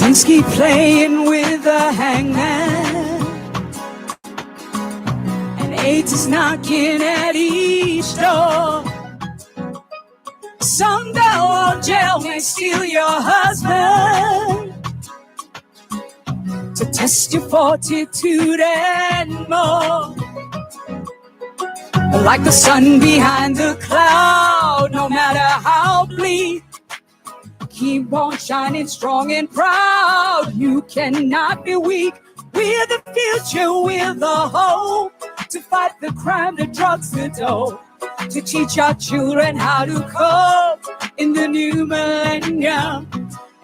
Sons keep playing with the hangman, and AIDS is knocking at each door. Some bell or jail may steal your husband to test your fortitude and more. But like the sun behind the cloud, no matter how bleak, keep on shining strong and proud. You cannot be weak. We're the future, we're the hope, to fight the crime, the drugs, the dope, to teach our children how to cope in the new millennium.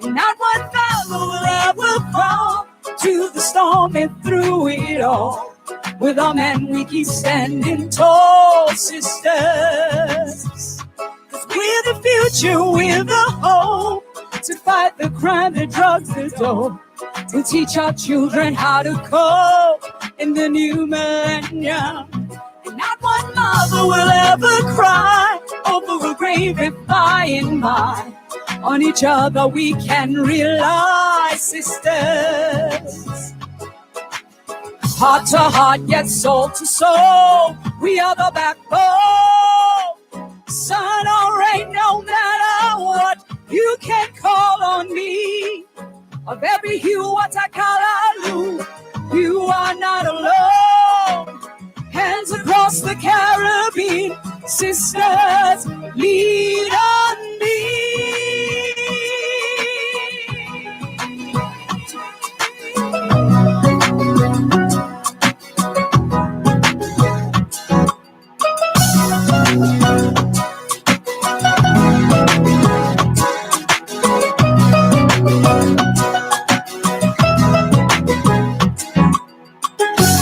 And not one fellow will ever fall to the storm, and through it all, with our men we keep standing tall, sisters. 'Cause we're the future, we're the hope, to fight the crime, the drugs, the dope, to teach our children how to cope in the new millennium. And not one mother will ever cry over a grave if by and by. On each other we can rely, sisters. Heart to heart, yet soul to soul, we are the backbone. Sun or rain, no matter what, you can call on me. Of every hue, what I call you are not alone. Hands across the Caribbean, sisters, lead on me.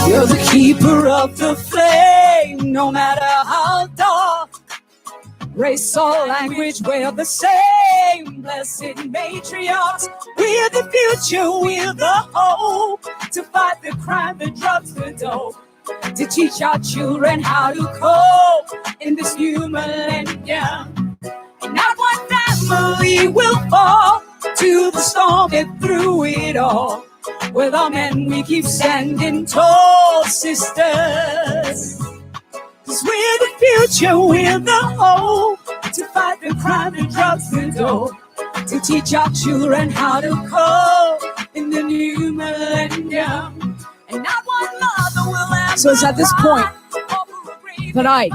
You're the keeper of the flame, no matter how dark. Race or language, we're the same. Blessed matriarchs, we're the future, we're the hope, to fight the crime, the drugs, the dope, to teach our children how to cope in this new millennium. And not one family will fall to the storm, and through it all, with our men we keep standing tall, sisters. 'Cause we're the future, we're the hope, to fight the crime, the drugs, the dope, to teach our children how to cope in the new millennium. And not one mother will ever. So it's at this point that I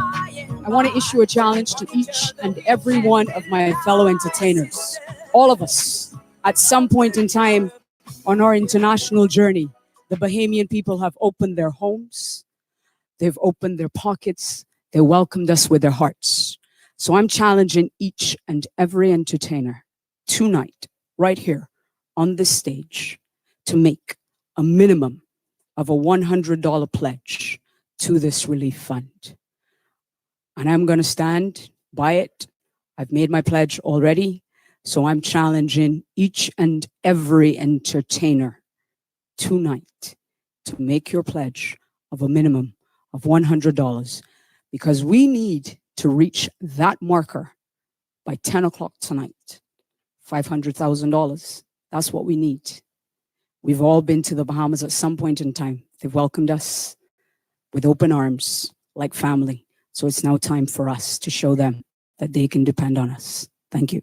want to issue a challenge to each and every one of my fellow entertainers. All of us, at some point in time on our international journey, the Bahamian people have opened their homes, they've opened their pockets, they welcomed us with their hearts. So I'm challenging each and every entertainer tonight, right here on this stage, to make a minimum of a $100 pledge to this relief fund. And I'm going to stand by it. I've made my pledge already. So I'm challenging each and every entertainer tonight to make your pledge of a minimum of $100, because we need to reach that marker by 10 o'clock tonight. $500,000. That's what we need. We've all been to the Bahamas at some point in time. They've welcomed us with open arms, like family. So it's now time for us to show them that they can depend on us. Thank you.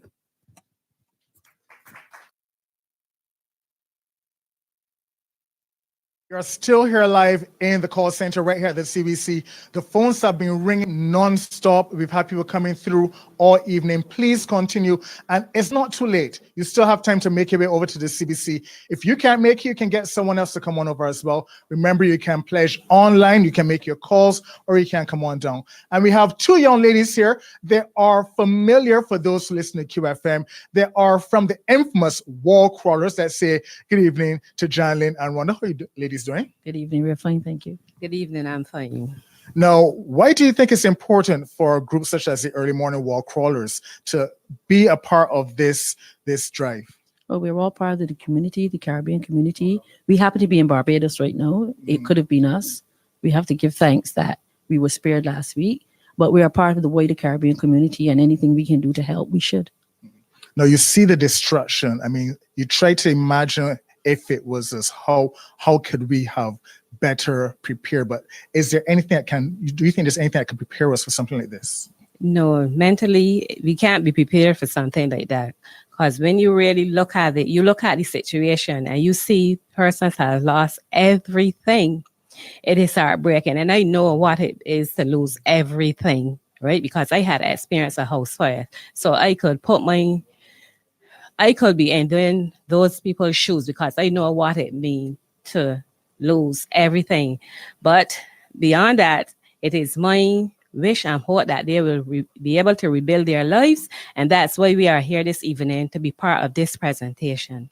You're still here live in the call center right here at the CBC. The phones have been ringing non-stop. We've had people coming through all evening. Please continue. And it's not too late. You still have time to make your way over to the CBC. If you can't make it, you can get someone else to come on over as well. Remember, you can pledge online, you can make your calls, or you can come on down. And we have two young ladies here. They are familiar for those who listen to QFM. They are from the infamous wall crawlers that say good evening to Janlyn and Rhonda. How are you ladies doing? Good evening. We're fine, thank you. Good evening. I'm fine. Now, why do you think it's important for groups such as the Early Morning Wall Crawlers to be a part of this drive? Well, we're all part of the community, the Caribbean community. We happen to be in Barbados right now. It could have been us. We have to give thanks that we were spared last week, but we are part of the wider Caribbean community, and anything we can do to help, we should. Now you see the destruction. I mean, you try to imagine if it was us, how could we have better prepared? But is there anything do you think there's anything that can prepare us for something like this? No, mentally, we can't be prepared for something like that. Because when you really look at it, you look at the situation and you see persons have lost everything. It is heartbreaking. And I know what it is to lose everything, right? Because I had experienced a house fire. So I could be in those people's shoes because I know what it means to lose everything. But beyond that, it is my wish and hope that they will be able to rebuild their lives. And that's why we are here this evening, to be part of this presentation.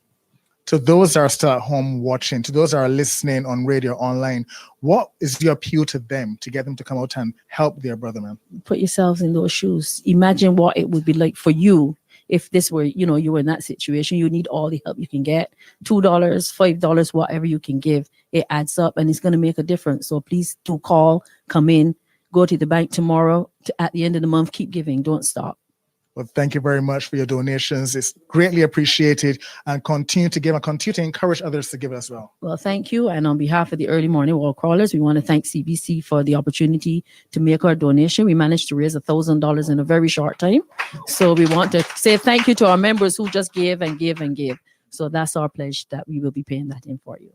To those that are still at home watching, to those that are listening on radio, online, what is your appeal to them to get them to come out and help their brother, man? Put yourselves in those shoes. Imagine what it would be like for you if this were, you were in that situation. You need all the help you can get. $2, $5, whatever you can give. It adds up and it's going to make a difference. So please do call, come in, go to the bank tomorrow. At the end of the month, keep giving. Don't stop. Well, thank you very much for your donations. It's greatly appreciated, and continue to give and continue to encourage others to give as well. Well, thank you. And on behalf of the early morning wall crawlers, we want to thank CBC for the opportunity to make our donation. We managed to raise $1,000 in a very short time. So we want to say thank you to our members who just give and give and give. So that's our pledge that we will be paying that in for you.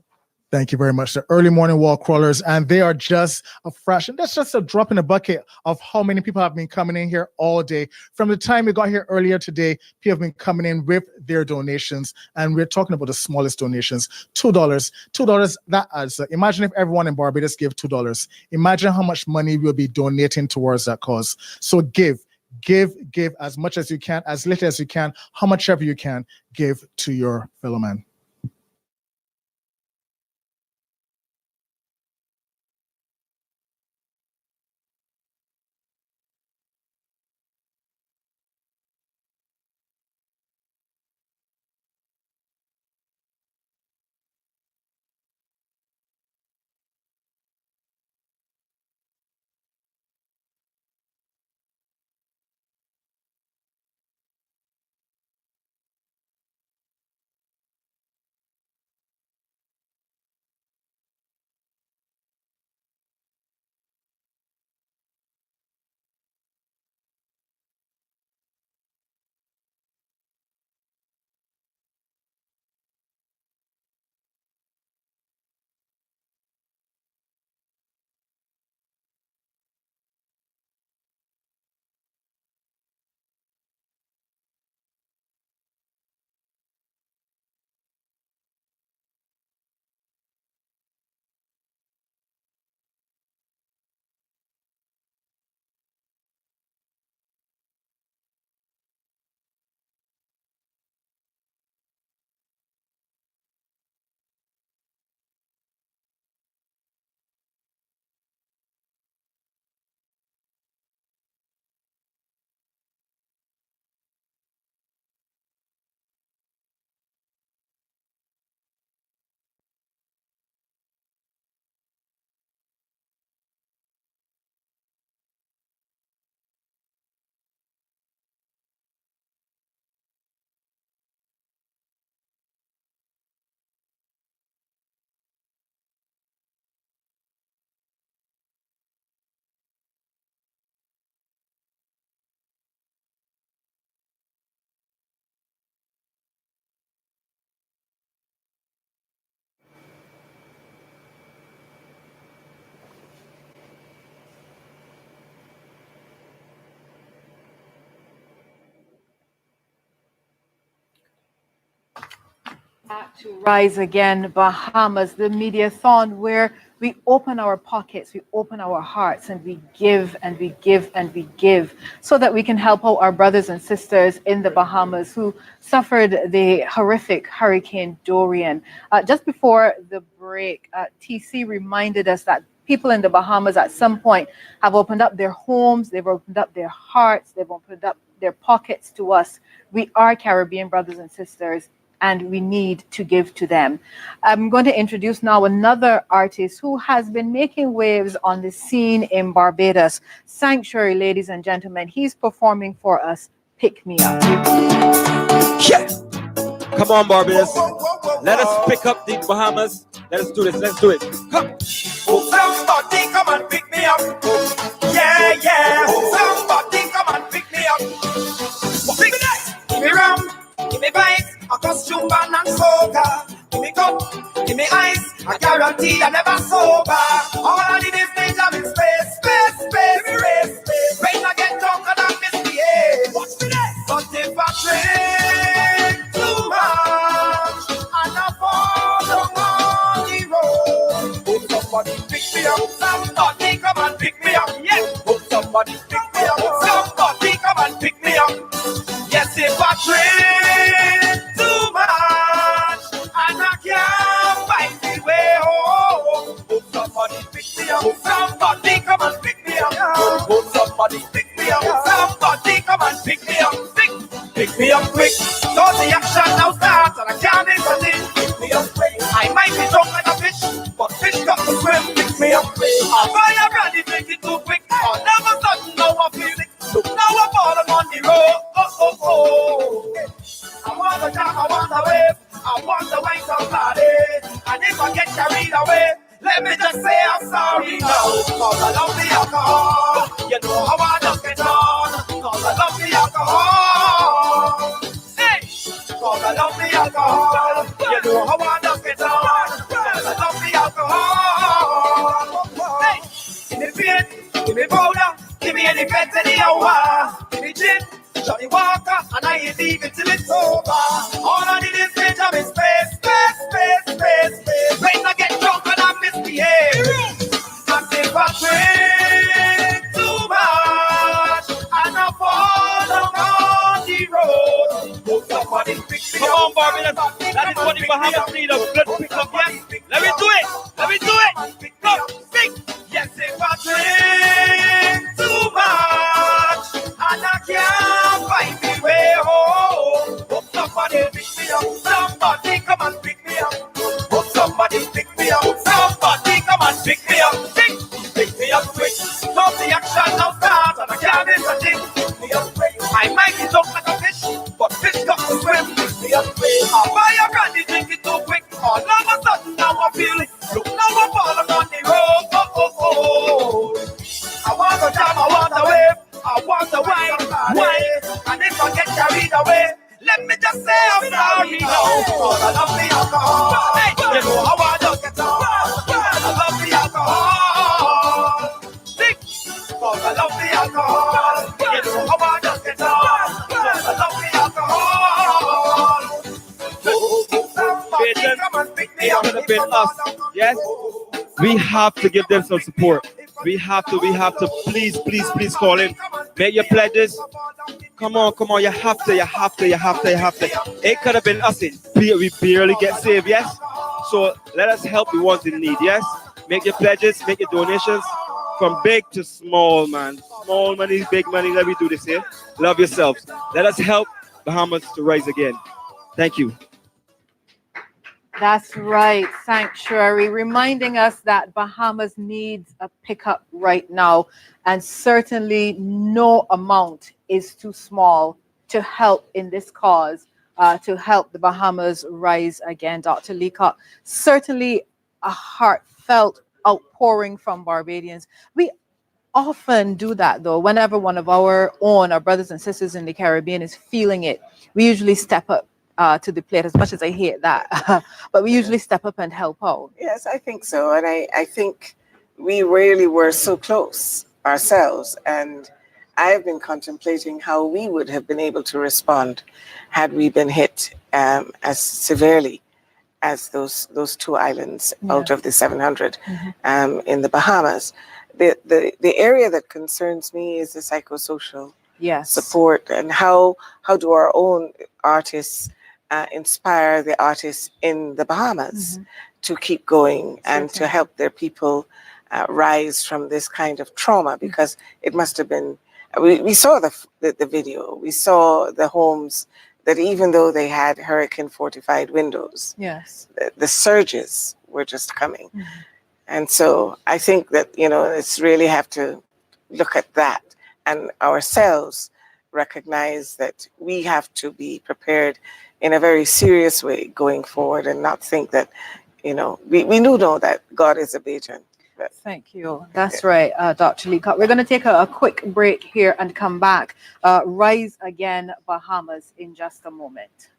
Thank you very much. The early morning wall crawlers, and they are just a fraction. That's just a drop in the bucket of how many people have been coming in here all day. From the time we got here earlier today, people have been coming in with their donations, and we're talking about the smallest donations, $2. $2, that adds up. Imagine if everyone in Barbados gave $2. Imagine how much money we'll be donating towards that cause. So give as much as you can, as little as you can, how much ever you can, give to your fellow man. To Rise Again Bahamas, the Mediathon, where we open our pockets, we open our hearts, and we give and we give and we give so that we can help out our brothers and sisters in the Bahamas who suffered the horrific Hurricane Dorian. Just before the break, TC reminded us that people in the Bahamas at some point have opened up their homes, they've opened up their hearts, they've opened up their pockets to us. We are Caribbean brothers and sisters, and we need to give to them. I'm going to introduce now another artist who has been making waves on the scene in Barbados. Sanctuary, ladies and gentlemen, he's performing for us, Pick Me Up. Yeah. Come on, Barbados. Let us pick up the Bahamas. Let us do this. Let's do it. Come. Somebody come and pick me up. Yeah, yeah. Somebody come and pick me up. Pick me nice. Give me rum, give me bites, a costume band and soca. Give me cup, give me ice, I guarantee I never sober. All I need is Benjamin space, space, space, space, space. Rain I get drunk and I misbehave. Watch me there. But if I drink too much and I fall on the road, hope somebody pick me up. Somebody come and pick me up. Yes, hope somebody pick me up. Somebody come and pick me up. Yes, if I drink too much and I can't find the way home, hope somebody pick me up. Somebody come and pick me up. Hope somebody pick me up. Somebody come and pick me up. Pick me up quick. So the action now starts and I can't miss a thing. Pick me up quick. I might be drunk like a fish, but fish got to swim. Pick me up quick. I'll buy a brandy, drink it too quick. All of a sudden now I feel it. Look now I'm falling on the road. Oh, oh, oh. I want to jump, I want to wave, I want to wine somebody. And if I get carried away, let me just say I'm sorry now. Cause I love the alcohol. You know how I just get on. Cause I love the alcohol. Hey! Cause I love the alcohol. You know how I just get on. Cause I love the alcohol. Hey! Give me pain, give me powder, give me any pets any hour. Give me gin, Johnny Walker, and I ain't leaving till it's over. All I need is Benjamin space, space, space, space, space. Rain I get drunk and I misbehave. And if I drink too much and I fall on the road, hope somebody pick me up. Come on, Barbados. That is what the Bahamas need, a good pick up, yes? Let me do it. Let me do it. Come, sing. Yes, if I drink too much and I can't find the way home, hope somebody pick me up. Somebody come and pick me up. Hope somebody pick me up. Somebody come and pick me up. Pick me up quick. So the action now starts and I can't miss a thing. Pick me up quick. I might be drunk like a fish, but fish got to swim. Pick me up quick. I'll buy a brandy, drink it too quick. All of a sudden now I feel it. Look now I'm falling on the road. Oh, oh, oh. I want to jam, I want to wave, I want to wine. And if I get carried away, let me just say I'm sorry now. Cause I love the alcohol. You know how I just get on. I love the alcohol. Sing. Cause I love the alcohol. You know how I just get on. I love the alcohol. Somebody come and pick me up. It could have been us. Yes? We have to give them some support. We have to, please call in. Make your pledges. Come on, you have to. It could have been us. We barely get saved, yes? So let us help the ones in need, yes? Make your pledges, make your donations from big to small, man. Small money, big money, let me do this here. Love yourselves. Let us help Bahamas to rise again. Thank you. That's right, Sanctuary, reminding us that Bahamas needs a pickup right now, and certainly no amount is too small to help in this cause, to help the Bahamas rise again. Dr. Leacock, certainly a heartfelt outpouring from Barbadians. We often do that, though. Whenever one of our brothers and sisters in the Caribbean is feeling it, we usually step up to the plate, as much as I hate that. But we usually step up and help out. Yes, I think so. And I think we really were so close ourselves. And I've been contemplating how we would have been able to respond had we been hit as severely as those two islands out of the 700 in the Bahamas. The area that concerns me is the psychosocial support, and how do our own artists inspire the artists in the Bahamas to keep going and to help their people rise from this kind of trauma, because it must have been, we saw the video, we saw the homes that even though they had hurricane fortified windows, the surges were just coming. And so I think that, it's really have to look at that and ourselves recognize that we have to be prepared in a very serious way going forward and not think that, we do know that God is a patient. Thank you. That's right, Dr. Leacock. We're going to take a quick break here and come back. Rise Again Bahamas in just a moment.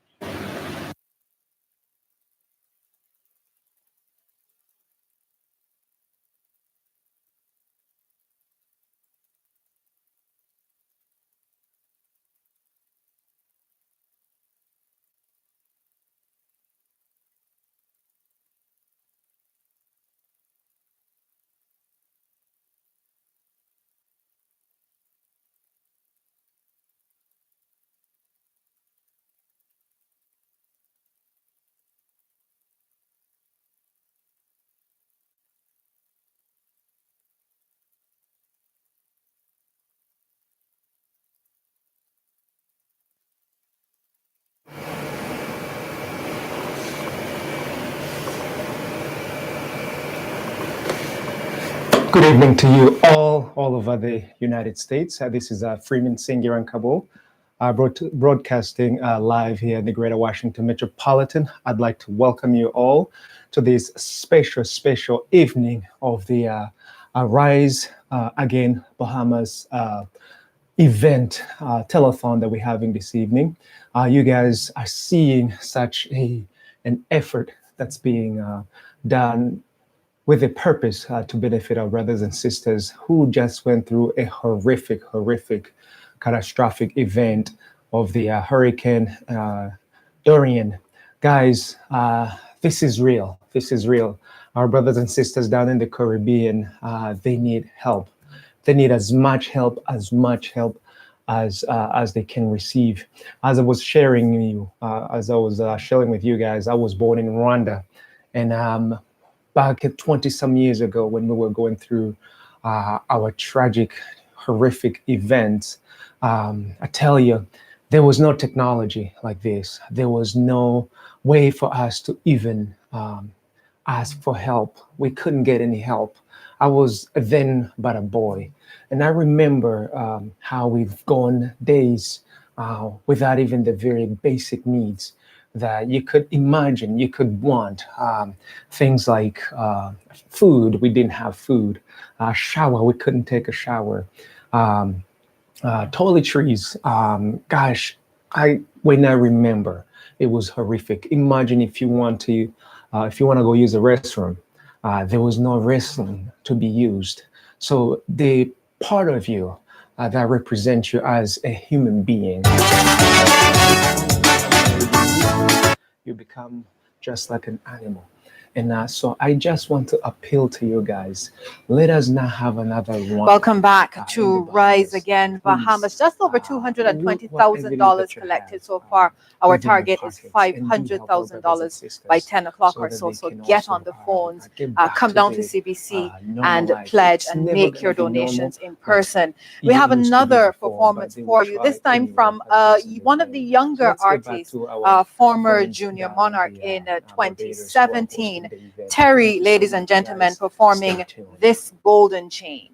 Good evening to you all over the United States. This is Freeman Singirankabo, broadcasting live here in the Greater Washington Metropolitan. I'd like to welcome you all to this special evening of the Rise Again Bahamas event, telethon that we're having this evening. You guys are seeing such an effort that's being done with a purpose to benefit our brothers and sisters who just went through a horrific, catastrophic event of the Hurricane Dorian. Guys, this is real. This is real. Our brothers and sisters down in the Caribbean, they need help. They need as much help as they can receive. As I was sharing with you guys, I was born in Rwanda, and back 20-some years ago, when we were going through our tragic, horrific events, I tell you, there was no technology like this. There was no way for us to even ask for help. We couldn't get any help. I was then but a boy. And I remember how we've gone days without even the very basic needs that you could imagine, you could want. Things like food, we didn't have food. Shower, we couldn't take a shower. Toiletries, when I remember, it was horrific. Imagine if you want to go use a restroom, there was no restroom to be used. So the part of you that represents you as a human being, you become just like an animal. And so I just want to appeal to you guys. Let us not have another one. Welcome back to Rise Again Bahamas. Just over $220,000 collected so far. Our target is $500,000 by 10 o'clock or so. So get on the phones, come down to CBC and pledge and make your donations in person. We have another performance for you, this time from one of the younger artists, former Junior Monarch in 2017. Terry, ladies and gentlemen, performing This Golden Chain.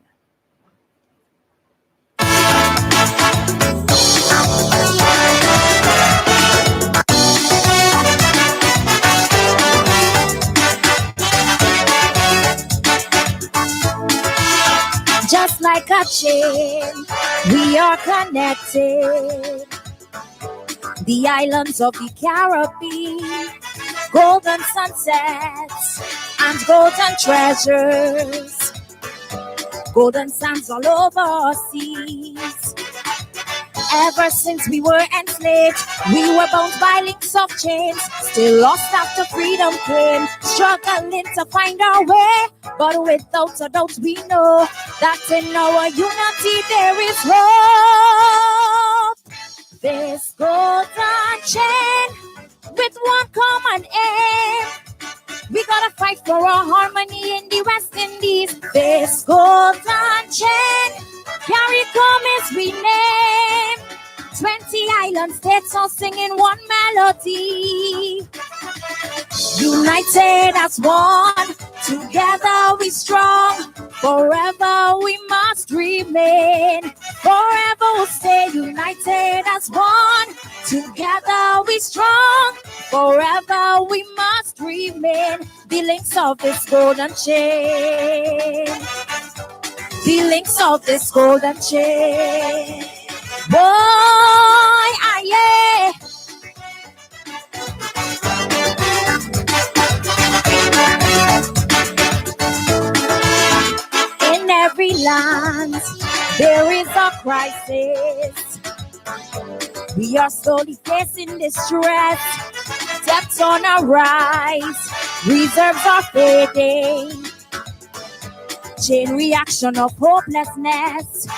Just like a chain, we are connected. The islands of the Caribbean, golden sunsets and golden treasures, golden sands all over our seas. Ever since we were enslaved, we were bound by links of chains, still lost after freedom came, struggling to find our way. But without a doubt we know that in our unity there is hope. This golden chain with one common aim, we gotta fight for our harmony in the West Indies. This golden chain, carry come as we name. 20 island states all singing one melody. United as one, together we strong. Forever we must remain. Forever we'll stay united. as one. Together we strong. Forever we must remain. The links of this golden chain. The links of this golden chain. Boy, ah, yeah. In every land, there is a crisis. We are slowly facing distress. Debts on a rise. Reserves are fading. Chain reaction of hopelessness.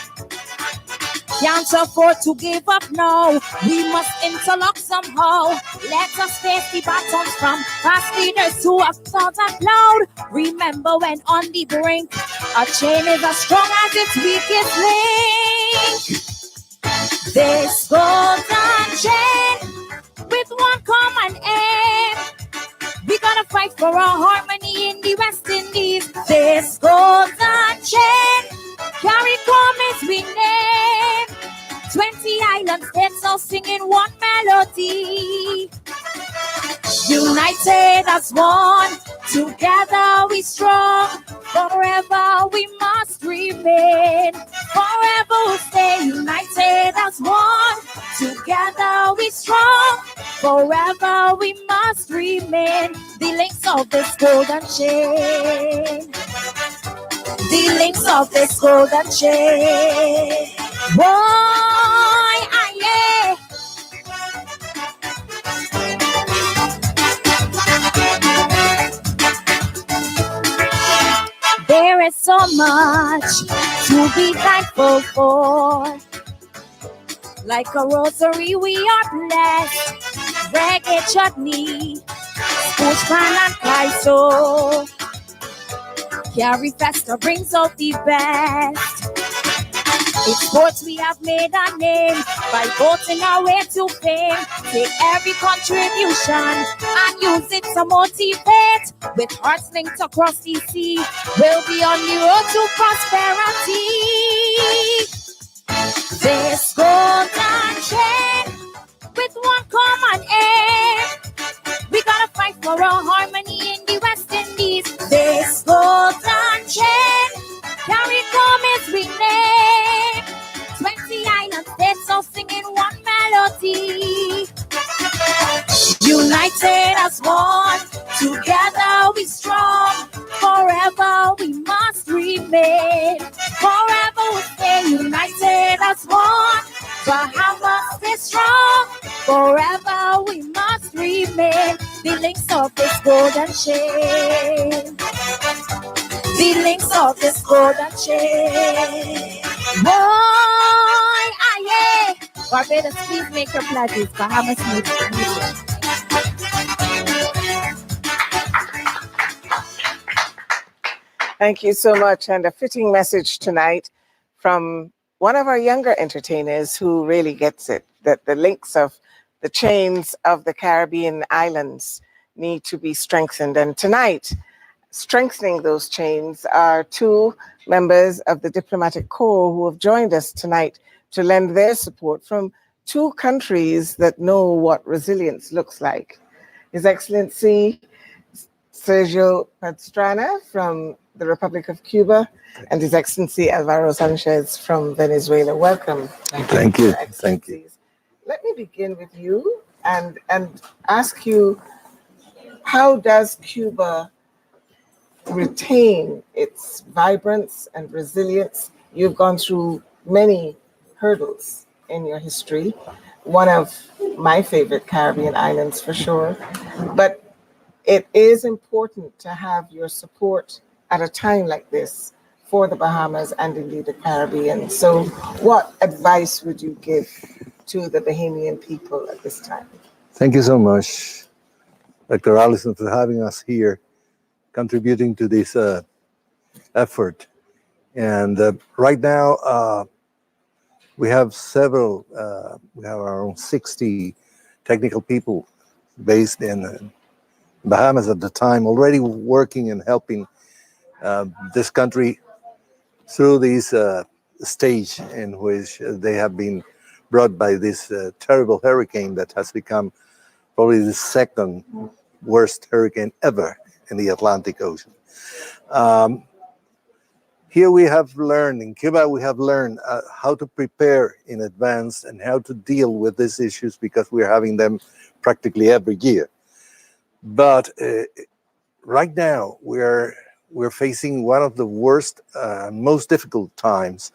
Can't afford to give up now. We must interlock somehow. Let us face the batons from past leaders who have thought out loud. Remember when on the brink, a chain is as strong as its weakest link. This golden chain with one common aim. We gotta fight for our harmony in the West Indies. This golden chain carry promise we name. 20 islands, states all singing one melody. United as one, together we strong. Forever we must remain. Forever we'll stay united as one. Together we strong. Forever we must remain. The links of this golden chain. The links of this golden chain. Boy, ah, yeah. There is so much to be thankful for. Like a rosary, we are blessed. Reggae chutney, push pan and kaiso. Carry Festa brings out the best. In sports we have made a name by voting our way to fame. Take every contribution and use it to motivate. With hearts linked across the sea, we'll be on the road to prosperity. This golden chain with one common aim. We gotta fight for our harmony in the West Indies. This golden chain carry promise we name. 20 island states all singing one melody. United as one, together we strong. Forever we must remain. Forever we stay united as one. Bahamas stay strong. Forever we must remain. The links of this golden chain. The links of this golden chain. Boy, ah, yeah. Barbados, please make your pledges. Bahamas Mediathon. Thank you so much. And a fitting message tonight from one of our younger entertainers who really gets it, that the links of the chains of the Caribbean islands need to be strengthened. And tonight, strengthening those chains are two members of the diplomatic corps who have joined us tonight to lend their support from two countries that know what resilience looks like. His Excellency Sergio Pastrana from the Republic of Cuba, and His Excellency Alvaro Sanchez from Venezuela. Welcome. Thank you. Thank you. Let me begin with you and ask you, how does Cuba retain its vibrance and resilience? You've gone through many hurdles in your history, one of my favorite Caribbean islands for sure, but it is important to have your support at a time like this for the Bahamas and indeed the Caribbean. So what advice would you give to the Bahamian people at this time? Thank you so much, Dr. Allison, for having us here, contributing to this effort. And right now, we have we have around 60 technical people based in Bahamas at the time, already working and helping this country through this stage in which they have been brought by this terrible hurricane that has become probably the second worst hurricane ever in the Atlantic Ocean. Here we have learned, in Cuba, we have learned how to prepare in advance and how to deal with these issues because we're having them practically every year. But right now, we're facing one of the worst, most difficult times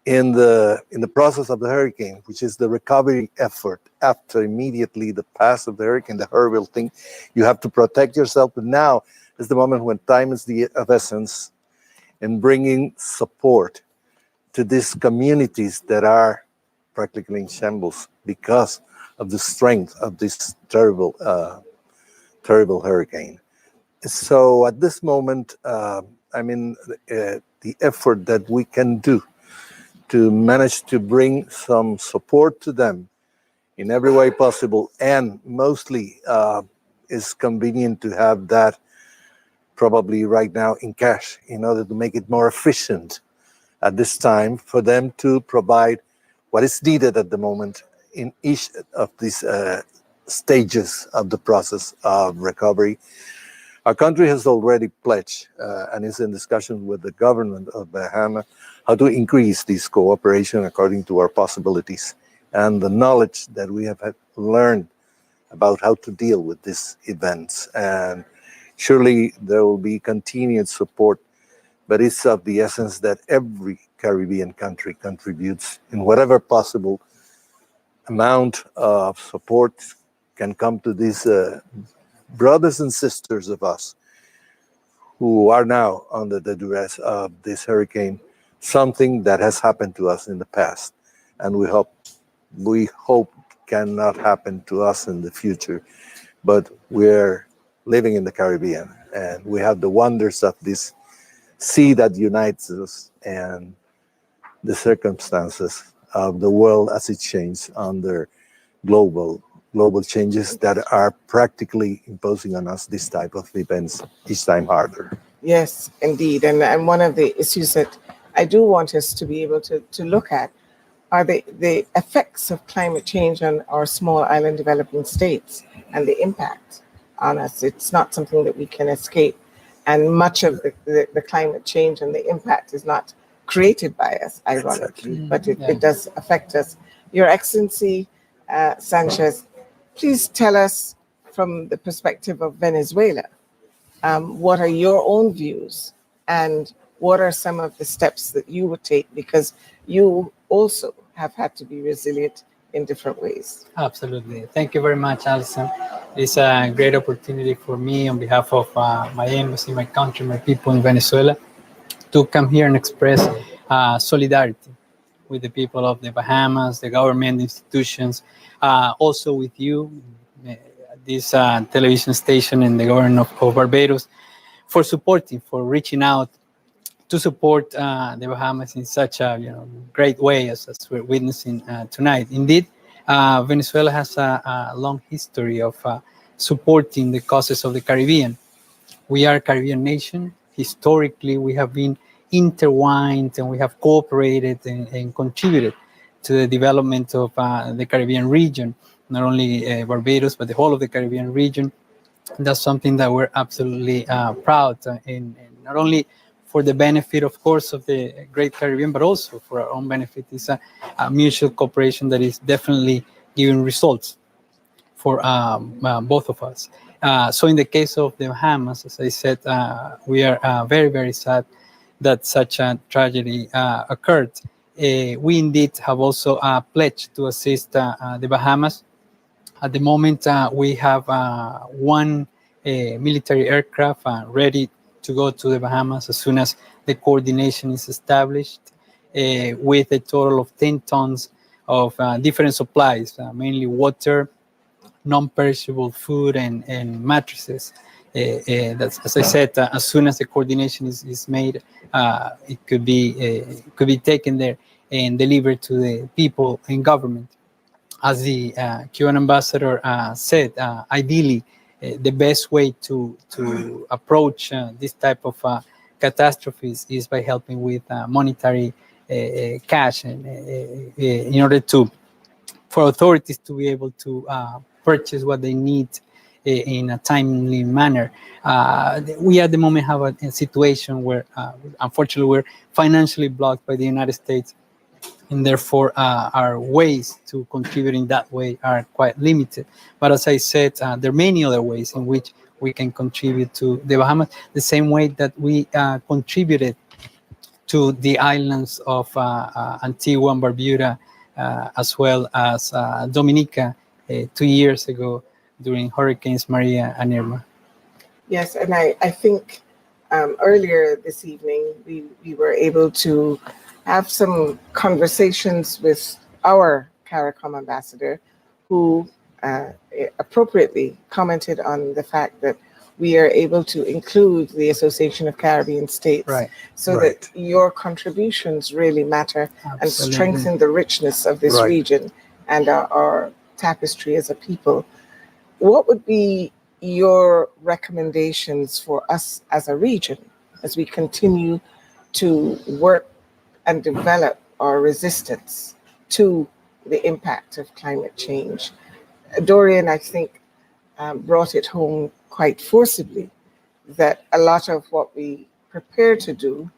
in the process of the hurricane, which is the recovery effort after immediately the pass of the hurricane, the horrible thing. You have to protect yourself, but now is the moment when time is of essence in bringing support to these communities that are practically in shambles because of the strength of this terrible hurricane. So at this moment, the effort that we can do to manage to bring some support to them in every way possible, and mostly is convenient to have that probably right now in cash in order to make it more efficient at this time for them to provide what is needed at the moment in each of these stages of the process of recovery. Our country has already pledged and is in discussion with the government of Bahamas how to increase this cooperation according to our possibilities and the knowledge that we have learned about how to deal with these events. And surely there will be continued support, but it's of the essence that every Caribbean country contributes in whatever possible amount of support can come to these brothers and sisters of us who are now under the duress of this hurricane, something that has happened to us in the past, and we hope cannot happen to us in the future. But we're living in the Caribbean, and we have the wonders of this sea that unites us and the circumstances of the world as it changes under global changes that are practically imposing on us this type of events each time harder. Yes, indeed. And one of the issues that I do want us to be able to look at are the effects of climate change on our small island developing states and the impact on us. It's not something that we can escape. And much of the climate change and the impact is not created by us, ironically, but it does affect us. Your Excellency, Sanchez, please tell us from the perspective of Venezuela, what are your own views and what are some of the steps that you would take, because you also have had to be resilient in different ways. Absolutely. Thank you very much, Alison. It's a great opportunity for me on behalf of my embassy, my country, my people in Venezuela, to come here and express solidarity with the people of the Bahamas, the government institutions, also with you, this television station and the Government of Barbados, for supporting, for reaching out to support the Bahamas in such a great way as we're witnessing tonight. Indeed, Venezuela has a long history of supporting the causes of the Caribbean. We are a Caribbean nation. Historically, we have been intertwined and we have cooperated and contributed to the development of the Caribbean region, not only Barbados, but the whole of the Caribbean region. That's something that we're absolutely proud in, not only for the benefit, of course, of the Great Caribbean, but also for our own benefit. It's a mutual cooperation that is definitely giving results for both of us. So in the case of the Bahamas, as I said, we are very, very sad that such a tragedy occurred. We indeed have also pledged to assist the Bahamas. At the moment, we have one military aircraft ready to go to the Bahamas as soon as the coordination is established, with a total of 10 tons of different supplies, mainly water, non-perishable food, and mattresses. That's, as I said, as soon as the coordination is made, it could be taken there and delivered to the people in government. As the Cuban ambassador said, ideally, the best way to approach this type of catastrophes is by helping with monetary cash, and in order to for authorities to be able to purchase what they need in a timely manner. We at the moment have a situation where, unfortunately, we're financially blocked by the United States, and therefore our ways to contribute in that way are quite limited. But as I said, there are many other ways in which we can contribute to the Bahamas, the same way that we contributed to the islands of Antigua and Barbuda, as well as Dominica 2 years ago during Hurricanes Maria and Irma. Yes, and I think earlier this evening we were able to have some conversations with our CARICOM ambassador, who appropriately commented on the fact that we are able to include the Association of Caribbean States, Right. so that your contributions really matter and Absolutely. strengthen the richness of this region and our tapestry as a people. What would be your recommendations for us as a region as we continue to work and develop our resistance to the impact of climate change? Dorian, I think, brought it home quite forcibly that a lot of what we prepare to do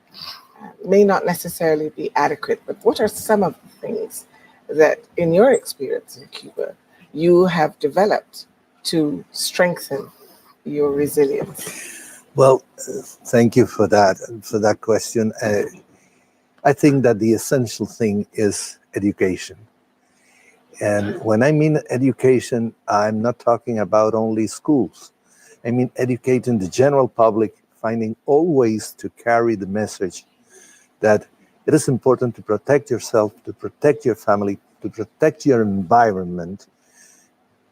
may not necessarily be adequate. But what are some of the things that, in your experience in Cuba, you have developed to strengthen your resilience? Well, thank you for that question. I think that the essential thing is education. And when I mean education, I'm not talking about only schools. I mean educating the general public, finding all ways to carry the message that it is important to protect yourself, to protect your family, to protect your environment,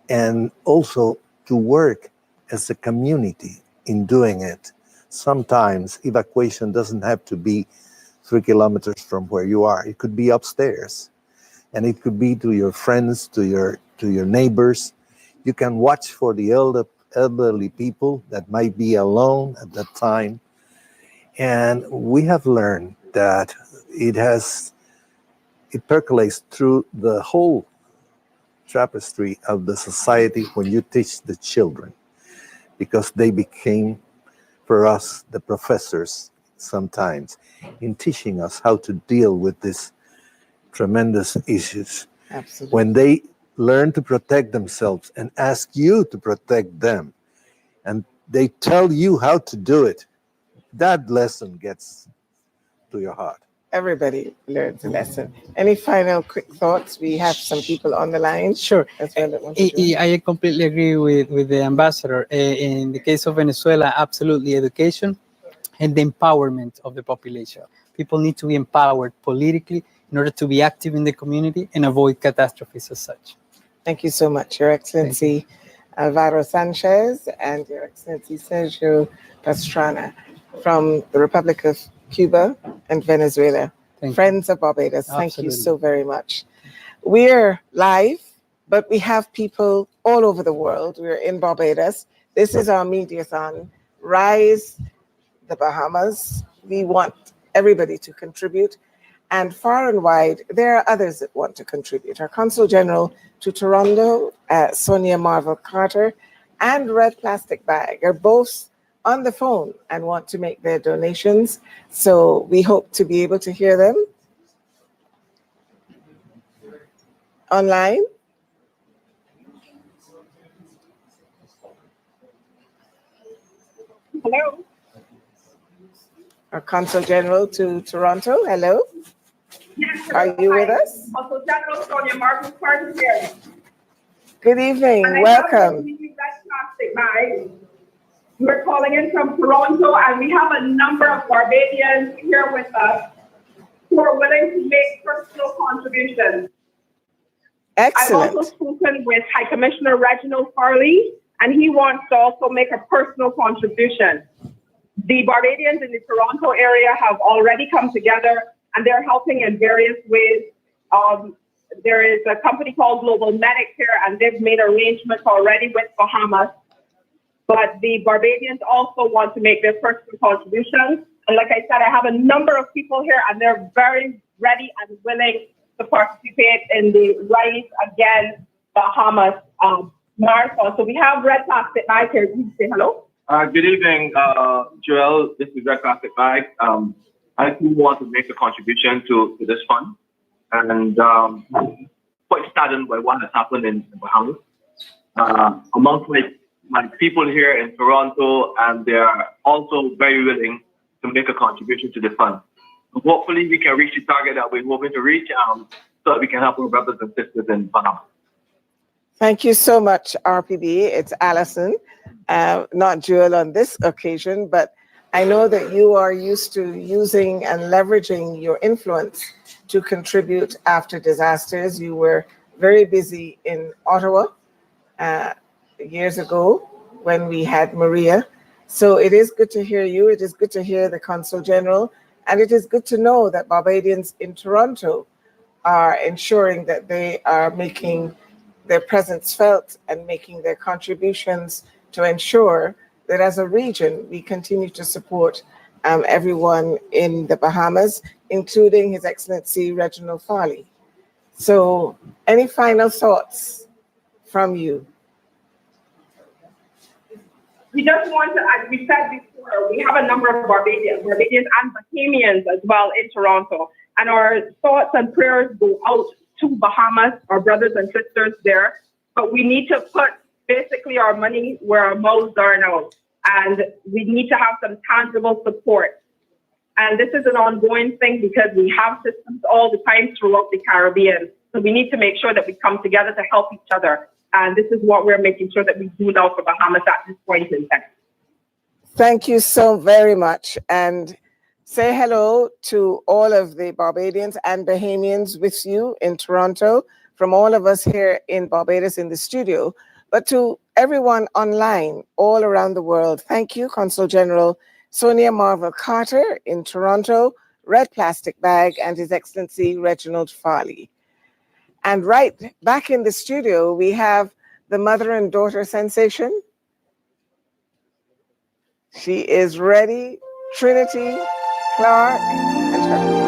and also to work as a community in doing it. Sometimes evacuation doesn't have to be 3 kilometers from where you are. It could be upstairs, and it could be to your friends, to your neighbors. You can watch for the elderly people that might be alone at that time. And we have learned that it percolates through the whole tapestry of the society when you teach the children, because they became, for us, the professors sometimes in teaching us how to deal with these tremendous issues. Absolutely. When they learn to protect themselves and ask you to protect them, and they tell you how to do it, that lesson gets to your heart. Everybody learns a lesson. Any final quick thoughts? We have some people on the line. Sure. As well that want to join. I completely agree with the ambassador. In the case of Venezuela, absolutely education and the empowerment of the population. People need to be empowered politically in order to be active in the community and avoid catastrophes as such. Thank you so much, Your Excellency Alvaro Sanchez and Your Excellency Sergio Pastrana from the Republic of Cuba and Venezuela. Friends of Barbados, thank you so very much. We're live, but we have people all over the world. We're in Barbados. This is our Mediathon, Rise the Bahamas. We want everybody to contribute. And far and wide, there are others that want to contribute. Our Consul General to Toronto, Sonia Marvel Carter, and Red Plastic Bag are both on the phone and want to make their donations. So we hope to be able to hear them online. Hello. Our Consul General to Toronto, hello. Yes, are you with us? Consul General Sonia Marvel Carter here. Good evening, welcome. We're calling in from Toronto, and we have a number of Barbadians here with us who are willing to make personal contributions. Excellent. I've also spoken with High Commissioner Reginald Farley, and he wants to also make a personal contribution. The Barbadians in the Toronto area have already come together, and they're helping in various ways. There is a company called Global Medic here, and they've made arrangements already with Bahamas. But the Barbadians also want to make their personal contributions. And like I said, I have a number of people here, and they're very ready and willing to participate in the Rise Again Bahamas Marathon. So we have Red Plastic Bag here. Can you say hello? Good evening, Joel. This is Red Plastic Bag. I do want to make a contribution to this fund, and quite saddened by what has happened in Bahamas. Amongst my people here in Toronto, and they are also very willing to make a contribution to the fund. So hopefully we can reach the target that we're hoping to reach, so that we can help our brothers and sisters in Bahamas. Thank you so much, RPB. It's Allison, not Jewel on this occasion, but I know that you are used to using and leveraging your influence to contribute after disasters. You were very busy in Ottawa years ago when we had Maria. So it is good to hear you. It is good to hear the Consul General. And it is good to know that Barbadians in Toronto are ensuring that they are making their presence felt and making their contributions to ensure that as a region, we continue to support everyone in the Bahamas, including His Excellency Reginald Farley. So any final thoughts from you? We just want to, as we said before, we have a number of Barbadians and Bahamians as well in Toronto. And our thoughts and prayers go out to Bahamas, our brothers and sisters there. But we need to put basically our money where our mouths are now. And we need to have some tangible support. And this is an ongoing thing because we have systems all the time throughout the Caribbean. So we need to make sure that we come together to help each other. And this is what we're making sure that we do now for Bahamas at this point in time. Thank you so very much. And say hello to all of the Barbadians and Bahamians with you in Toronto, from all of us here in Barbados in the studio, but to everyone online all around the world. Thank you, Consul General Sonia Marvel Carter in Toronto, Red Plastic Bag, and His Excellency Reginald Farley. And right back in the studio, we have the mother and daughter sensation. She is ready, Trinity Clark and her.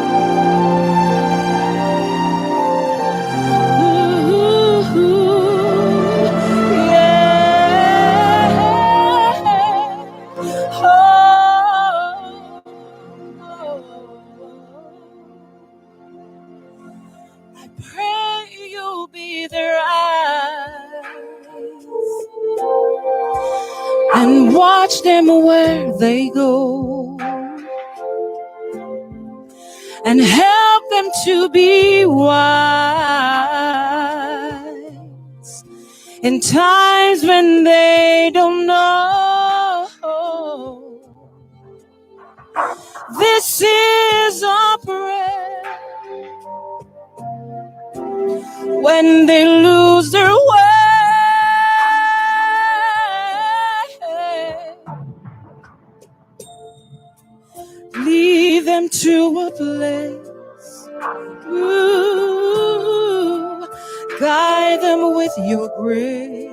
And watch them where they go, and help them to be wise in times when they don't know. This is our prayer when they lose their way. Lead them to a place, ooh, guide them with your grace,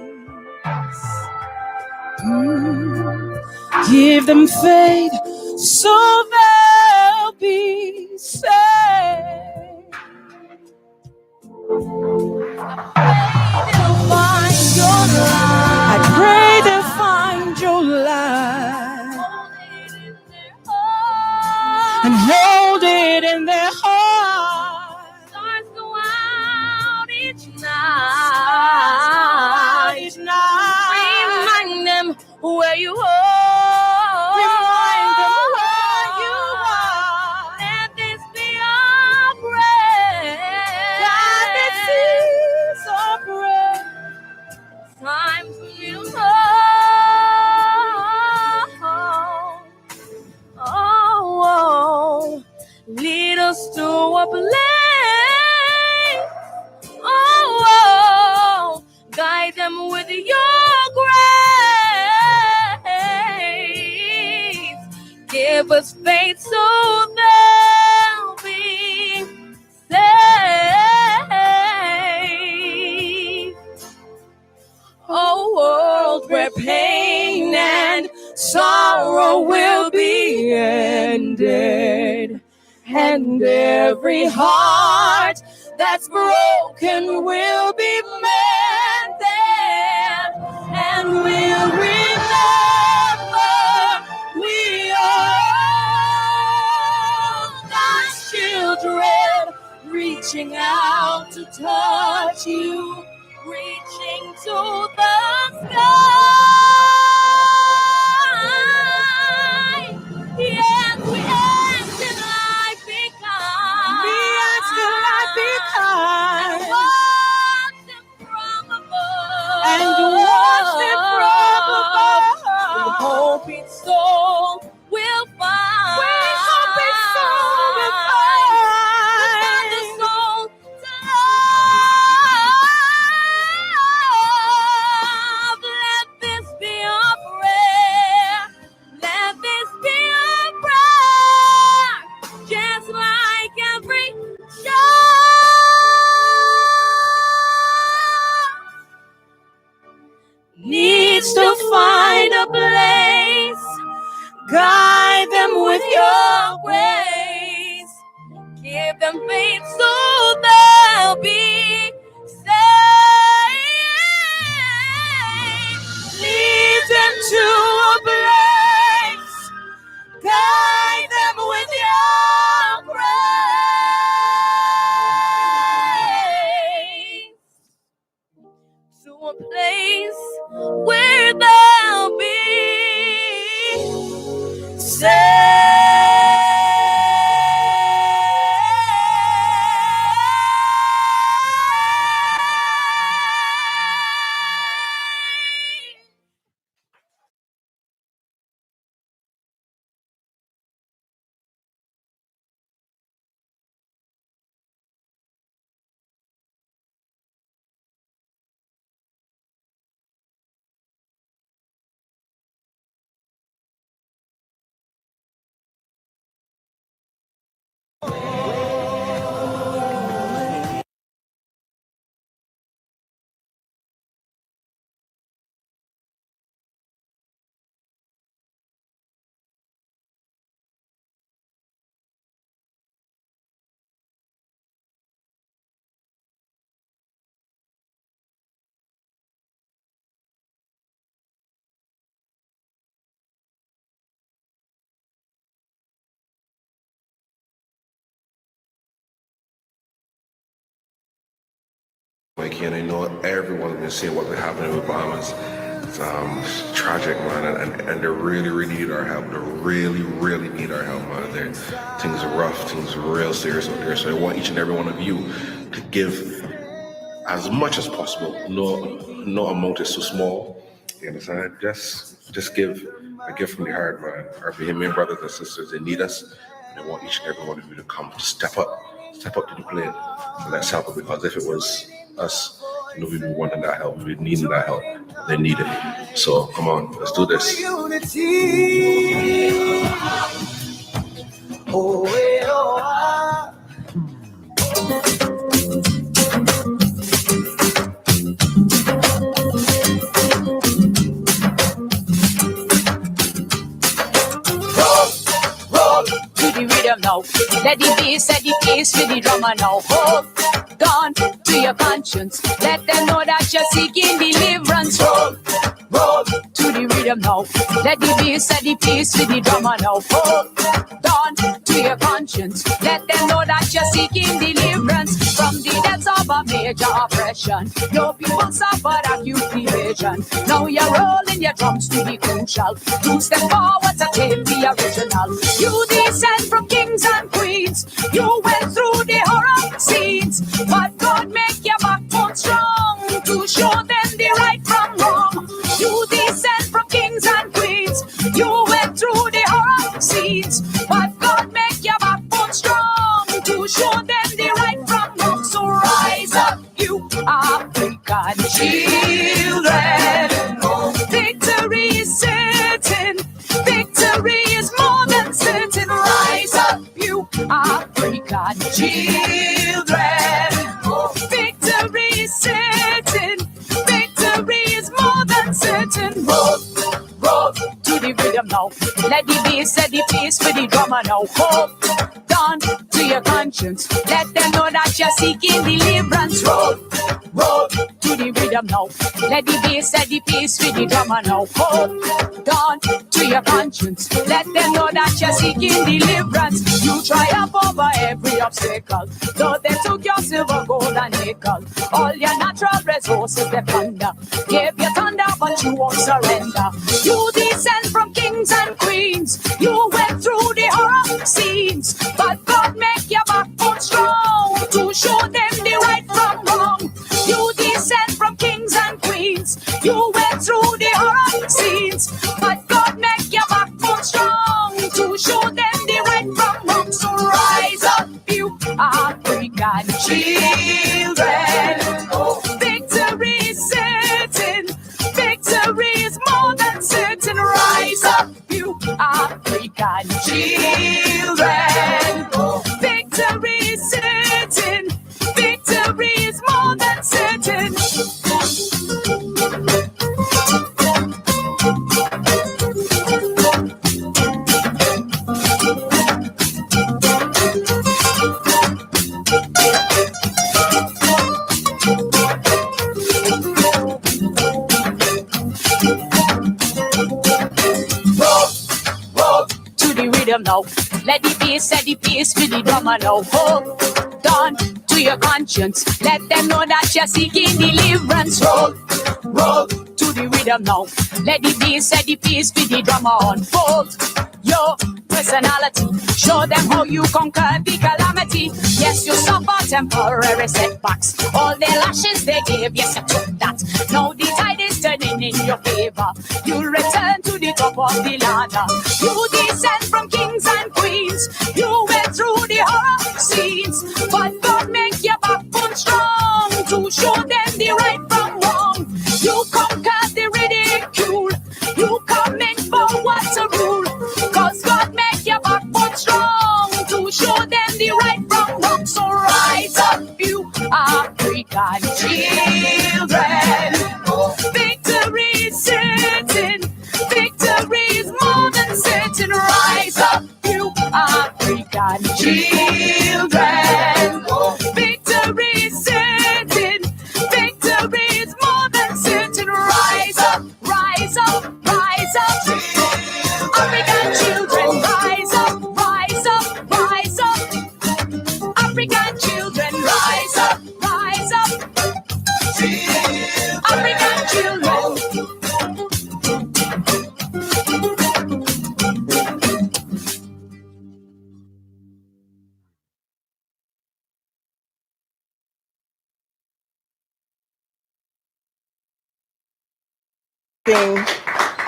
give them faith so they'll be saved. I pray they'll find your light and hold it in their heart. Stars go out each night. Remind them where you are. Remind them where you are. Let this be our prayer. God, this is our prayer. Time for you to know. Oh, lead us to a place. Oh, guide them with your grace. Give us faith so they'll be saved. Oh, world where pain and sorrow will be ended, and every heart that What's broken will be mended, and we'll remember we are God's children, reaching out to touch you, reaching to the sky. Yes, we ask that life be kind. We ask that life be kind. And watch them from above. We hope its soul will find. We hope its soul will find. The soul to love. Let this be a prayer. Let this be a prayer. Just like every needs to find a place. Guide them with your grace. Give them faith so they'll be saved. Lead them to a place. Guide them with your grace. To a place where they'll be And I know everyone's been seeing what's been happening with Bahamas. It's tragic, man, and they really need our help. They really need our help, man. Things are rough, things are real serious out there. So I want each and every one of you to give as much as possible. No amount is too small. You understand? Just give a gift from the heart, man. Our Bahamian brothers and sisters, they need us. And I want each and every one of you to come step up to the plate. And let's help it, because if it was us, we'd be wanting that help, we'd be needing that help. They need it. So come on, let's do this. Now, let the bass set the pace for the drummer now. Hold on to your conscience. Let them know that you're seeking deliverance. Roll to the rhythm now. Let the bass set the pace for the drummer now. Hold on to your conscience. Let them know that you're seeking deliverance from the depths of a major oppression. Your people suffered acute evasion. Now you're rolling your drums to the crucial. 2 step forward to take the original. You descend from kings and queens. You went through the horror scenes, but God make your backbone strong to show them the right from wrong. You descend from kings and queens. You went through the horror scenes, but God make your backbone strong to show them the right from wrong. So rise up, you African children. Victory is certain. Victory is more than certain. Rise up, you African children. Victory is certain. Victory is more than certain. Roll to the rhythm now. Let the bass set the pace for the drummer now. Hold on to your conscience. Let them know that you're seeking deliverance. Roll, roll to the rhythm now. Let the bass set the pace with the drummer now. Hold on to your conscience. Let them know that you're seeking deliverance. You triumph over every obstacle. Though they took your silver, gold, and nickel, all your natural resources they plunder. Give your thunder, but you won't surrender. You descend from kings and queens. You went through the horror scenes, but God make your backbone strong to show them the right from wrong. You descend from kings and queens. You went through the horror scenes, but God make your backbone strong to show them the right from wrong. So rise up, you African children. Victory is certain. Victory is more than certain. Rise up, you African children. Victory is certain. Victory is more than certain. Now, let the bass set the pace with the drummer now. Hold on to your conscience. Let them know that you're seeking deliverance. Roll, roll to the rhythm now. Let the bass set the pace with the drummer. Unfold your personality. Show them how you conquer the calamity. Yes, you suffer temporary setbacks. All the lashes they gave, yes, you took that. Now the tide is turning in your favor. You return to the top of the ladder. You descend from kings and queens. You went through the horror scenes, but God make your backbone strong to show them the right from wrong. You conquer the ridicule. You coming forward to rule, cause God make your backbone strong to show them the right from wrong. So rise up, you African children. Victory is certain. Victory is more than certain. Rise up, you African children. Victory is certain. Victory is more than certain. Rise up, rise up, rise up. African children, rise up, rise up, rise up. African children, rise up, rise up. African children.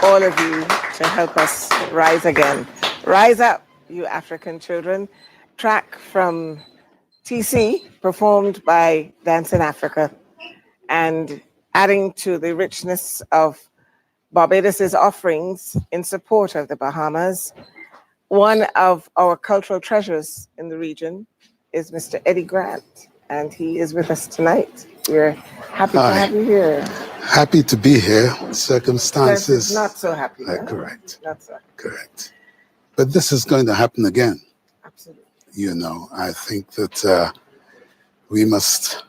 All of you to help us rise again. Rise up, you African children. Track from TC, performed by Dance in Africa, and adding to the richness of Barbados's offerings in support of the Bahamas. One of our cultural treasures in the region is Mr. Eddie Grant, and he is with us tonight. We're happy to have you here. Happy to be here. Circumstances. Not so happy. Huh? Correct. Not so happy. Correct. But this is going to happen again. Absolutely. You know, I think that we must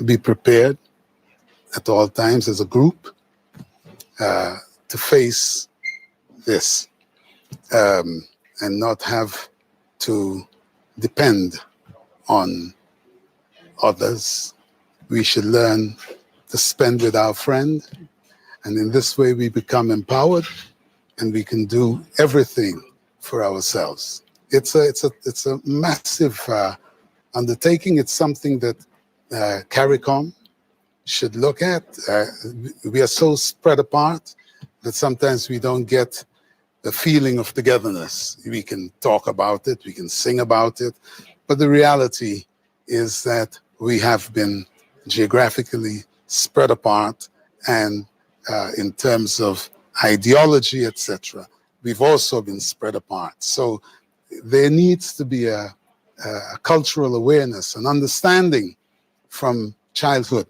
be prepared at all times as a group to face this and not have to depend on others. We should learn to spend with our friend, and in this way we become empowered and we can do everything for ourselves. It's a massive undertaking. It's something that CARICOM should look at. We are so spread apart that sometimes we don't get the feeling of togetherness. We can talk about it, we can sing about it, but the reality is that we have been geographically spread apart, and in terms of ideology, etc., we've also been spread apart. So there needs to be a cultural awareness, an understanding from childhood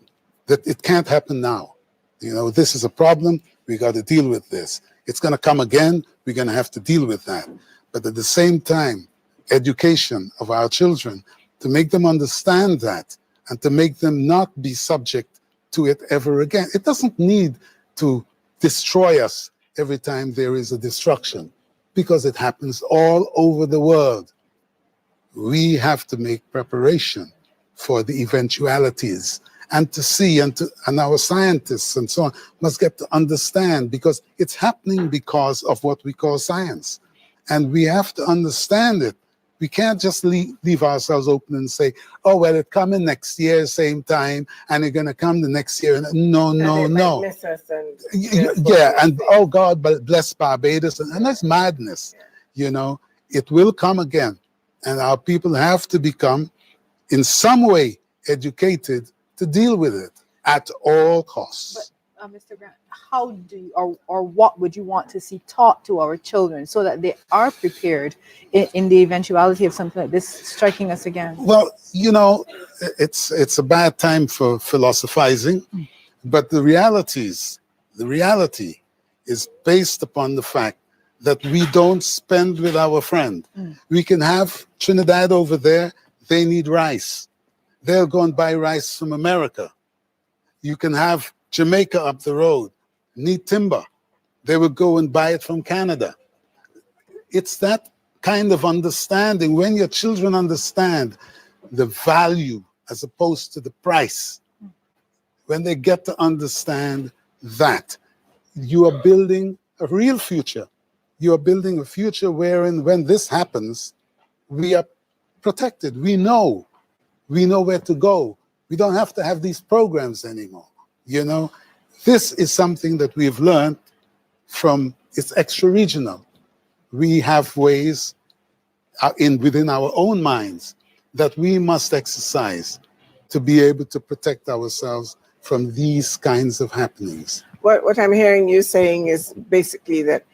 that it can't happen now. You know, this is a problem, we got to deal with this. It's going to come again, we're going to have to deal with that. But at the same time, education of our children to make them understand that and to make them not be subject to it ever again. It doesn't need to destroy us every time there is a destruction, because it happens all over the world. We have to make preparation for the eventualities, and to see, and our scientists and so on must get to understand, because it's happening because of what we call science. And we have to understand it. We can't just leave ourselves open and say, oh, well, it's coming next year, same time, and it's going to come the next year. No, no, no. Miss us and Yeah, and oh, God bless Barbados. And that's madness. You know, it will come again. And our people have to become, in some way, educated to deal with it at all costs. But, Mr. Grant, how do you, or what would you want to see taught to our children so that they are prepared in the eventuality of something like this striking us again? Well, you know, it's a bad time for philosophizing, but the reality is based upon the fact that we don't spend with our friend. We can have Trinidad over there, they need rice. They'll go and buy rice from America. You can have Jamaica up the road, need timber. They will go and buy it from Canada. It's that kind of understanding. When your children understand the value as opposed to the price, when they get to understand that, you are building a real future. You are building a future wherein, when this happens, we are protected. We know where to go. We don't have to have these programs anymore. You know, this is something that we've learned from, it's extra-regional. We have ways within our own minds that we must exercise to be able to protect ourselves from these kinds of happenings. What I'm hearing you saying is basically that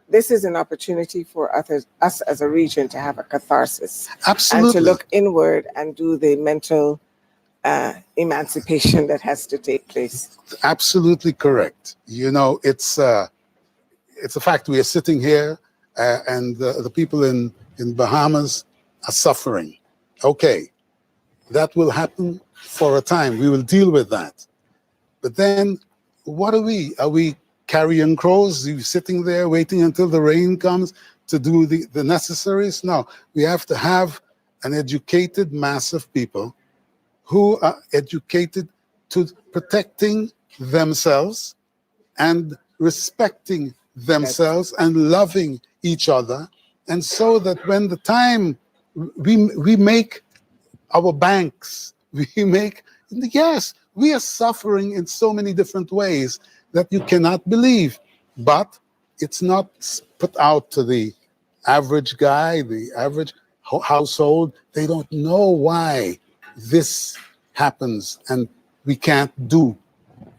this is an opportunity for us as a region to have a catharsis. Absolutely. And to look inward and do the mental emancipation that has to take place. Absolutely correct. You know, it's a fact. We are sitting here and the people in Bahamas are suffering. Okay, that will happen for a time. We will deal with that. But then what are we? Are we carrion crows? Are you sitting there waiting until the rain comes to do the necessaries? No, we have to have an educated mass of people who are educated to protecting themselves and respecting themselves and loving each other. And so that when the time we make our banks, yes, we are suffering in so many different ways that you cannot believe, but it's not put out to the average guy, the average household. They don't know why this happens, and we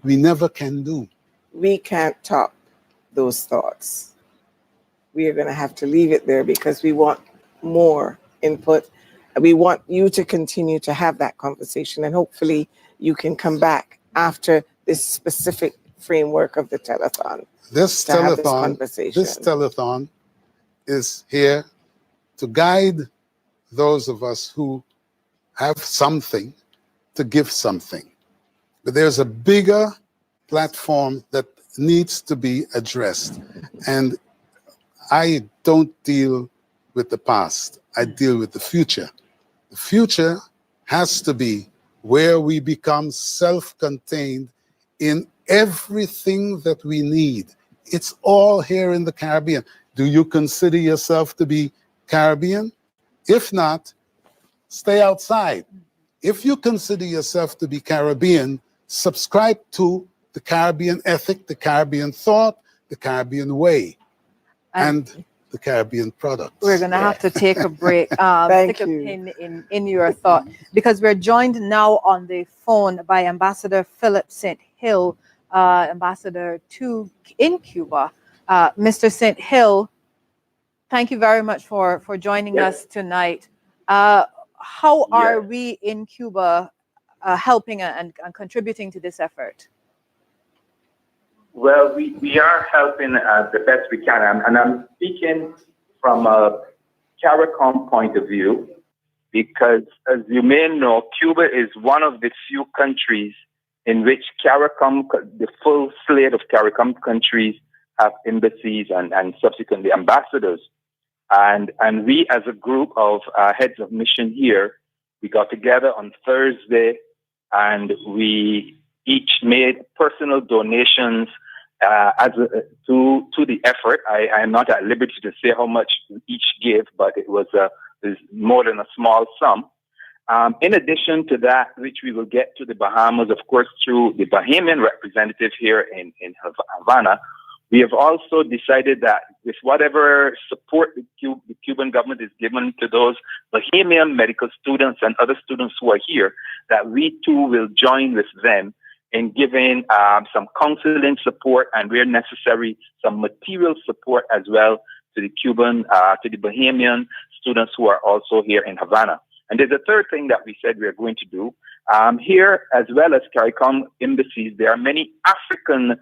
never can do. We can't top those thoughts. We are going to have to leave it there because we want more input. We want you to continue to have that conversation, and hopefully you can come back after this specific framework of the telethon. This telethon is here to guide those of us who have something to give something. But there's a bigger platform that needs to be addressed. And I don't deal with the past. I deal with the future. The future has to be where we become self-contained in everything that we need. It's all here in the Caribbean. Do you consider yourself to be Caribbean? If not, stay outside. If you consider yourself to be Caribbean, subscribe to the Caribbean ethic, the Caribbean thought, the Caribbean way, and the Caribbean product. We're going to have to take a break. Stick a pin in your thought, because we're joined now on the phone by Ambassador Philip St. Hill, ambassador in Cuba. Mr. St. Hill, thank you very much for joining us tonight. How are we in Cuba helping and contributing to this effort? Well, we are helping the best we can. And I'm speaking from a CARICOM point of view. because, as you may know, Cuba is one of the few countries in which CARICOM, the full slate of CARICOM countries, have embassies and subsequently ambassadors. And we, as a group of heads of mission here, we got together on Thursday and we each made personal donations to the effort. I am not at liberty to say how much we each gave, but it was more than a small sum. In addition to that, which we will get to the Bahamas, of course, through the Bahamian representative here in Havana, we have also decided that with whatever support the Cuban government is given to those Bahamian medical students and other students who are here, that we too will join with them in giving some counseling support and, where necessary, some material support as well to the to the Bahamian students who are also here in Havana. And there's a third thing that we said we are going to do. Here, as well as CARICOM embassies, there are many African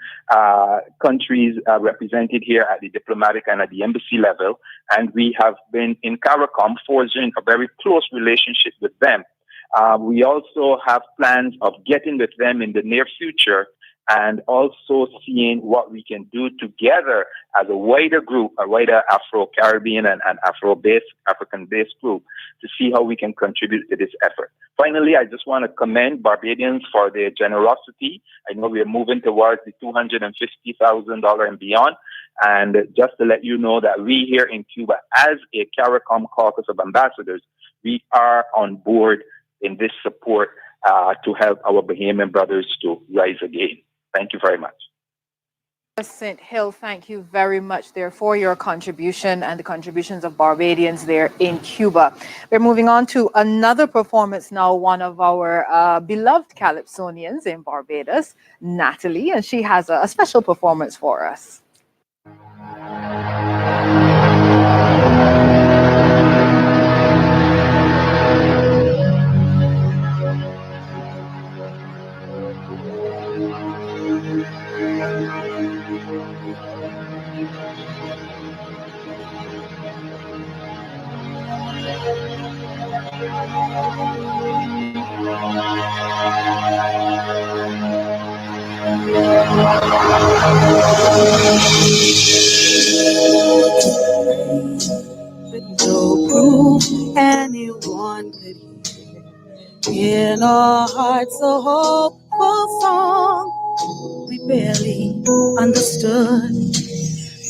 countries represented here at the diplomatic and at the embassy level. And we have been in CARICOM forging a very close relationship with them. We also have plans of getting with them in the near future and also seeing what we can do together as a wider group, a wider Afro-Caribbean and African-based group, to see how we can contribute to this effort. Finally, I just want to commend Barbadians for their generosity. I know we are moving towards the $250,000 and beyond. And just to let you know that we here in Cuba, as a CARICOM caucus of ambassadors, we are on board in this support to help our Bahamian brothers to rise again. Thank you very much. St. Hill, thank you very much there for your contribution and the contributions of Barbadians there in Cuba. We're moving on to another performance now, one of our beloved Calypsonians in Barbados, Natalie, and she has a special performance for us. No proof anyone could hear. In our hearts a hopeful song we barely understood.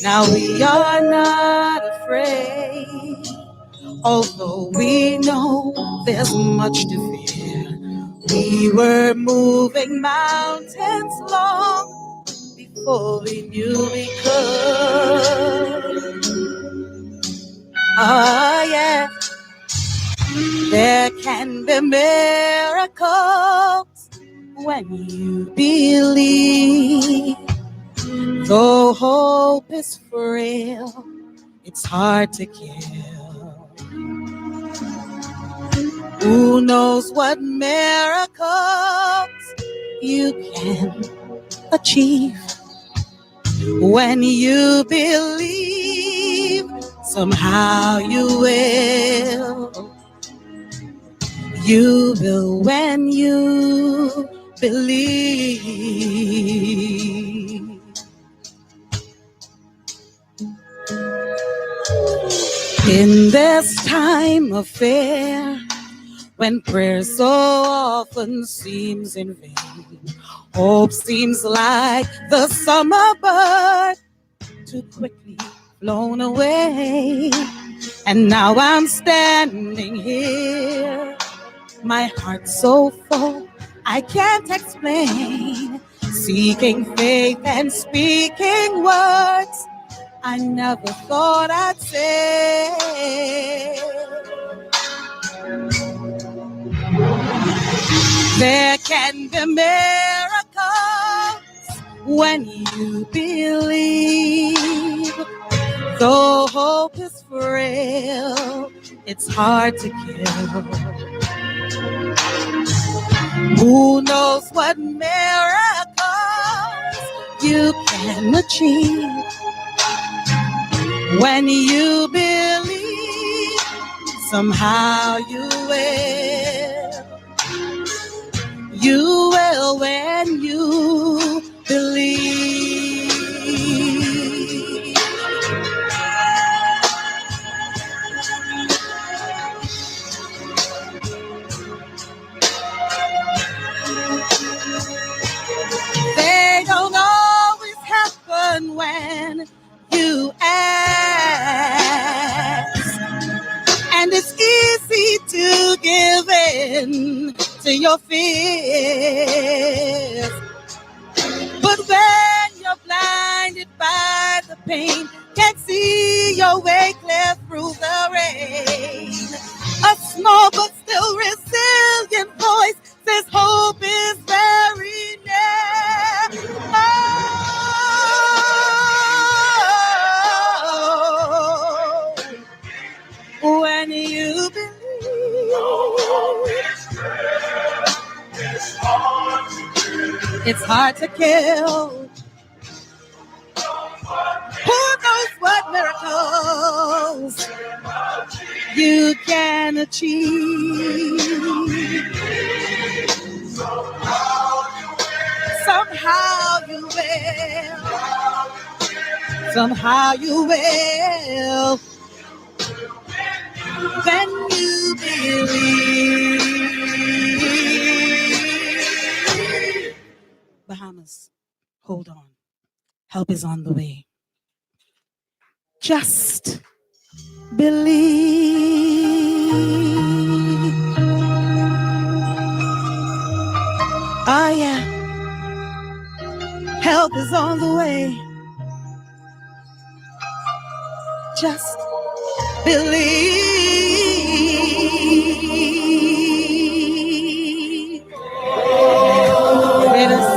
Now we are not afraid, although we know there's much to fear. We were moving mountains long before we knew we could. Ah, yeah. There can be miracles when you believe. Though hope is frail, it's hard to kill. Who knows what miracles you can achieve when you believe? Somehow you will. You will when you believe. In this time of fear, when prayer so often seems in vain, hope seems like the summer bird too quickly blown away. And now I'm standing here, my heart so full I can't explain, seeking faith and speaking words I never thought I'd say. There can be miracles when you believe. Though hope is frail, it's hard to kill. Who knows what miracles you can achieve when you believe? Somehow you will when you believe. They don't always happen when you ask, and it's easy to give in to your fears. But when you're blinded by the pain, can't see your way clear through the rain, a small but still resilient voice says hope is very near. Oh, when you believe. It's hard to kill. Who knows what miracles you can achieve? Somehow you will. Somehow you will. When you believe. Bahamas, hold on. Help is on the way. Just believe. Oh yeah. Help is on the way. Just believe. Let us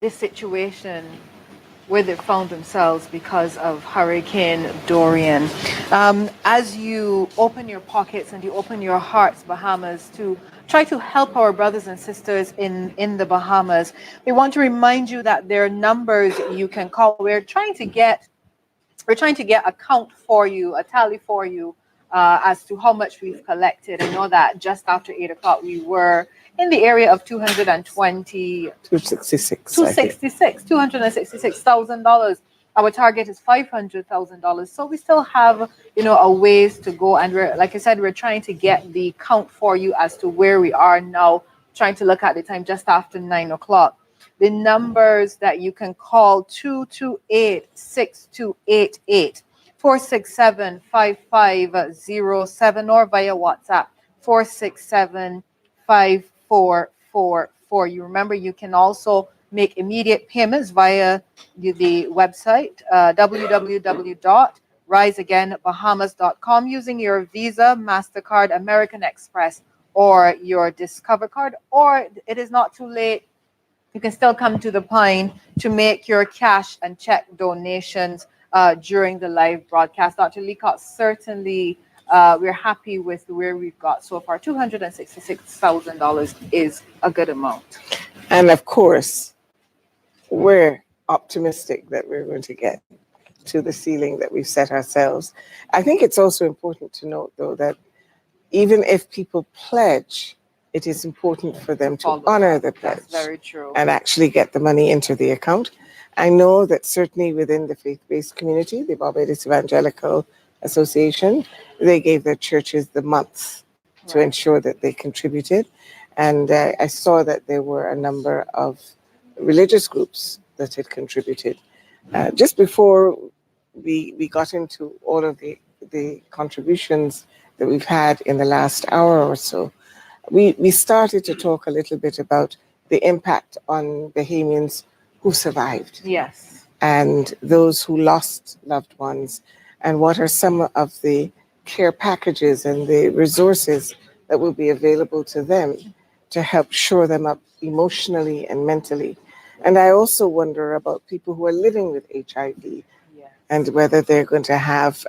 this situation where they found themselves because of Hurricane Dorian. As you open your pockets and you open your hearts, Bahamas, to try to help our brothers and sisters in the Bahamas, we want to remind you that there are numbers you can call. We're trying to get a count for you, a tally for you, as to how much we've collected. I know that just after 8 o'clock, we were in the area of $266,000. Our target is $500,000. So we still have, a ways to go. And like I said, we're trying to get the count for you as to where we are now, trying to look at the time just after 9 o'clock. The numbers that you can call 228-6288, 467-5507, or via WhatsApp 467-5444. You remember you can also make immediate payments via the website www.riseagainbahamas.com using your Visa, MasterCard, American Express, or your Discover card. Or it is not too late. You can still come to the Pine to make your cash and check donations during the live broadcast. Dr. Leacock certainly we're happy with where we've got so far. $266,000 is a good amount. And of course, we're optimistic that we're going to get to the ceiling that we've set ourselves. I think it's also important to note, though, that even if people pledge, it is important for them to honor the pledge. That's very true. And actually get the money into the account. I know that certainly within the faith-based community, the Barbados Evangelical Association, they gave their churches the month to ensure that they contributed. And I saw that there were a number of religious groups that had contributed. Just before we got into all of the contributions that we've had in the last hour or so, we started to talk a little bit about the impact on Bahamians who survived. Yes. And those who lost loved ones, and what are some of the care packages and the resources that will be available to them to help shore them up emotionally and mentally. And I also wonder about people who are living with HIV and whether they're going to have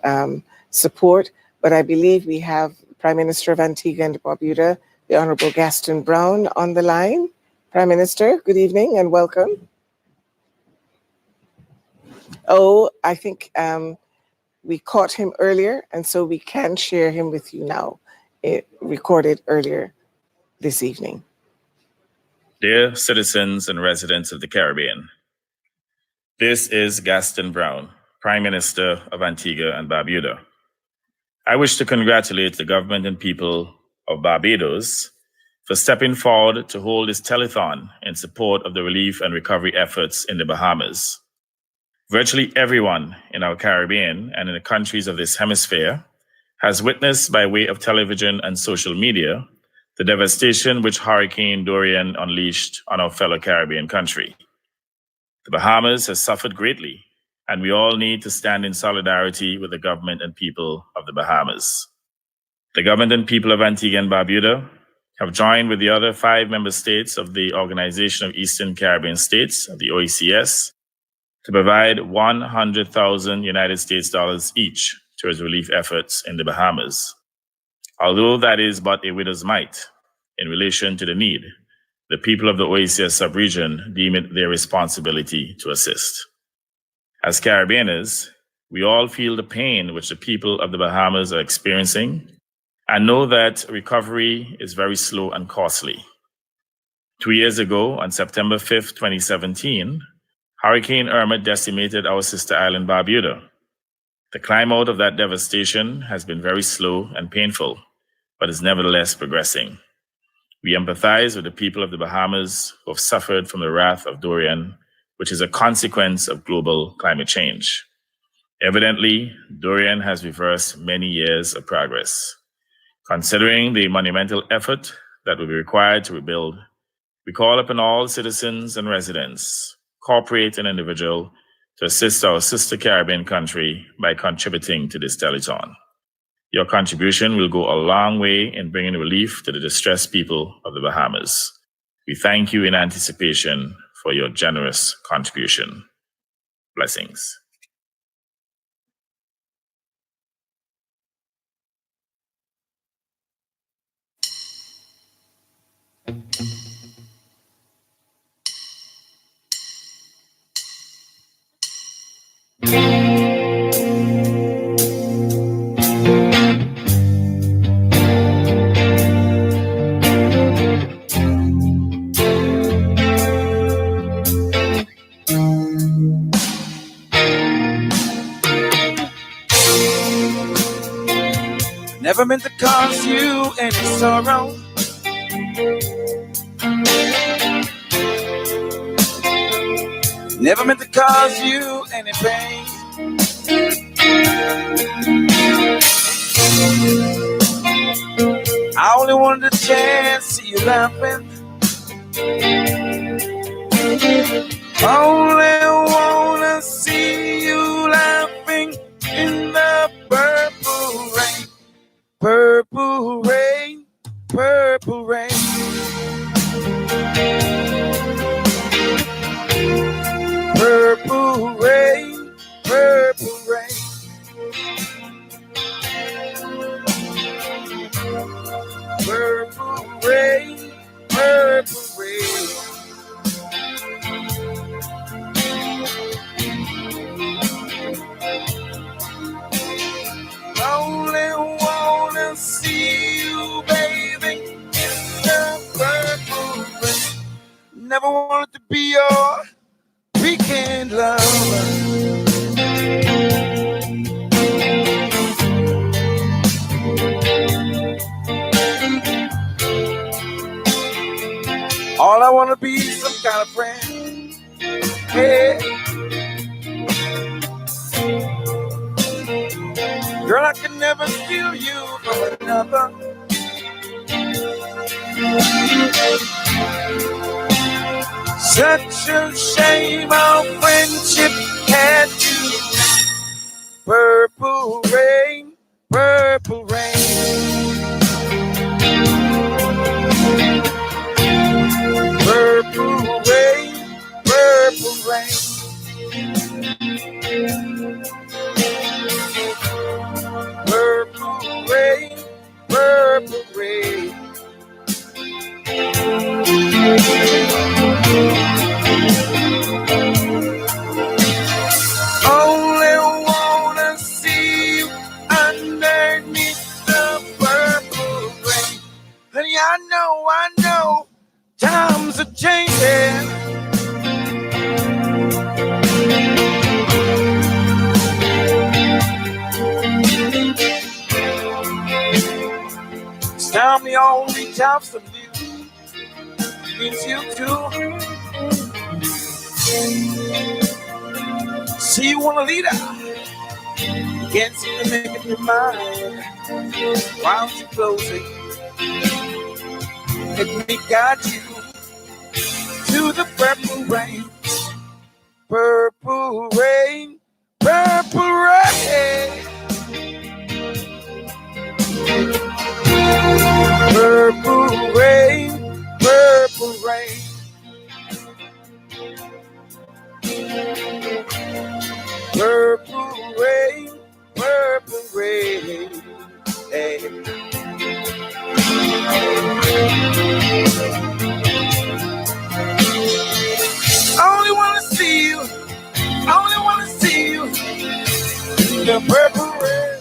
support. But I believe we have Prime Minister of Antigua and Barbuda, the Honorable Gaston Brown, on the line. Prime Minister, good evening and welcome. Oh, I think we caught him earlier, and so we can share him with you now. It recorded earlier this evening. Dear citizens and residents of the Caribbean, this is Gaston Brown, Prime Minister of Antigua and Barbuda. I wish to congratulate the government and people of Barbados for stepping forward to hold this telethon in support of the relief and recovery efforts in the Bahamas. Virtually everyone in our Caribbean and in the countries of this hemisphere has witnessed by way of television and social media the devastation which Hurricane Dorian unleashed on our fellow Caribbean country. The Bahamas has suffered greatly, and we all need to stand in solidarity with the government and people of the Bahamas. The government and people of Antigua and Barbuda have joined with the other 5 member states of the Organization of Eastern Caribbean States, the OECS, to provide 100,000 United States dollars each towards relief efforts in the Bahamas. Although that is but a widow's mite in relation to the need, the people of the OECS sub-region deem it their responsibility to assist. As Caribbeaners, we all feel the pain which the people of the Bahamas are experiencing and know that recovery is very slow and costly. 2 years ago, on September 5th, 2017, Hurricane Irma decimated our sister island, Barbuda. The climb out of that devastation has been very slow and painful, but is nevertheless progressing. We empathize with the people of the Bahamas who have suffered from the wrath of Dorian, which is a consequence of global climate change. Evidently, Dorian has reversed many years of progress. Considering the monumental effort that will be required to rebuild, we call upon all citizens and residents, corporate and individual, to assist our sister Caribbean country by contributing to this telethon. Your contribution will go a long way in bringing relief to the distressed people of the Bahamas. We thank you in anticipation for your generous contribution. Blessings. Never meant to cause you any sorrow. Never meant to cause you any pain. I only wanted a chance to see you laughing. Only wanna see you laughing in the purple rain. Purple rain, purple rain. Purple rain, purple rain. be your weekend lover. All I wanna be is some kind of friend. Hey. Girl, I can never steal you from another. Such a shame our friendship had you. Purple rain, purple rain. Purple rain, purple rain. Purple rain, purple rain. Only wanna see you underneath the purple rain. Honey, I know, times are changing. It's time we all reach out for you. Means you too. See you want a leader. You can't seem to make up your mind. Why don't you close it? Let me guide you to the purple rain. Purple rain, purple rain. Purple rain, purple rain. Purple rain, purple rain. Hey. I only wanna see you. I only wanna see you in the purple rain.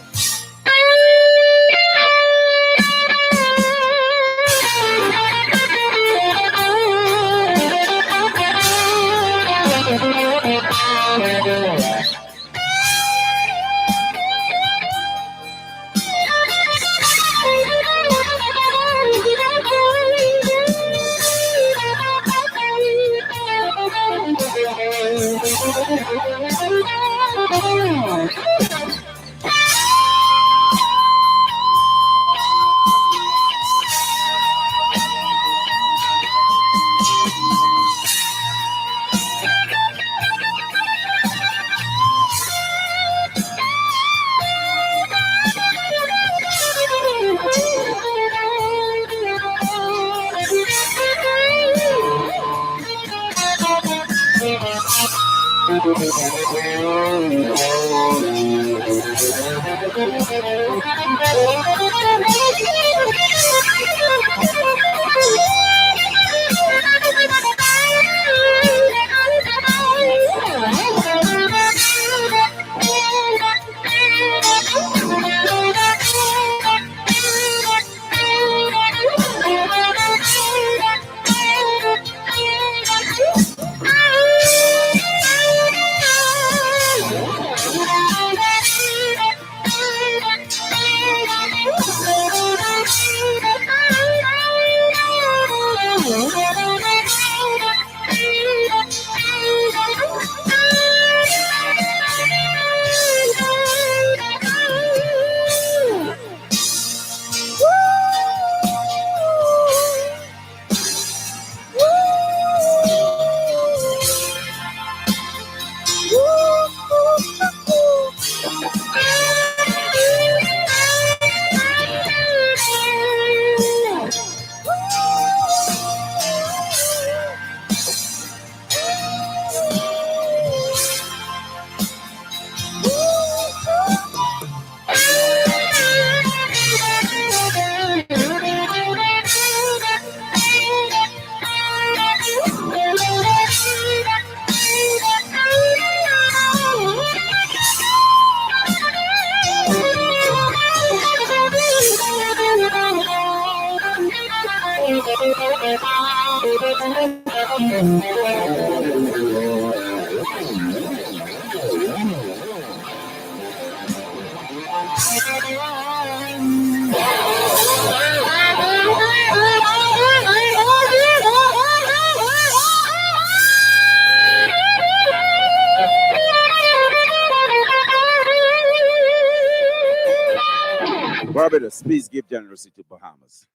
Barbados, please give generously to Bahamas.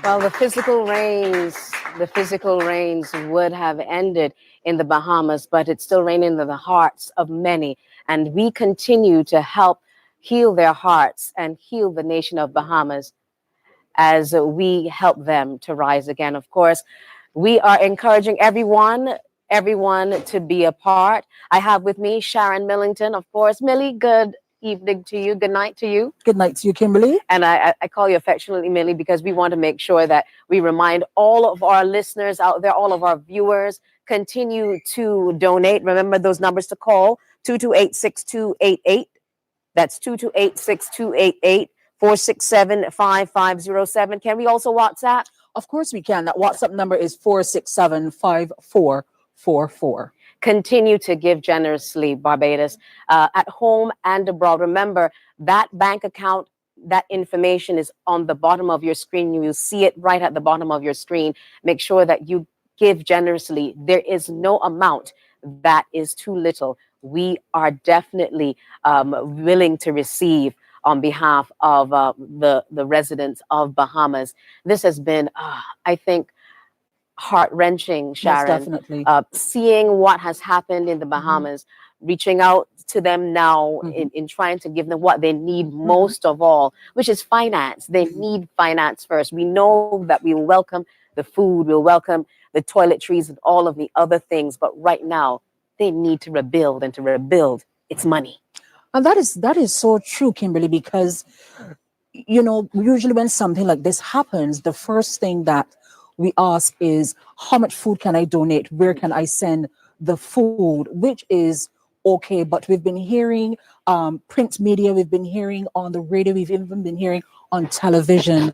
Well, the physical rains would have ended in the Bahamas, but it's still raining in the hearts of many. And we continue to help heal their hearts and heal the nation of Bahamas as we help them to rise again. Of course, we are encouraging everyone to be a part. I have with me Sharon Millington, of course. Millie, good evening to you. Good night to you. Good night to you, Kimberly. And I call you affectionately Millie because we want to make sure that we remind all of our listeners out there, all of our viewers, continue to donate. Remember those numbers to call, 228-6288. That's 228-6288, 467-5507. Can we also WhatsApp? Of course we can. That WhatsApp number is 467-5444. Continue to give generously, Barbados, at home and abroad. Remember, that bank account, that information is on the bottom of your screen. You will see it right at the bottom of your screen. Make sure that you give generously. There is no amount that is too little. We are definitely willing to receive on behalf of the residents of Bahamas. This has been, I think, heart-wrenching, Sharon. Yes, definitely. Seeing what has happened in the Bahamas, reaching out to them now in trying to give them what they need most of all, which is finance. They need finance first. We know that we welcome the food, we'll welcome the toiletries and all of the other things, but right now they need to rebuild, and to rebuild, it's money. And that is so true, Kimberly, because, you know, usually when something like this happens, the first thing that we ask is, how much food can I donate? Where can I send the food? Which is okay, but we've been hearing print media, we've been hearing on the radio, we've even been hearing on television,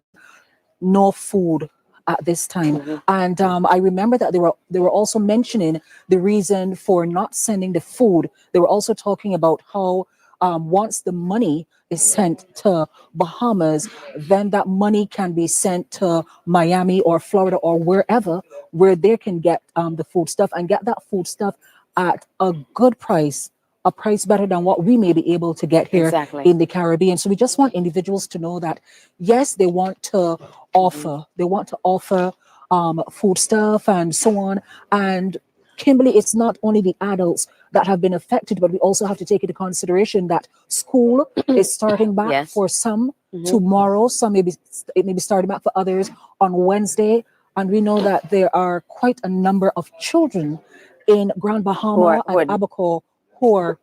no food at this time. And I remember that they were also mentioning the reason for not sending the food. They were also talking about how once the money is sent to Bahamas, then that money can be sent to Miami or Florida or wherever, where they can get the food stuff and get that food stuff at a good price, a price better than what we may be able to get here in the Caribbean. So we just want individuals to know that, yes, they want to offer, food stuff and so on. And Kimberly, it's not only the adults that have been affected, but we also have to take into consideration that school is starting back for some tomorrow. Some it may be starting back for others on Wednesday. And we know that there are quite a number of children in Grand Bahama and Abaco who are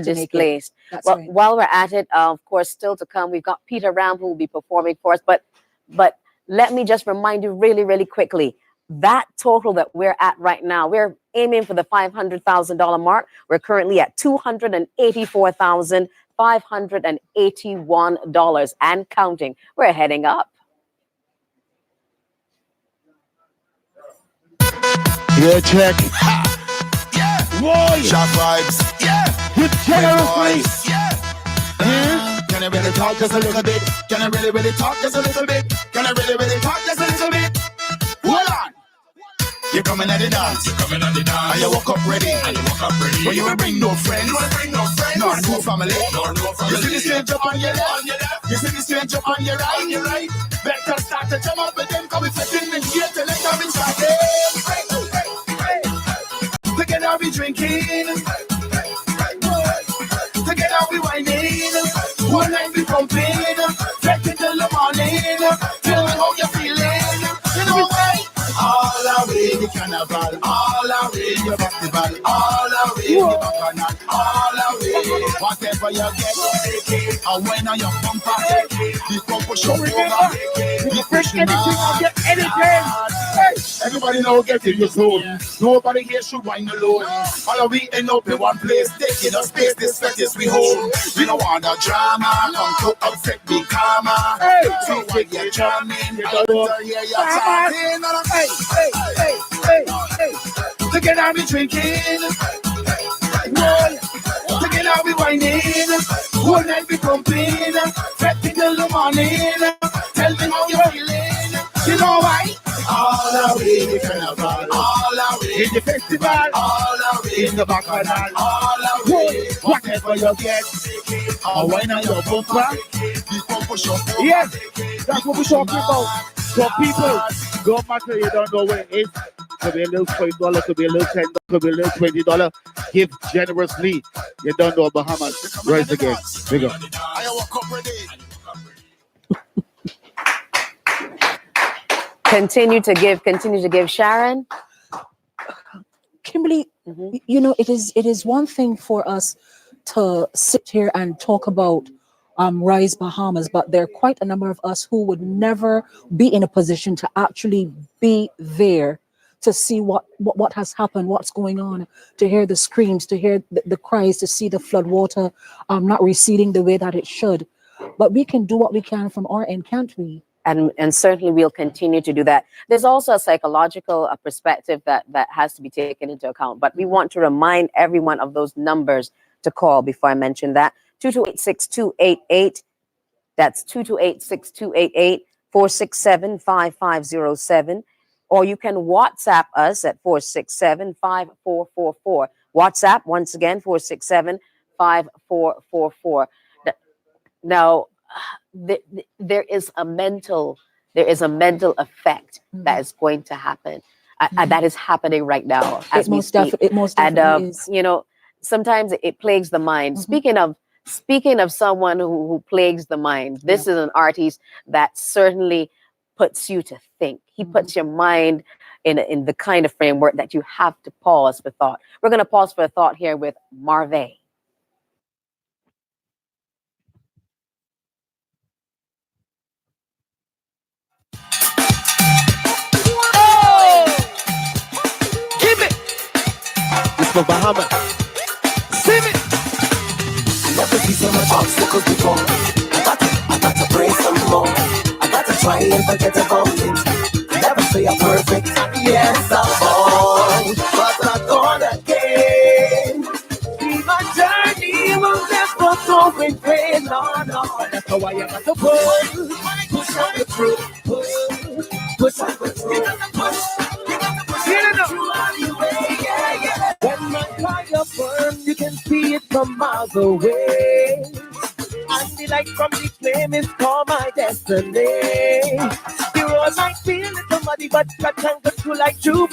displaced. Well, while we're at it, of course, still to come, we've got Peter Ram who will be performing for us. But let me just remind you really, really quickly, that total that we're at right now, we're aiming for the $500,000 mark. We're currently at $284,581 and counting. We're heading up. Yeah, check. Yeah. Whoa. Sharp vibes. Yeah. You generously. Yeah. Can I really talk just a little bit? Can I really talk just a little bit? Can I really talk just a little bit? Hold on. You're coming at the dance. And you woke up ready. But you will bring no friends. Nor no family. You see the stranger on your left. You see the stranger on your right. Better start to jump up with them. Come with fitting in here to let them inside. Together we drinking. Together we whining. One night we pumping. Take it till the morning. Tell me how you feeling. You know why? All away the carnival, all away the festival, all away the bacchanal, all away. Whatever you get, and when are your bumper, the bumper show over. The fresh anything, I'll get anything. Everybody now get in your zone. Nobody here should whine alone. All of we end up in one place, taking a space, this fetish we hold. We don't want no drama, come to upset the karma. See what you're charming, I want to hear you talking. Hey. Together we drinking. Together we whining. One night we pumping. Fetting till the morning. Tell me how you're feeling. You know why? All away the carnival. All away in the festival, all away in the bacchanal, all away. Whatever you get, or when I your bumper, yes, that's what we're talking about. So people, no matter you don't know where it is, could be a little $20, could be a little $10, could be a little $20. Give generously. You don't know Bahamas. Rise again. Big up. Continue to give. Sharon? Kimberly, you know, it is one thing for us to sit here and talk about Rise Bahamas, but there are quite a number of us who would never be in a position to actually be there to see what has happened, what's going on, to hear the screams, to hear the cries, to see the flood water not receding the way that it should. But we can do what we can from our end, can't we? And certainly we'll continue to do that. There's also a psychological perspective that has to be taken into account. But we want to remind everyone of those numbers to call before I mention that. 228-6288. That's 228-6288, 467-5507. Or you can WhatsApp us at 467-5444. WhatsApp, once again, 467-5444. Now, there is a mental effect that is going to happen. That is happening right now as we speak. It most definitely is. You know, sometimes it plagues the mind. Speaking of someone who plagues the mind, this is an artist that certainly puts you to think. He puts your mind in the kind of framework that you have to pause for thought. We're going to pause for a thought here with Marvey. For Bahamas. See me. I never see so much obstacles before. I got to pray some more. I got to try and forget about it. I never say I'm perfect. Yes, I'm wrong, but I'm gonna again. See my journey will never go in vain. No. That's how I got to push on the truth. Push on the truth. When my fire burns, you can see it from miles away. And the light from the flame is called my destiny. The road might feel a little muddy, but I can go through like Juve.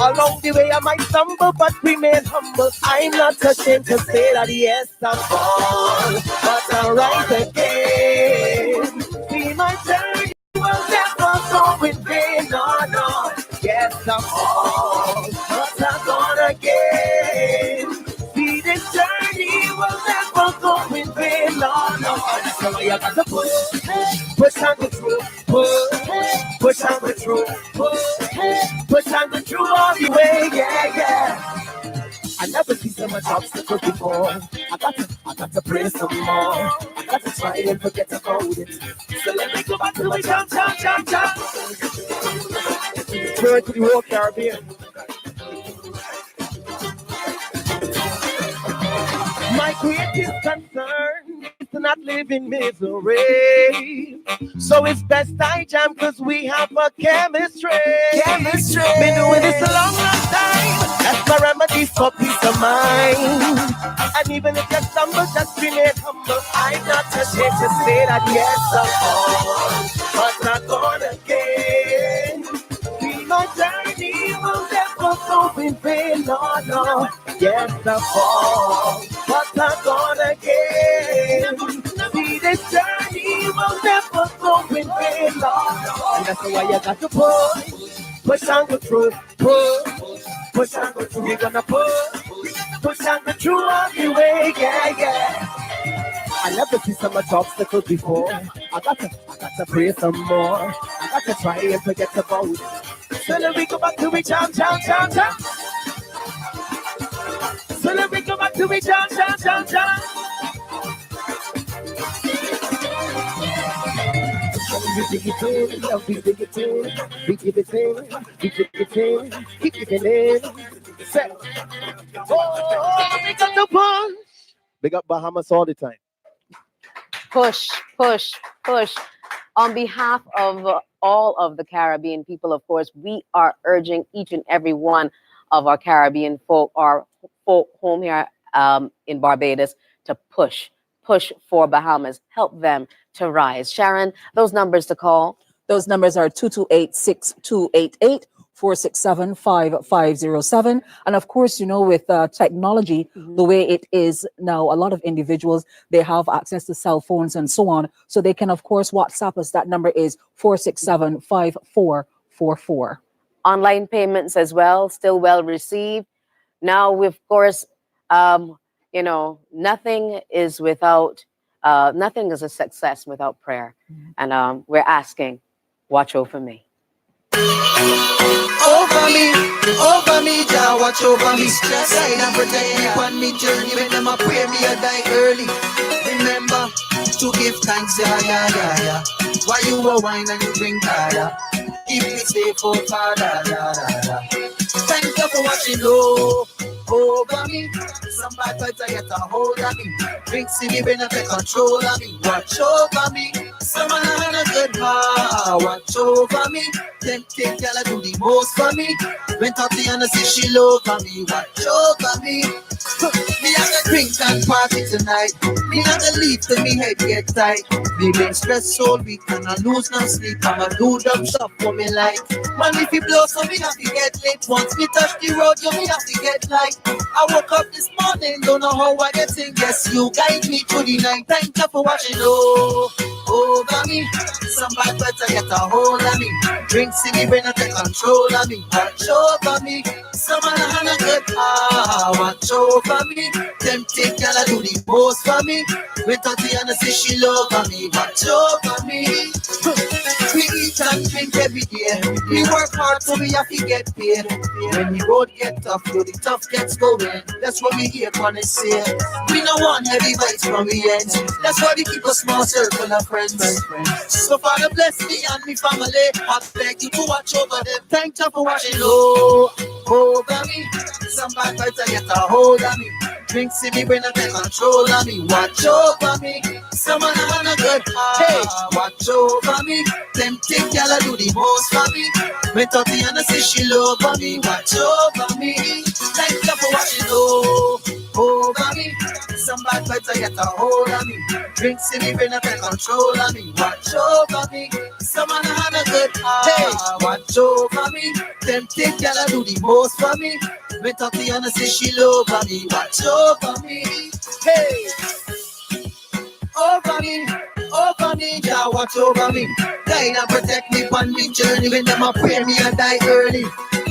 Along the way I might stumble, but remain humble. I'm not ashamed to say that yes, I'm fall, but I'll rise again. See my journey will never go in vain, no. Yes, I'm fall, but I'm gone again. See this journey will never go in vain, no. So I got to push on the truth, push on the truth, push on the truth all the way, yeah. I never see so much obstacles before. I got to pray some more. I got to try and forget about it. So let me go back to the jump. Turn to the whole Caribbean. My greatest concern is to not live in misery. So it's best I jam because we have a chemistry. Been doing this a long time. That's my remedy for peace of mind. And even if you stumble, just remain humble. I'm not ashamed to say that yes, I'm all, but not gone again. See my journey will never go in vain, no. Yes, I'm all, but not gone again. See this journey will never go in vain, no. And that's why you got to push on the truth, push on the truth. You're gonna push on the truth all the way, yeah. I never see so much obstacles before. I got to pray some more. I got to try and forget about it. So let me go back to it, jump. So let me go back to it, jump. We dig it in, we dig it in, we give it in, we dig it in, keep it in. Set. Oh, we got the punch. Big up Bahamas all the time. Push. On behalf of all of the Caribbean people, of course, we are urging each and every one of our Caribbean folk, our folk home here in Barbados, to push for Bahamas, help them to rise. Sharon, those numbers to call. Those numbers are 228-6288, 467-5507. And of course, you know, with technology, the way it is now, a lot of individuals, they have access to cell phones and so on. So they can, of course, WhatsApp us. That number is 467-5444. Online payments as well, still well received. Now, of course, you know, nothing is a success without prayer. And we're asking, watch over me. Over me, Jah, watch over me. Guide and protect me on me journey. When them a pray me, I die early. Remember to give thanks, yeah. Why you a wine and you drink, yeah. Keep me safe, oh Father, Thank you for watching over me. Some bad vibes I get a hold of me. Drinks in me when I take control of me. Watch over me. Some man a good heart. Watch over me. Them take y'all do the most for me. When Tatiana say she love me. Watch over me. Me have a drink and party tonight. Me not a leave till me head get tight. Me been stressed all week and I lose no sleep. I'ma do dumb stuff for me like. Man if you blow so me have to get late. Once me touch the road you me have to get light. I woke up this morning, don't know how I get in. Guess you guide me through the night. Thank you for watching over me. Some bad vibes I get a hold of me. Drinks in me when I take control of me. Watch over me. Some man a good heart. Watch over me. Them take y'all do the most for me. When Tatiana say she love me. Watch over me. We eat and drink every day. We work hard so we have to get paid. When the road get tough, though the tough gets going. That's what we hear on it say. We no want heavy bites from the ends. That's why we keep a small circle of friends. So Father bless me and me family. I beg you to watch over them. Thank you for watching over me. Some bad bites I get a hold of me. Drinks in me when I take control of me. Watch over me. Some man a good heart. Watch over me. Them think y'all do the most for me. When Tatiana say she love me. Watch over me. Thank you for watching over me. Some bad vibes I get a hold of me. Drinks in me when I take control of me. Watch over me. Some man a good heart. Watch over me. Them think y'all do the most for me. When Tatiana say she love me. Watch over me. Hey. Over me, Jah, watch over me. Guide and protect me on me journey. When them a pray me, I die early.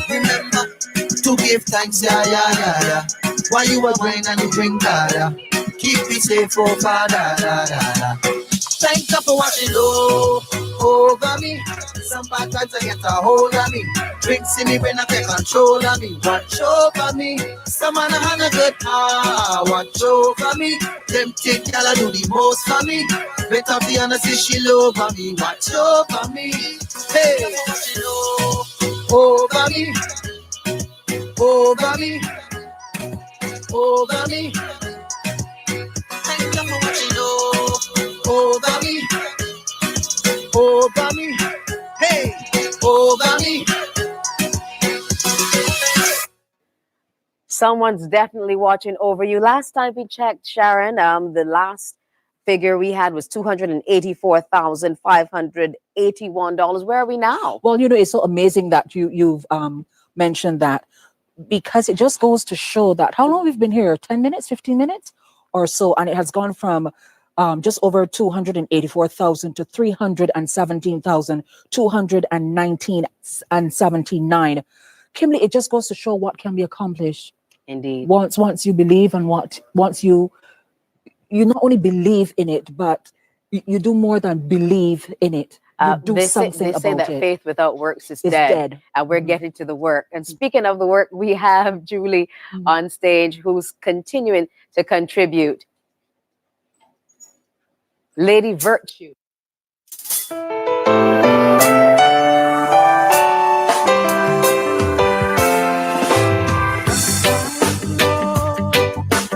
Remember to give thanks, yeah. Why you a wine and you drink, yeah. Keep me safe, oh Father, Thank you for watching over me. Some bad times I get a hold of me. Drinks in me when I take control of me. Watch over me. Some man a good heart. Watch over me. Them take y'all do the most for me. Better be honest if she love me. Watch over me. Hey, watching over me. Over me. Over me. Thank you for watching over me. Over me. Hey, over me. Someone's definitely watching over you. Last time we checked, Sharon, the last figure we had was $284,581. Where are we now? Well, you know, it's so amazing that you've mentioned that, because it just goes to show that how long we've been here, 10 minutes, 15 minutes or so, and it has gone from just over 284,000 to 317,219 and 79. Kimberly, it just goes to show what can be accomplished. Indeed. Once you believe, and once you not only believe in it, but you do more than believe in it. You do something about it. They say that faith without works is dead. And we're getting to the work. And speaking of the work, we have Julie on stage, who's continuing to contribute. Lady Virtue.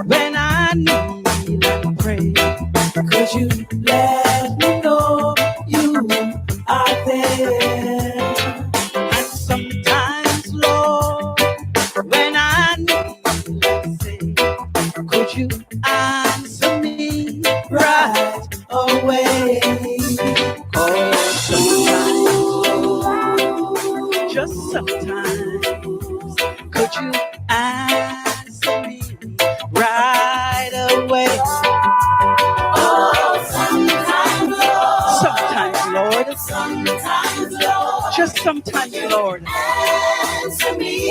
When I kneel and pray, could you let me know you are there? answer me right away. Oh, sometimes, Lord. Sometimes, Lord. Just sometimes, Lord. Answer me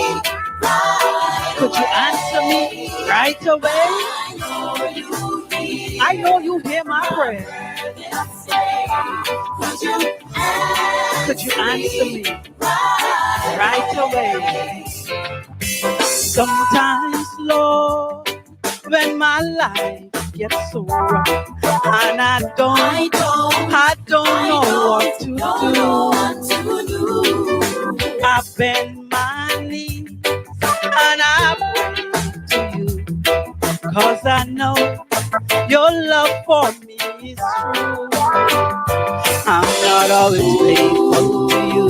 right Could you answer me right away? I know you hear my prayer. Could you answer me right away? Sometimes, Lord, when my life gets so rough and I don't know what to do. I bend my knees and I pray to you, 'cause I know your love for me is true. I'm not always faithful to you,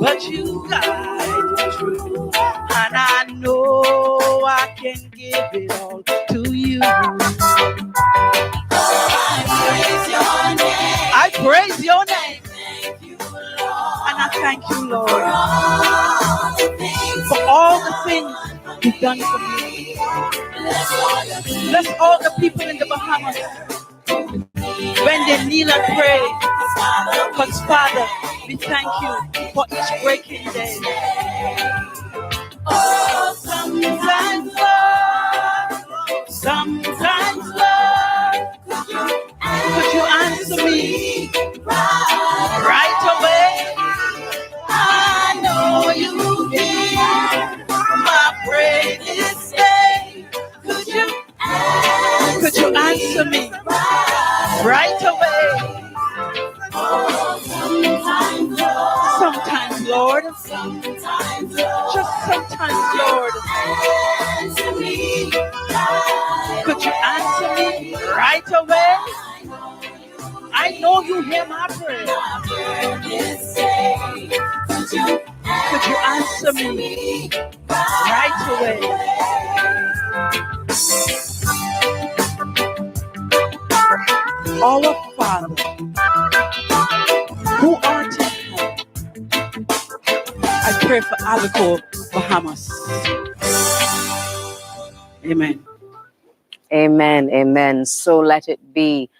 but you guide me through, and I know I can give it all to you. I praise your name. And I thank you, Lord, for all the things you've done for me. Bless all the people in the Bahamas when they kneel and pray. Because, Father, we thank you for each breaking day. Oh, sometimes, Lord, could you answer me right away? I know you hear my prayer this day. Could you answer me right away? Sometimes, Lord. Just sometimes, Lord. Could you answer me right away? I know you hear my prayer. Could you answer me right away? Our Father, who art in heaven, I pray for Again Bahamas. Amen. Amen. Amen. So let it be.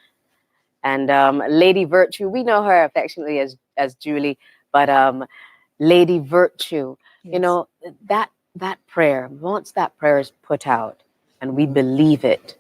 And Lady Virtue, we know her affectionately as Julie, but Lady Virtue, you know, that prayer, once that prayer is put out and we believe it,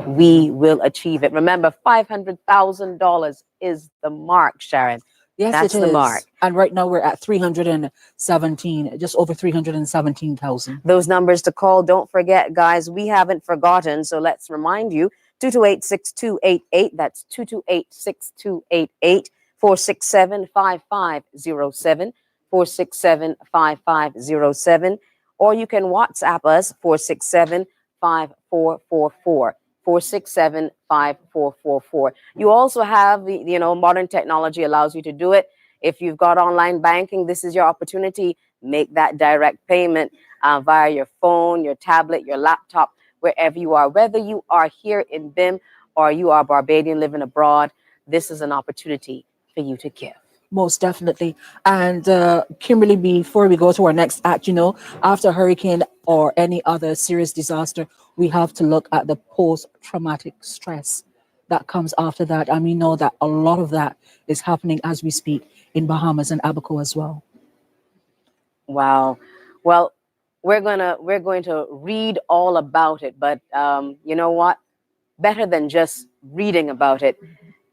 we will achieve it. Remember, $500,000 is the mark, Sharon. Yes, That's it the is. mark. And right now we're at 317, just over 317,000. Those numbers to call, don't forget, guys, we haven't forgotten. So let's remind you, 228-6288. That's 228-6288. 467-5507. 467-5507. Or you can WhatsApp us, 467-5444. 467-5444. You also have the, modern technology allows you to do it. If you've got online banking, this is your opportunity. Make that direct payment via your phone, your tablet, your laptop, wherever you are. Whether you are here in BIM or you are Barbadian living abroad, this is an opportunity for you to give. Most definitely. And Kimberly, before we go to our next act, after hurricane or any other serious disaster, we have to look at the post-traumatic stress that comes after that. And we know that a lot of that is happening as we speak in Bahamas and Abaco as well. Wow. Well, we're going to read all about it, but you know what? Better than just reading about it.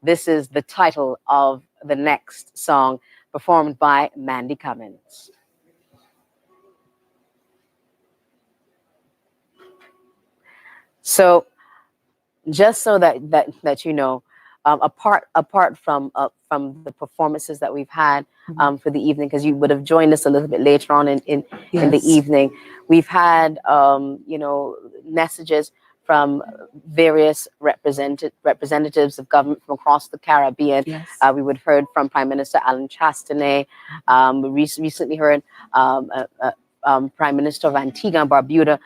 This is the title of the next song, performed by Mandy Cummins. So, just so that you know, apart from the performances that we've had for the evening, because you would have joined us a little bit later on in the evening, we've had messages from various representatives of government from across the Caribbean. Yes. We would have heard from Prime Minister Alan Chastanet. We recently heard Prime Minister of Antigua and Barbuda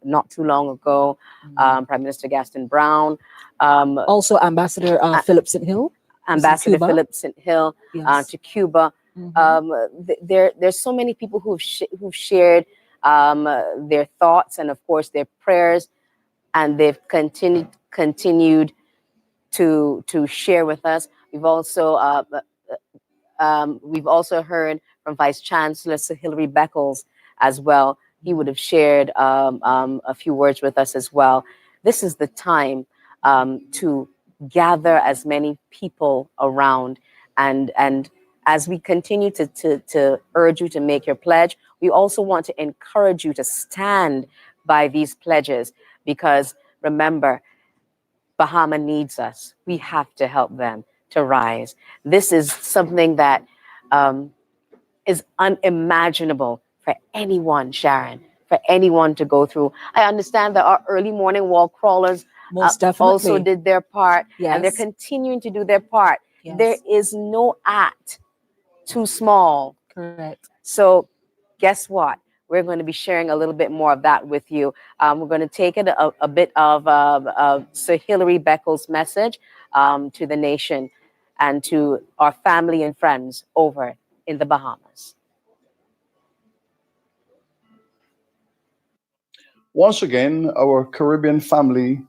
not too long ago, Prime Minister Gaston Brown. Also Ambassador Philip St. Hill. Ambassador Philip St. Hill Yes. to Cuba. There's so many people who've shared their thoughts and, of course, their prayers, and they've continued to share with us. We've also heard from Vice Chancellor Sir Hilary Beckles as well. He would have shared a few words with us as well. This is the time to gather as many people around, and as we continue to urge you to make your pledge, we also want to encourage you to stand by these pledges, because remember, Bahama needs us. We have to help them to rise. This is something that is unimaginable for anyone, Sharon, for anyone to go through. I understand that our early morning wall crawlers Most definitely also did their part, and they're Yes. continuing to do their part. Yes. There is no act too small. Correct. So guess what? We're going to be sharing a little bit more of that with you. We're going to take it a bit of Sir Hilary Beckles' message to the nation and to our family and friends over in the Bahamas. Once again, our Caribbean family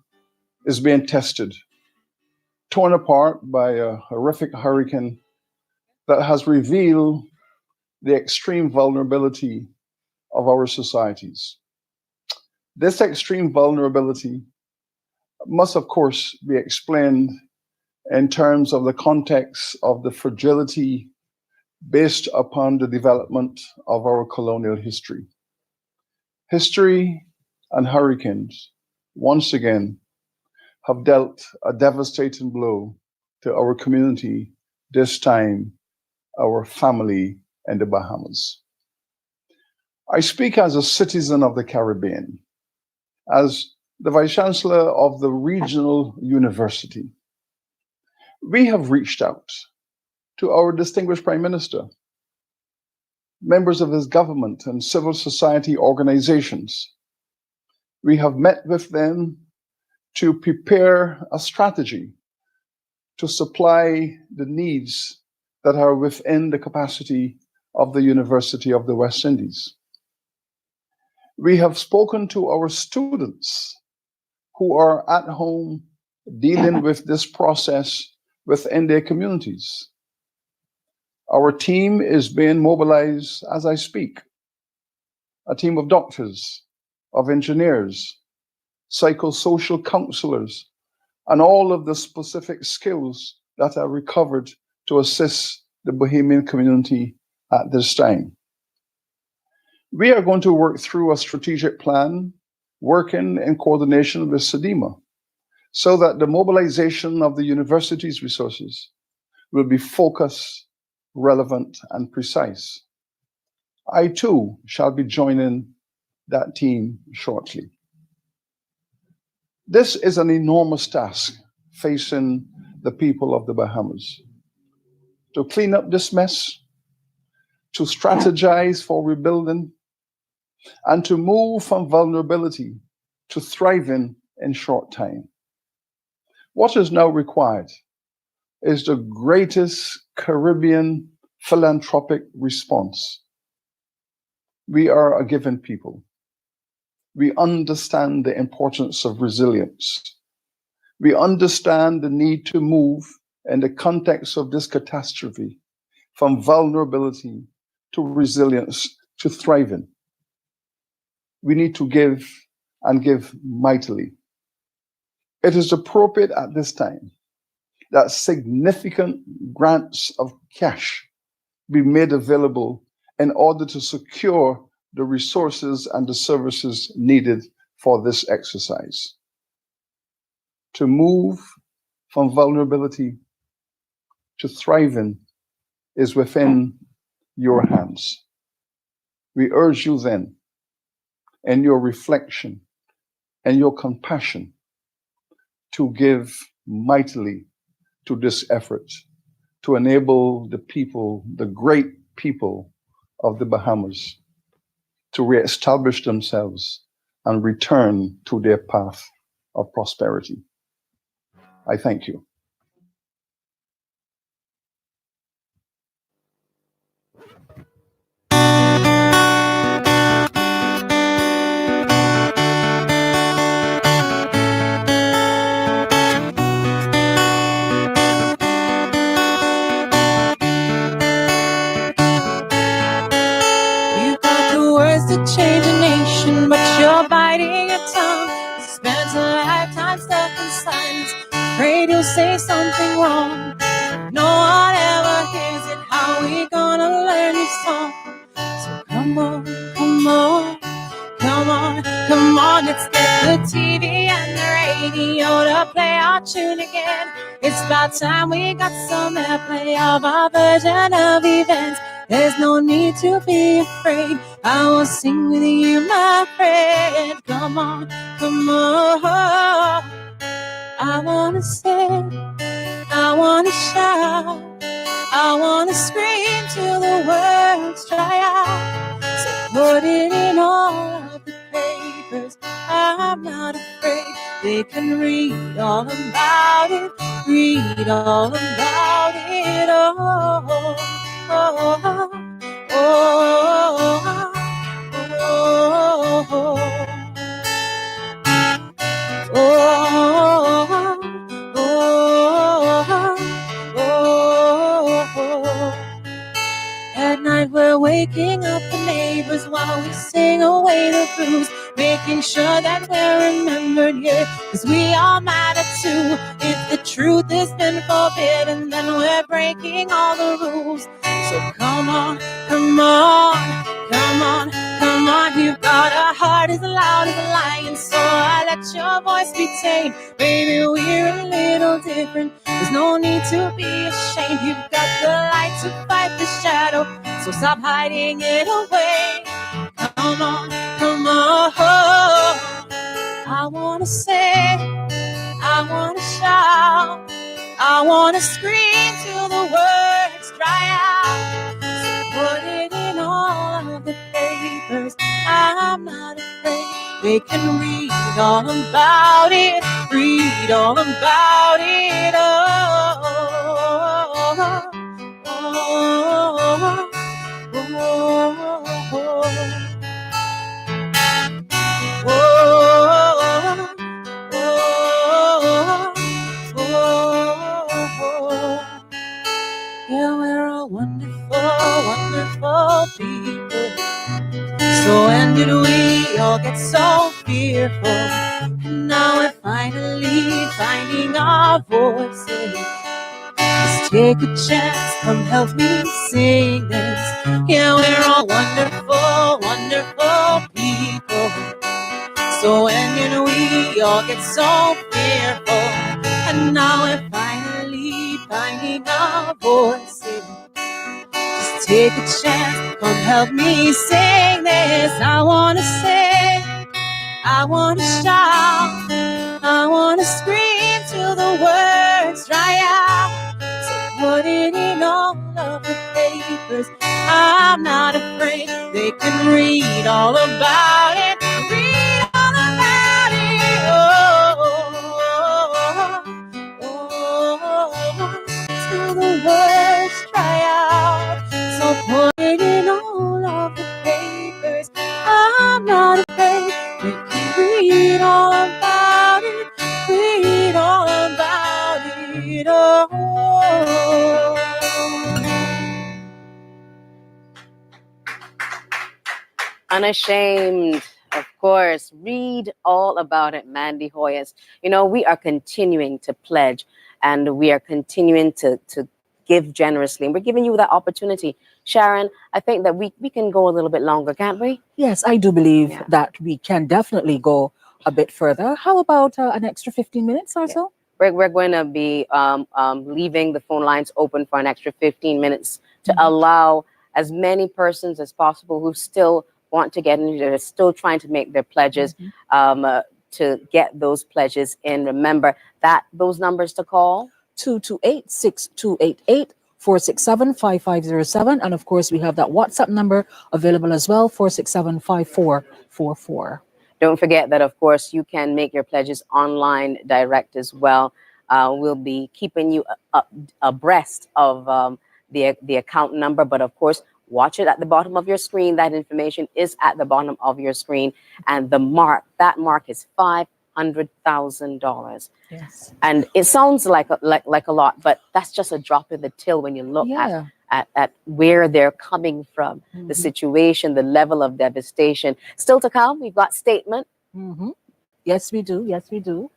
is being tested, torn apart by a horrific hurricane that has revealed the extreme vulnerability of our societies. This extreme vulnerability must, of course, be explained in terms of the context of the fragility based upon the development of our colonial history. History and hurricanes, once again, have dealt a devastating blow to our community, this time our family in the Bahamas. I speak as a citizen of the Caribbean, as the Vice Chancellor of the Regional University. We have reached out to our distinguished Prime Minister, members of his government and civil society organizations. We have met with them to prepare a strategy to supply the needs that are within the capacity of the University of the West Indies. We have spoken to our students who are at home dealing with this process within their communities. Our team is being mobilized as I speak. A team of doctors, of engineers, psychosocial counselors, and all of the specific skills that are recovered to assist the Bahamian community at this time. We are going to work through a strategic plan, working in coordination with SEDIMA, so that the mobilization of the university's resources will be focused, relevant, and precise. I too shall be joining that team shortly. This is an enormous task facing the people of the Bahamas. To clean up this mess, to strategize for rebuilding, and to move from vulnerability to thriving in short time. What is now required is the greatest Caribbean philanthropic response. We are a given people. We understand the importance of resilience. We understand the need to move in the context of this catastrophe from vulnerability to resilience to thriving. We need to give and give mightily. It is appropriate at this time that significant grants of cash be made available in order to secure the resources and the services needed for this exercise. To move from vulnerability to thriving is within your hands. We urge you then, in your reflection and your compassion, to give mightily to this effort to enable the people, the great people of the Bahamas, to reestablish themselves and return to their path of prosperity. I thank you. tongue. Spent a lifetime stuck in silence, afraid you'll say something wrong. No one ever hears it. How we gonna learn this song? So come on, come on, come on, come on. Let's get the TV and the radio to play our tune again. It's about time we got some airplay of our version of events. There's no need to be afraid. I will sing with you, my friend. Come on, come on. I wanna sing, I wanna shout, I wanna scream till the words dry out. So put it in all of the papers. I'm not afraid. They can read all about it. Read all about it. Oh, oh, oh, oh, oh, oh, At night we're waking up the neighbors while we sing away the blues, making sure that we're remembered here, 'cause we all matter too. If the truth has been forbidden, then we're breaking all the rules. So come on, come on, come on, come on. You've got a heart as loud as a lion, so I let your voice be tamed. Baby, we're a little different. There's no need to be ashamed. You've got the light to fight the shadow, so stop hiding it away. Come on, come on. I wanna sing, I wanna shout, I wanna scream till the words dry out. So put it in all of the papers. I'm not afraid. They can read all about it. Read all about it. Oh, oh, oh, yeah, we're a wonderful, wonderful people. So when did we all get so fearful? And now we're finally finding our voices. Just take a chance, come help me sing this. Yeah, we're all wonderful, wonderful people. So when did we all get so fearful? And now we're finally finding our voices. Just take a chance, come help me sing this. I wanna sing, I wanna shout, I wanna scream till the words dry out. So put it in all of the papers. I'm not afraid. They can read all about it. Read all about it. Oh, till the words dry out. So put it in all of the papers. I'm not afraid. They can read all about it. Read all about it. Oh. Unashamed, of course. Read all about it, Mandy Hoyas. You know, we are continuing to pledge and we are continuing to give generously. And we're giving you that opportunity. Sharon, I think that we can go a little bit longer, can't we? Yes, I do believe that we can definitely go a bit further. How about an extra 15 minutes or so? We're going to be leaving the phone lines open for an extra 15 minutes to allow as many persons as possible who still want to get in, they're still trying to make their pledges, to get those pledges in. Remember that those numbers to call: 228-6288, 467-5507. And of course, we have that WhatsApp number available as well, 467-5444. Don't forget that, of course, you can make your pledges online direct as well. We'll be keeping you abreast of the account number, but of course, watch it at the bottom of your screen. That information is at the bottom of your screen. And that mark is $500,000. Yes. And it sounds like a lot, but that's just a drop in the till when you look at where they're coming from, the situation, the level of devastation. Still to come, we've got statement. Yes, we do. Yes, we do.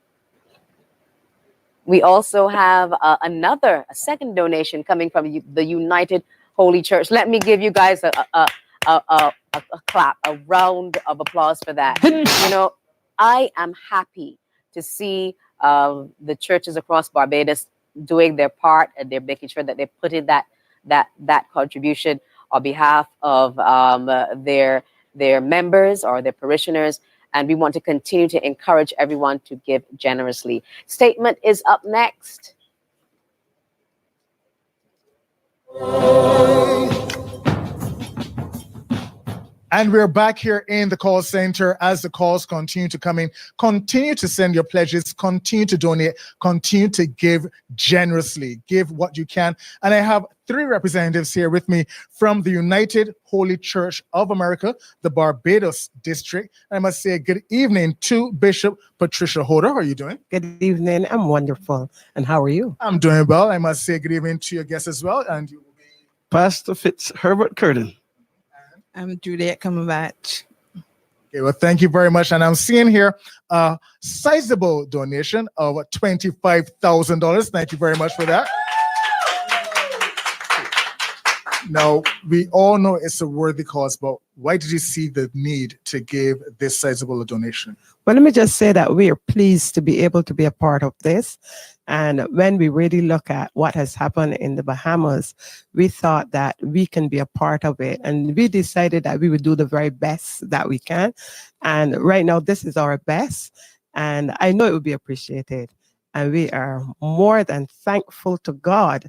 We also have a second donation coming from the United Holy Church. Let me give you guys a clap, a round of applause for that. You know, I am happy to see the churches across Barbados doing their part, and they're making sure that they put in that contribution on behalf of their members or their parishioners. And we want to continue to encourage everyone to give generously. Statement is up next. And we're back here in the call center as the calls continue to come in. Continue to send your pledges, continue to donate, continue to give generously. Give what you can. And I have 3 representatives here with me from the United Holy Church of America, the Barbados District. I must say good evening to Bishop Patricia Hodder. How are you doing? Good evening. I'm wonderful. And how are you? I'm doing well. I must say good evening to your guests as well. And you will be Pastor Fitzherbert Curtin. I'm Juliet Cumberbatch. Okay, well, thank you very much. And I'm seeing here a sizable donation of $25,000. Thank you very much for that. Now, we all know it's a worthy cause, but why did you see the need to give this sizable donation? Well, let me just say that we are pleased to be able to be a part of this. And when we really look at what has happened in the Bahamas, we thought that we can be a part of it. And we decided that we would do the very best that we can. And right now, this is our best. And I know it will be appreciated. And we are more than thankful to God.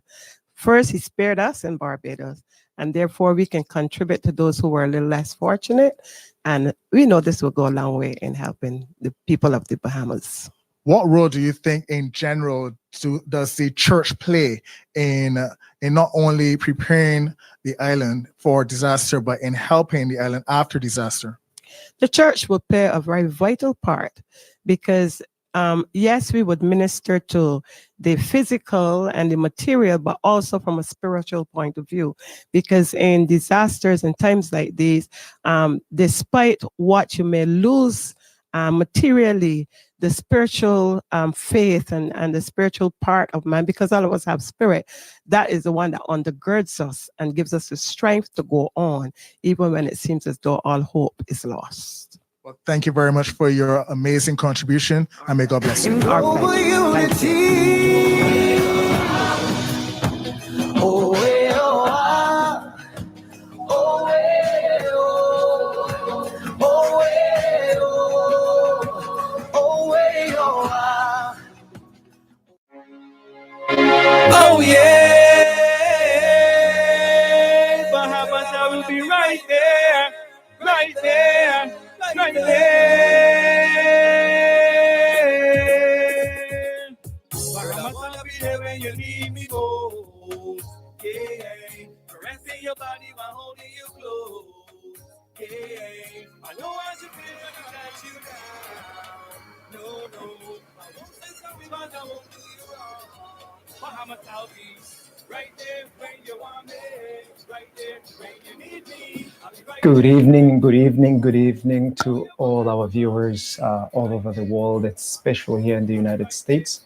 First, he spared us in Barbados, and therefore we can contribute to those who were a little less fortunate. And we know this will go a long way in helping the people of the Bahamas. What role do you think in general does the church play in not only preparing the island for disaster, but in helping the island after disaster? The church will play a very vital part because yes, we would minister to the physical and the material, but also from a spiritual point of view. Because in disasters and times like these, despite what you may lose materially, the spiritual faith and the spiritual part of man, because all of us have spirit, that is the one that undergirds us and gives us the strength to go on, even when it seems as though all hope is lost. Well, thank you very much for your amazing contribution, and may God bless you. Over unity. Oh, eh, oh, ah. Oh, eh, oh. Oh, eh, oh. Oh, eh, oh, ah. Oh yeah, Bahamas, I will be right there, right there, right there. Bahamas, I'll be there when you need me most. Yeah, caressing your body while holding you close. Yeah, I know I should feel when I let you down. No, I won't say sorry, but I won't do you wrong. Bahamas, I'll be right there when you want me, right there when you need me. I'll be right Good evening, good evening, good evening to all our viewers all over the world, especially here in the United States.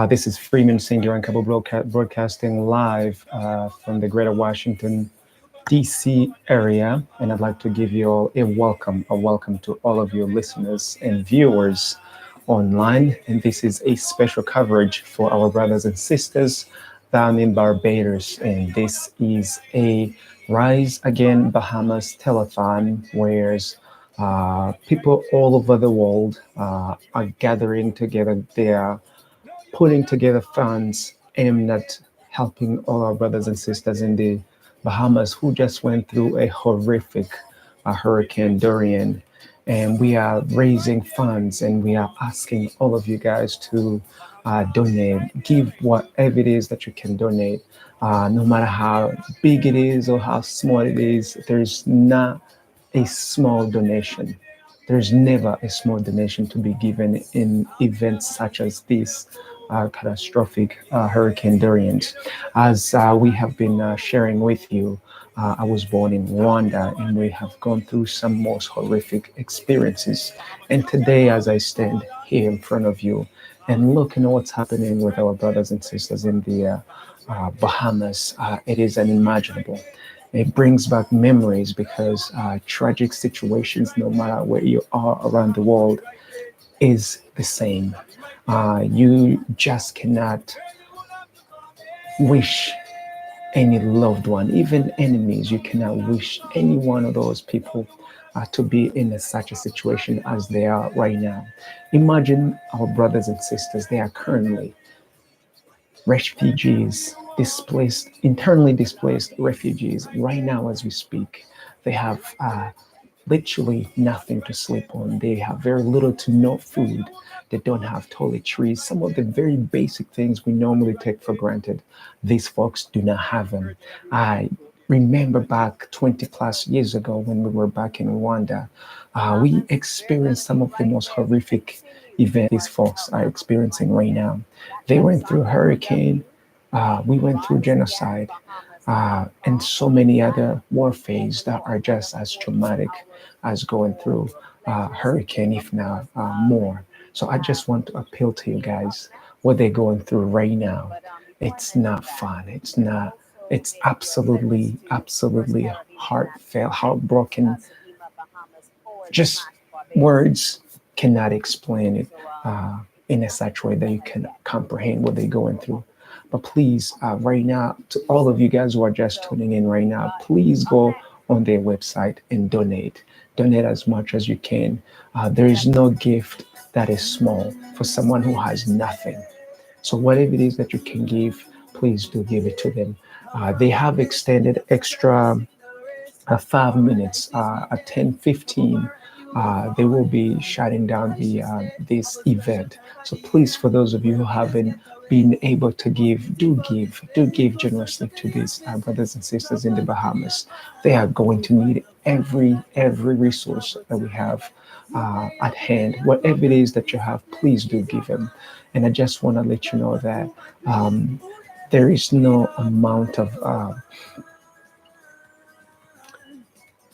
This is Freeman Singirankabo broadcasting live from the Greater Washington, D.C. area, and I'd like to give you all a welcome to all of your listeners and viewers online. And this is a special coverage for our brothers and sisters down in Barbados, and this is a Rise Again Bahamas Telethon, where people all over the world are gathering together. They are putting together funds aimed at helping all our brothers and sisters in the Bahamas who just went through a horrific Hurricane Dorian. And we are raising funds, and we are asking all of you guys to donate. Give whatever it is that you can donate, no matter how big it is or how small it is. There's not a small donation. There's never a small donation to be given in events such as this catastrophic Hurricane Dorian. As we have been sharing with you, I was born in Rwanda, and we have gone through some most horrific experiences. And today, as I stand here in front of you and looking at what's happening with our brothers and sisters in the Bahamas, it is unimaginable. It brings back memories because tragic situations, no matter where you are around the world, is the same. You just cannot wish any loved one, even enemies, you cannot wish any one of those people to be in such a situation as they are right now. Imagine our brothers and sisters, they are currently refugees, displaced, internally displaced refugees. Right now, as we speak, they have literally nothing to sleep on. They have very little to no food. They don't have toiletries. Some of the very basic things we normally take for granted, these folks do not have them. I remember back 20 plus years ago when we were back in Rwanda, we experienced some of the most horrific events these folks are experiencing right now. They went through hurricane, we went through genocide, and so many other warfares that are just as traumatic as going through hurricane, if not more. So I just want to appeal to you guys, what they're going through right now. It's not fun. It's not, it's absolutely, absolutely heartfelt, heartbroken. Just words cannot explain it in a such way that you can comprehend what they're going through. But please, right now, to all of you guys who are just tuning in right now, please go on their website and donate. Donate as much as you can. There is no gift that is small for someone who has nothing. So whatever it is that you can give, please do give it to them. They have extended extra 5 minutes at 10:15. They will be shutting down the this event. So please, for those of you who haven't been able to give, do give generously to these brothers and sisters in the Bahamas. They are going to need every resource that we have at hand. Whatever it is that you have, please do give them. And I just want to let you know that there is no amount of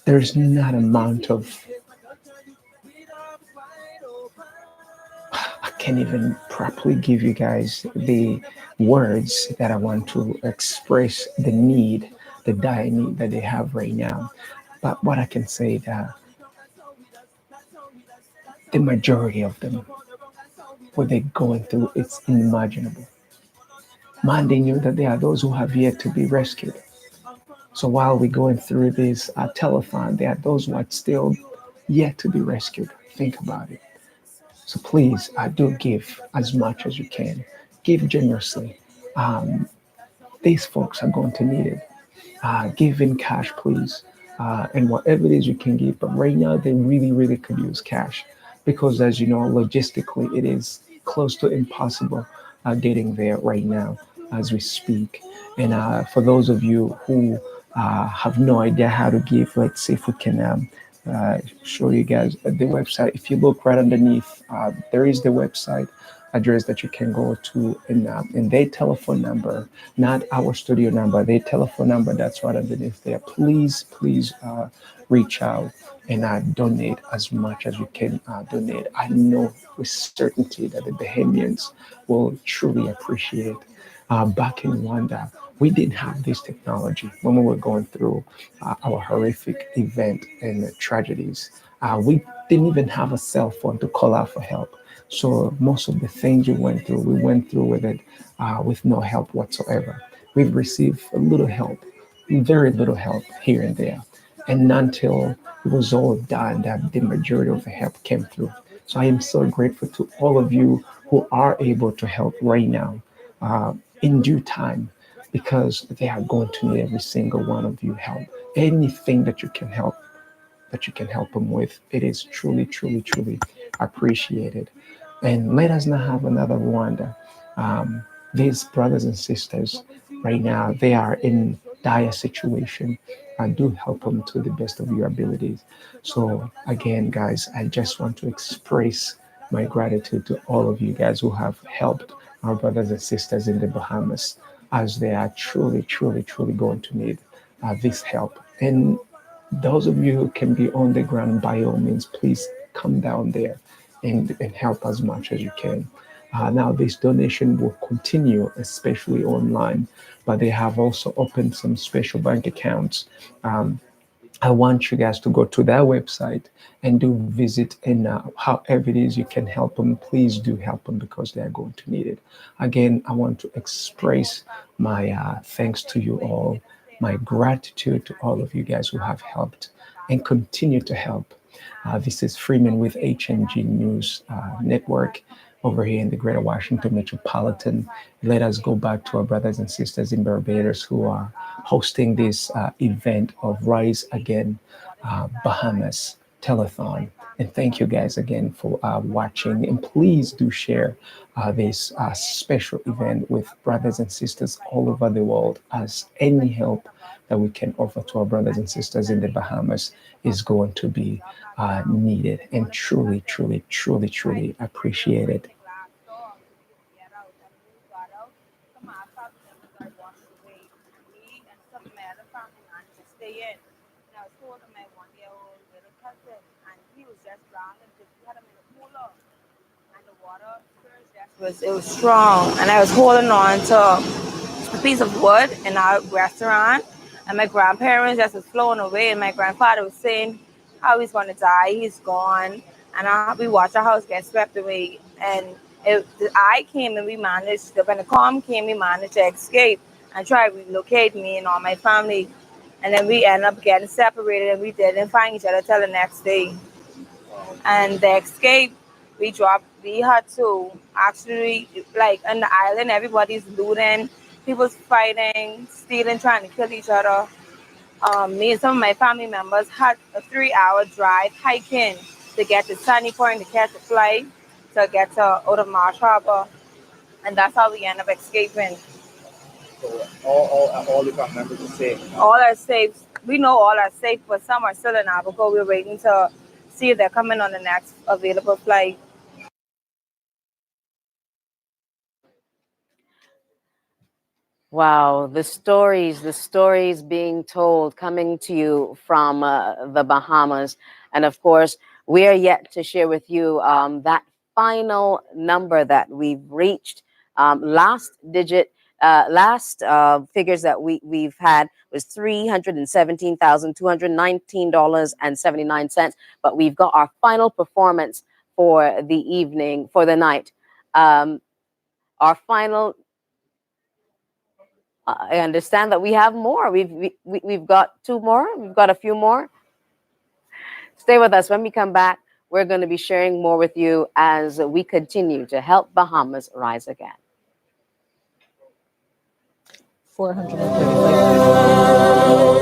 there's not amount of, I can't even properly give you guys the words that I want to express the need, the dire need that they have right now. But what I can say that the majority of them, what they're going through, it's unimaginable. Man, they knew that there are those who have yet to be rescued. So while we're going through this telethon, there are those who are still yet to be rescued. Think about it. So please, do give as much as you can. Give generously. These folks are going to need it. Give in cash, please. And whatever it is you can give. But right now, they really could use cash. Because as you know, logistically, it is close to impossible getting there right now as we speak. And for those of you who have no idea how to give, let's see if we can show you guys the website. If you look right underneath, there is the website address that you can go to, and their telephone number, not our studio number, their telephone number that's right underneath there. Please reach out and donate as much as you can donate. I know with certainty that the Bahamians will truly appreciate. Back in Rwanda, we didn't have this technology when we were going through our horrific event and tragedies. We didn't even have a cell phone to call out for help. So most of the things we went through with it with no help whatsoever. We've received a little help, very little help here and there. And until it was all done, that the majority of the help came through. So I am so grateful to all of you who are able to help right now in due time, because they are going to need every single one of you help. Anything that you can help them with, it is truly appreciated. And let us not have another Rwanda. These brothers and sisters right now, they are in dire situation, and do help them to the best of your abilities. So again, guys, I just want to express my gratitude to all of you guys who have helped our brothers and sisters in the Bahamas, as they are truly going to need this help. And those of you who can be on the ground, by all means, please come down there and help as much as you can. Now, this donation will continue, especially online, but they have also opened some special bank accounts. I want you guys to go to their website and do visit, and however it is you can help them, please do help them because they are going to need it. Again, I want to express my thanks to you all, my gratitude to all of you guys who have helped and continue to help. This is Freeman with HNG News Network over here in the Greater Washington Metropolitan. Let us go back to our brothers and sisters in Barbados who are hosting this event of Rise Again Bahamas Telethon. And thank you guys again for watching. And please do share this special event with brothers and sisters all over the world, as any help that we can offer to our brothers and sisters in the Bahamas is going to be needed and truly, truly, truly, truly appreciated. It was strong, and I was holding on to a piece of wood in our restaurant, and my grandparents just was flowing away, and my grandfather was saying how he's going to die, he's gone, and we watched our house get swept away. And I came, and we managed, when the calm came, we managed to escape and try to relocate me and all my family, and then we ended up getting separated, and we didn't find each other till the next day. And the escape, we had to actually, like on the island, everybody's looting, people's fighting, stealing, trying to kill each other. Me and some of my family members had a 3-hour drive hiking to get to Sunny Point to catch a flight to get to out of Marsh Harbor, and that's how we end up escaping. So all the family members are safe. All are safe. We know all are safe, but some are still in Abaco. We're waiting to see if they're coming on the next available flight. Wow, the stories being told, coming to you from the Bahamas. And of course, we are yet to share with you that final number that we've reached. Last figures that we've had was $317,219.79. But we've got our final performance for the evening, for the night. Our final... I understand that we have more. We've got 2 more. We've got a few more. Stay with us. When we come back, we're going to be sharing more with you as we continue to help Bahamas rise again. 435.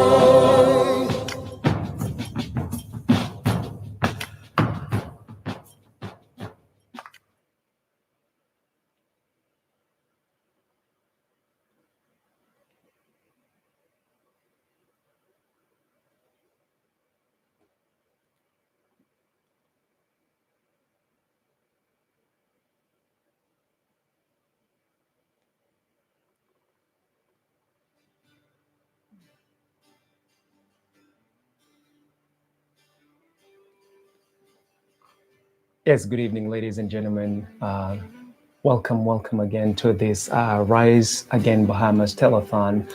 Yes, good evening, ladies and gentlemen. Welcome again to this Rise Again Bahamas Telethon.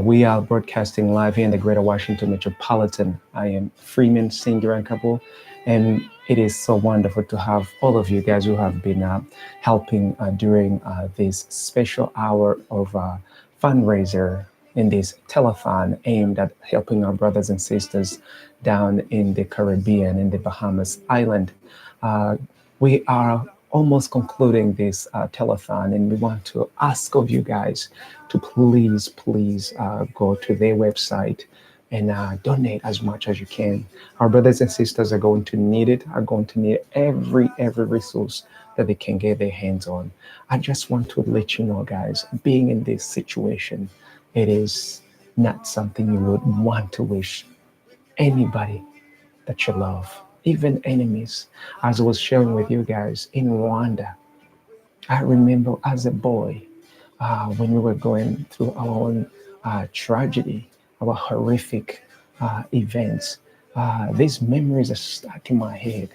We are broadcasting live here in the Greater Washington Metropolitan. I am Freeman Singirankabo, and it is so wonderful to have all of you guys who have been helping during this special hour of fundraiser in this telethon aimed at helping our brothers and sisters down in the Caribbean, in the Bahamas island. We are almost concluding this telethon, and we want to ask of you guys to please go to their website and donate as much as you can. Our brothers and sisters are going to need it, are going to need every resource that they can get their hands on. I just want to let you know, guys, being in this situation, it is not something you would want to wish anybody that you love, even enemies. As I was sharing with you guys in Rwanda, I remember as a boy, when we were going through our own tragedy, our horrific events. These memories are stuck in my head,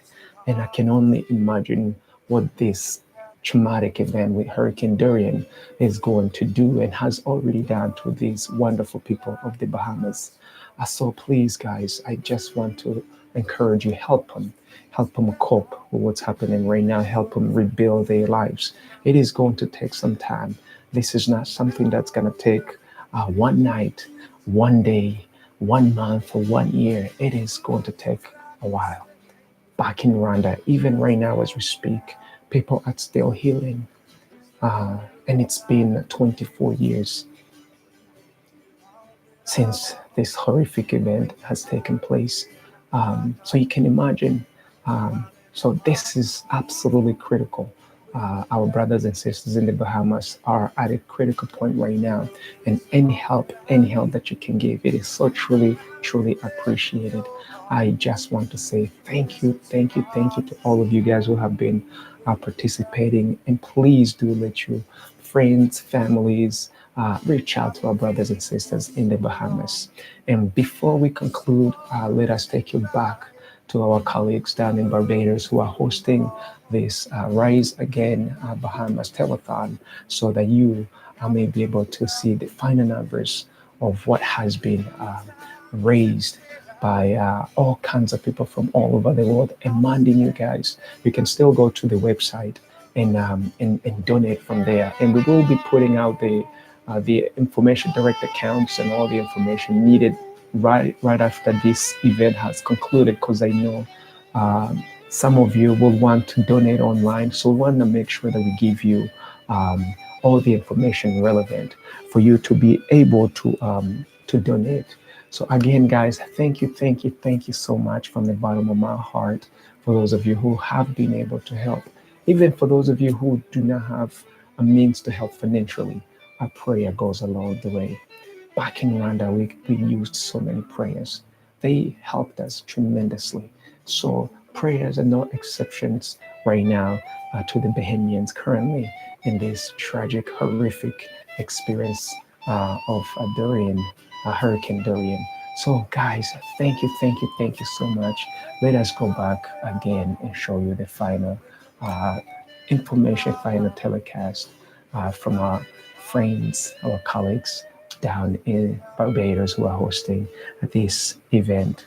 and I can only imagine what this traumatic event with Hurricane Dorian is going to do and has already done to these wonderful people of the Bahamas. So please, guys, I just want to encourage you, help them cope with what's happening right now, help them rebuild their lives. It is going to take some time. This is not something that's going to take one night, one day, 1 month, or 1 year. It is going to take a while. Back in Rwanda, even right now as we speak, people are still healing. And it's been 24 years since this horrific event has taken place. So you can imagine. So this is absolutely critical. Our brothers and sisters in the Bahamas are at a critical point right now, and any help that you can give, it is so truly, truly appreciated. I just want to say thank you to all of you guys who have been participating, and please do let your friends, families, reach out to our brothers and sisters in the Bahamas. And before we conclude, let us take you back to our colleagues down in Barbados who are hosting this Rise Again Bahamas Telethon, so that you may be able to see the final numbers of what has been raised by all kinds of people from all over the world. Demanding you guys, you can still go to the website and donate from there. And we will be putting out the information, direct accounts, and all the information needed right after this event has concluded, because I know some of you will want to donate online. So we want to make sure that we give you all the information relevant for you to be able to donate. So again, guys, thank you so much from the bottom of my heart for those of you who have been able to help. Even for those of you who do not have a means to help financially, a prayer goes a long way. Back in Rwanda, we used so many prayers. They helped us tremendously. So prayers are no exceptions right now to the Bahamians currently in this tragic, horrific experience of Hurricane Dorian. So guys, thank you so much. Let us go back again and show you the final information, final telecast from our friends, our colleagues down in Barbados who are hosting this event.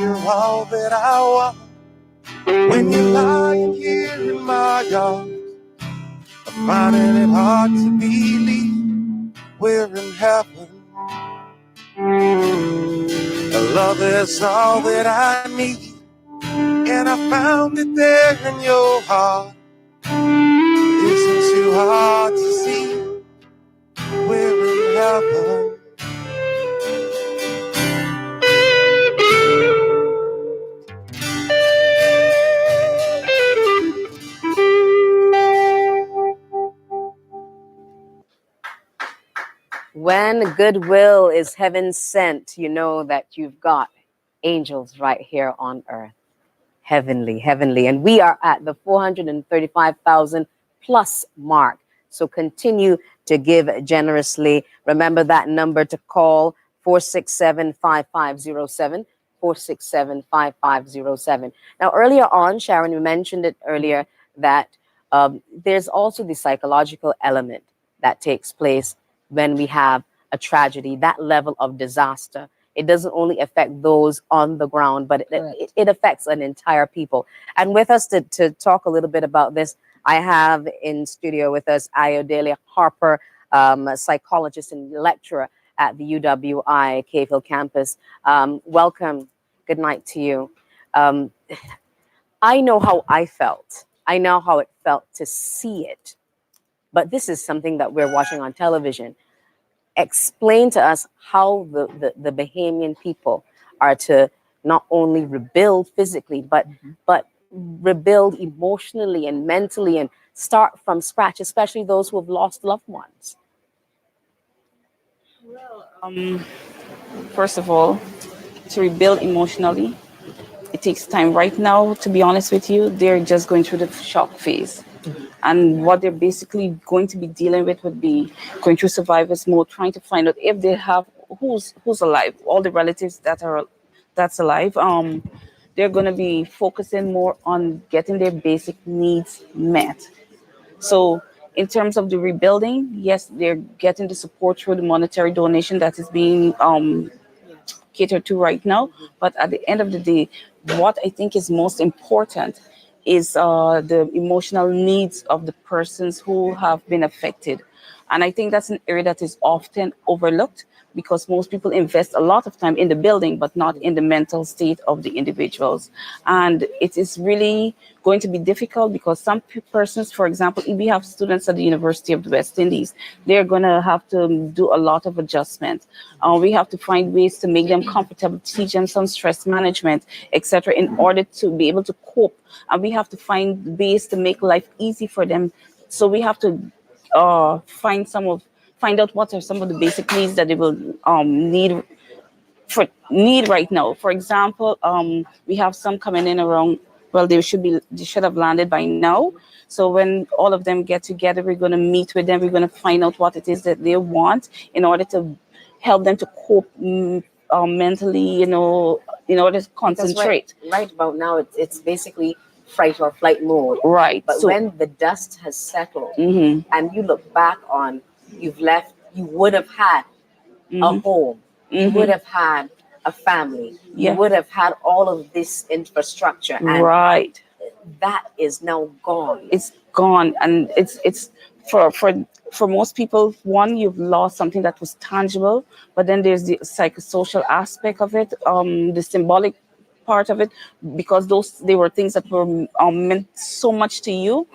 You're all that I want when you're lying here in my arms. I'm finding it hard to believe we're in heaven. Love is all that I need, and I found it there in your heart. It isn't too hard to see we're in heaven. When goodwill is heaven sent, you know that you've got angels right here on earth. Heavenly. And we are at the 435,000 plus mark. So continue to give generously. Remember that number to call, 467-5507, 467-5507. Now, earlier on, Sharon, you mentioned it earlier that there's also the psychological element that takes place when we have a tragedy, that level of disaster. It doesn't only affect those on the ground, but it affects an entire people. And with us to talk a little bit about this, I have in studio with us Ayodele Harper, a psychologist and lecturer at the UWI Cave Hill campus. Welcome, Good night to you. I know how I felt. I know how it felt to see it. But this is something that we're watching on television. Explain to us how the Bahamian people are to not only rebuild physically, but rebuild emotionally and mentally and start from scratch, especially those who have lost loved ones. First of all, to rebuild emotionally, it takes time. Right now, to be honest with you, they're just going through the shock phase. And what they're basically going to be dealing with would be going through survivor's mode, trying to find out if they have who's alive, all the relatives that's alive. They're going to be focusing more on getting their basic needs met. So in terms of the rebuilding, yes, they're getting the support through the monetary donation that is being catered to right now. But at the end of the day, what I think is most important is the emotional needs of the persons who have been affected. And I think that's an area that is often overlooked because most people invest a lot of time in the building, but not in the mental state of the individuals. And it is really going to be difficult because some persons, for example, if we have students at the University of the West Indies, they're going to have to do a lot of adjustment. We have to find ways to make them comfortable, teach them some stress management, etc., in order to be able to cope. And we have to find ways to make life easy for them. So we have to find out what are some of the basic needs that they will need right now. For example, we have some coming in around. Well, they should have landed by now. So when all of them get together, we're going to meet with them. We're going to find out what it is that they want in order to help them to cope mentally. In order to concentrate. Right about now, it's basically fight or flight mode. Right. But So, when the dust has settled Mhm. and you look back on, you would have had a home, you would have had a family, you Yeah. would have had all of this infrastructure. And Right. that is now gone. It's gone, and it's for most people, one, you've lost something that was tangible, but then there's the psychosocial aspect of it, the symbolic part of it, because they were things that were meant so much to you.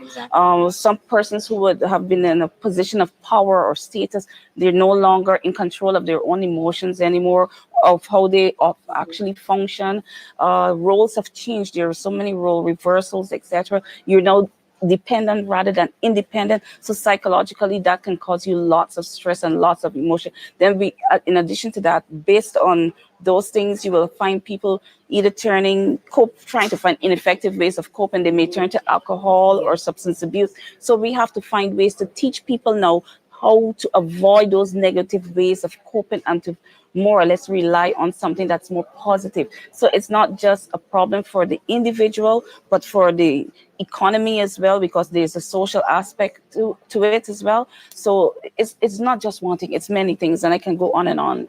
Some persons who would have been in a position of power or status, they're no longer in control of their own emotions anymore, of how they actually function. Roles have changed. There are so many role reversals, etc. You're now dependent rather than independent. So psychologically, that can cause you lots of stress and lots of emotion. Then in addition to that, based on those things, you will find people either trying to find ineffective ways of coping. They may turn to alcohol or substance abuse. So we have to find ways to teach people now how to avoid those negative ways of coping and to more or less rely on something that's more positive. So it's not just a problem for the individual, but for the economy as well, because there's a social aspect to it as well. So it's not just one thing, it's many things, and I can go on and on,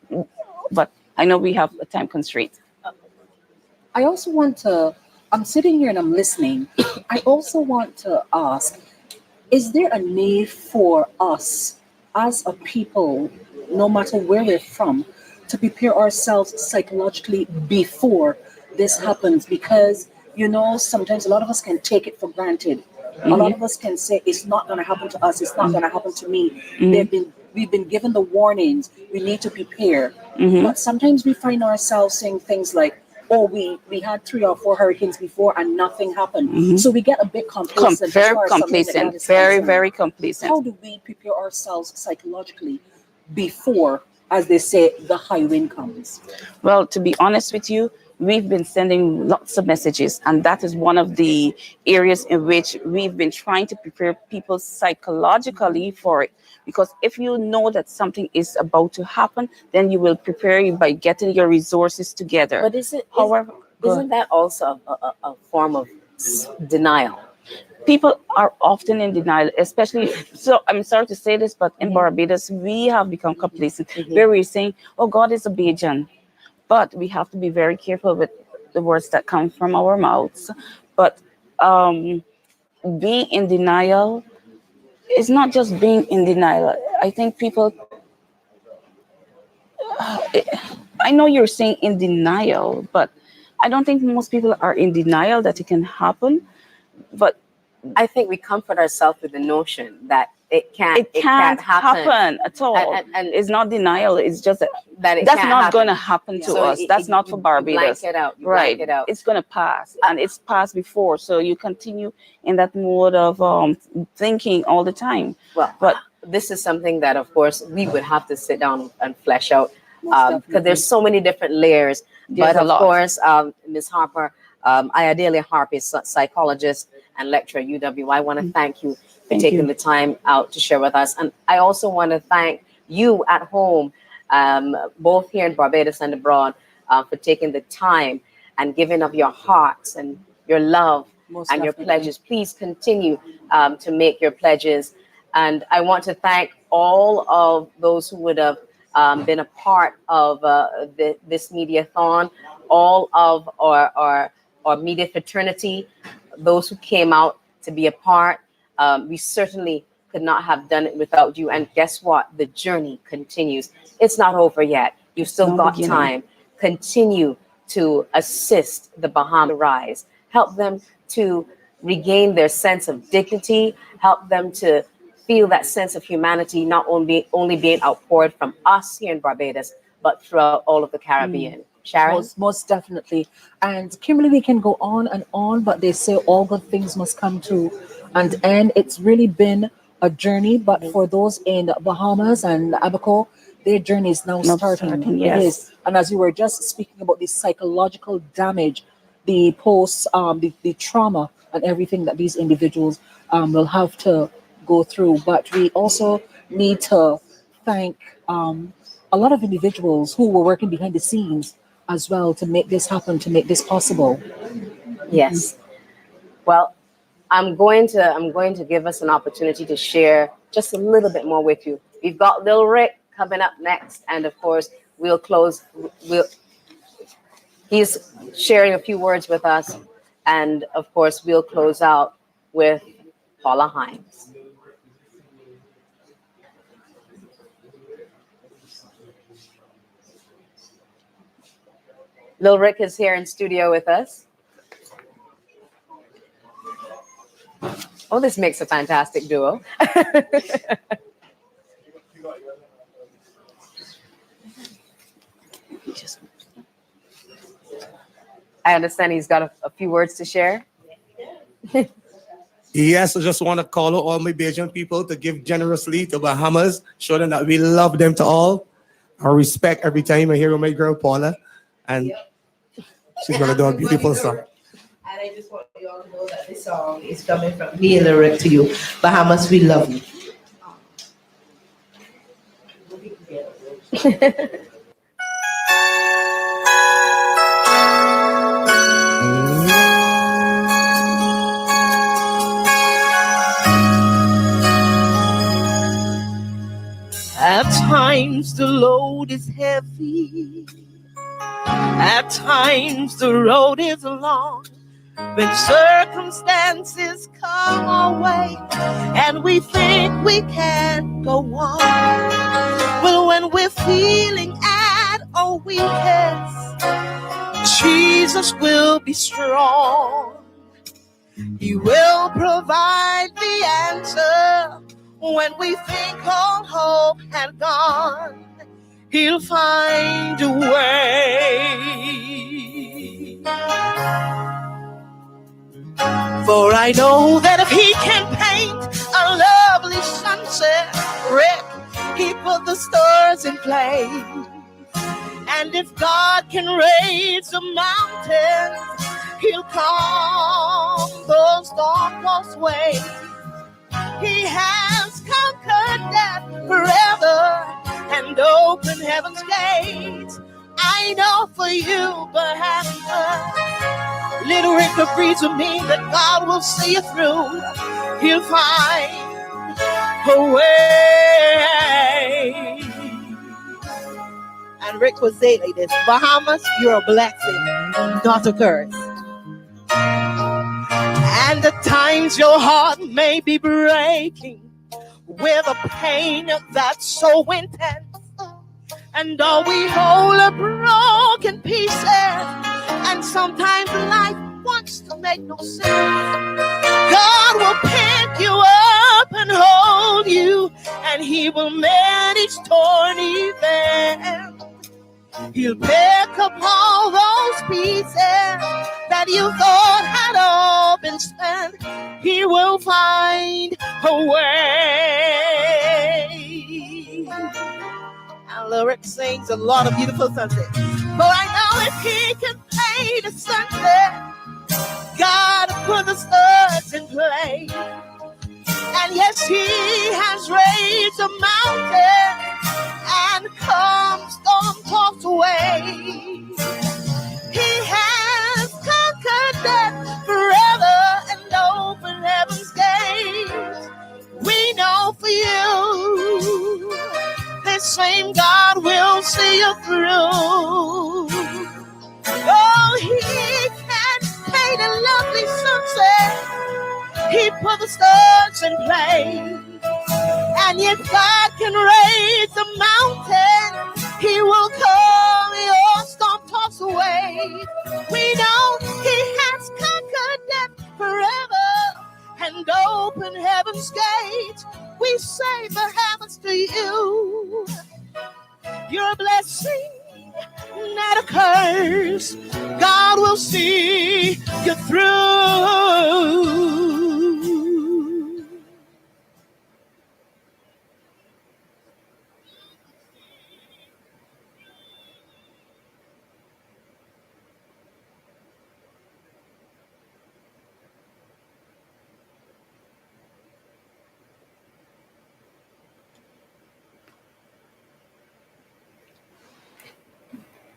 but I know we have a time constraint. I also want to, I'm sitting here and I'm listening. I also want to ask, is there a need for us as a people, no matter where we're from, to prepare ourselves psychologically before this happens? Because, sometimes a lot of us can take it for granted. A lot of us can say, it's not going to happen to us. It's not going to happen to me. We've been given the warnings. We need to prepare. But sometimes we find ourselves saying things like, oh, we had 3 or 4 hurricanes before and nothing happened. So we get a bit complacent. Very as far as something like complacent. that is Very, concerned. very complacent. How do we prepare ourselves psychologically before, as they say, the high wind comes? Well, to be honest with you, we've been sending lots of messages, and that is one of the areas in which we've been trying to prepare people psychologically for it. Because if you know that something is about to happen, then you will prepare by getting your resources together. But isn't that also a form of denial? People are often in denial, especially, so I'm sorry to say this, but in Barbados, we have become complacent, where we're saying, oh, God is a Bajan. But we have to be very careful with the words that come from our mouths. But being in denial is not just being in denial. I think people, I know you're saying in denial, but I don't think most people are in denial that it can happen, but I think we comfort ourselves with the notion that it can't happen at all. And it's not denial. It's just that it that's can't not happen. going to happen to So us. That's not for Barbados. You blank it out. You right. blank it out. It's going to pass, and it's passed before. So you continue in that mode of thinking all the time. Well, but this is something that, of course, we would have to sit down and flesh out because there's so many different layers. There's but a of lot. course, Ms. Harper, Ayadelia Harper is a psychologist and lecturer at UW. I want to thank you for taking the time out to share with us. And I also want to thank you at home, both here in Barbados and abroad, for taking the time and giving of your hearts and your love and your pledges. Please continue to make your pledges. And I want to thank all of those who would have been a part of this mediathon, all of our media fraternity, those who came out to be a part. We certainly could not have done it without you. And guess what? The journey continues. It's not over yet. You've still got time. Continue to assist the Bahamas rise. Help them to regain their sense of dignity. Help them to feel that sense of humanity, not only being outpoured from us here in Barbados, but throughout all of the Caribbean. Sharon? Most definitely. And Kimberly, we can go on, but they say all good things must come to an end. It's really been a journey, but for those in Bahamas and Abaco, their journey is now starting. Yes. It is. And as you were just speaking about the psychological damage, the the trauma and everything that these individuals will have to go through. But we also need to thank a lot of individuals who were working behind the scenes as well to make this happen, to make this possible. Yes. Well, I'm going to give us an opportunity to share just a little bit more with you. We've got Lil Rick coming up next, and of course we'll close. He's sharing a few words with us, and of course we'll close out with Paula Hines. Lil Rick is here in studio with us. Oh, this makes a fantastic duo. I understand he's got a few words to share. Yes, I just want to call out all my Bajan people to give generously to Bahamas, show them that we love them to all. I respect every time I hear my girl Paula, and she's going to do a beautiful song. And I just want you all to know that this song is coming from me and Lil Rick to you. Bahamas, we love you. At times the load is heavy. At times the road is long. When circumstances come our way and we think we can't go on. Well, when we're feeling at our weakest, Jesus will be strong. He will provide the answer. When we think all hope had gone, He'll find a way. For I know that if He can paint a lovely sunset, Rick, He put the stars in place. And if God can raise a mountain, He'll calm those storm-tossed waves. He has conquered death forever and opened heaven's gates. I know for you, Bahamas, Little Rick agrees with me that God will see you through. He'll find a way. And Rick will say like this: Bahamas, you're a blessing, not a curse. And at times your heart may be breaking with a pain that's so intense. And all we hold are broken pieces And sometimes life wants to make no sense. God will pick you up and hold you, and He will mend each torn event. He'll pick up all those pieces that you thought had all been spent. He will find a way. Our lyric sings a lot of beautiful sunsets. But I know if He can paint a sunset, God put the stars in play. And yes, He has raised a mountain and come storm-tossed away. He has conquered death forever and opened heaven's gates. We know for you, this same God will see you through. Oh, He can paint a lovely sunset. He put the stars in play. And if God can raise a mountain, He will calm your storm-tossed away. We know He has conquered death forever and opened heaven's gates. We say the heavens to you. You're a blessing, not a curse. God will see you through.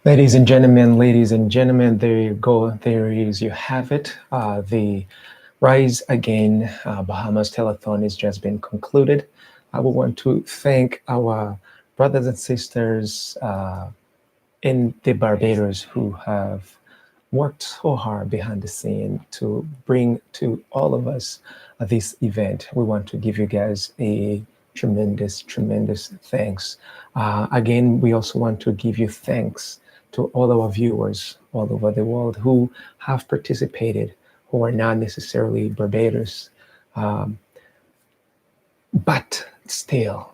Ladies and gentlemen, there you go. There is, you have it. The Rise Again Bahamas Telethon has just been concluded. I would want to thank our brothers and sisters in the Barbados who have worked so hard behind the scene to bring to all of us this event. We want to give you guys a tremendous thanks. Again, we also want to give you thanks to all our viewers all over the world who have participated, who are not necessarily Barbados, but still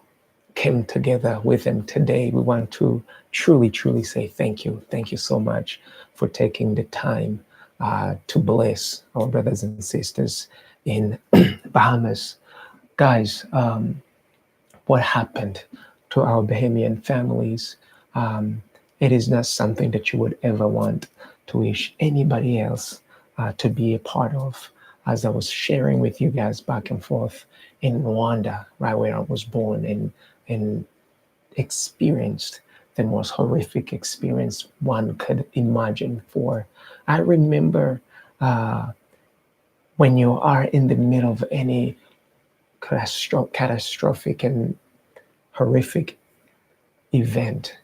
came together with them today. We want to truly say thank you. Thank you so much for taking the time to bless our brothers and sisters in Bahamas. Guys, what happened to our Bahamian families, it is not something that you would ever want to wish anybody else to be a part of. As I was sharing with you guys back and forth in Rwanda, right where I was born, and experienced the most horrific experience one could imagine for. I remember when you are in the middle of any catastrophic and horrific event,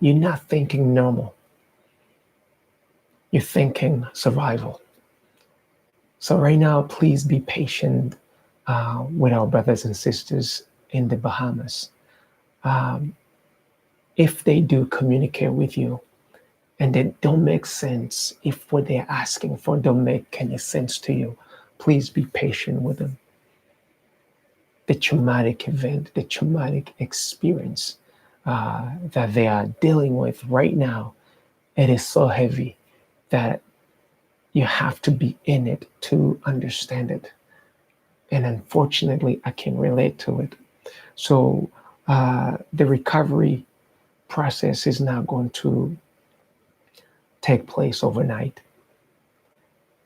you're not thinking normal. You're thinking survival. So right now, please be patient with our brothers and sisters in the Bahamas. If they do communicate with you and they don't make sense, if what they're asking for don't make any sense to you, please be patient with them. The traumatic event, the traumatic experience that they are dealing with right now, it is so heavy that you have to be in it to understand it. And unfortunately, I can relate to it. So the recovery process is not going to take place overnight.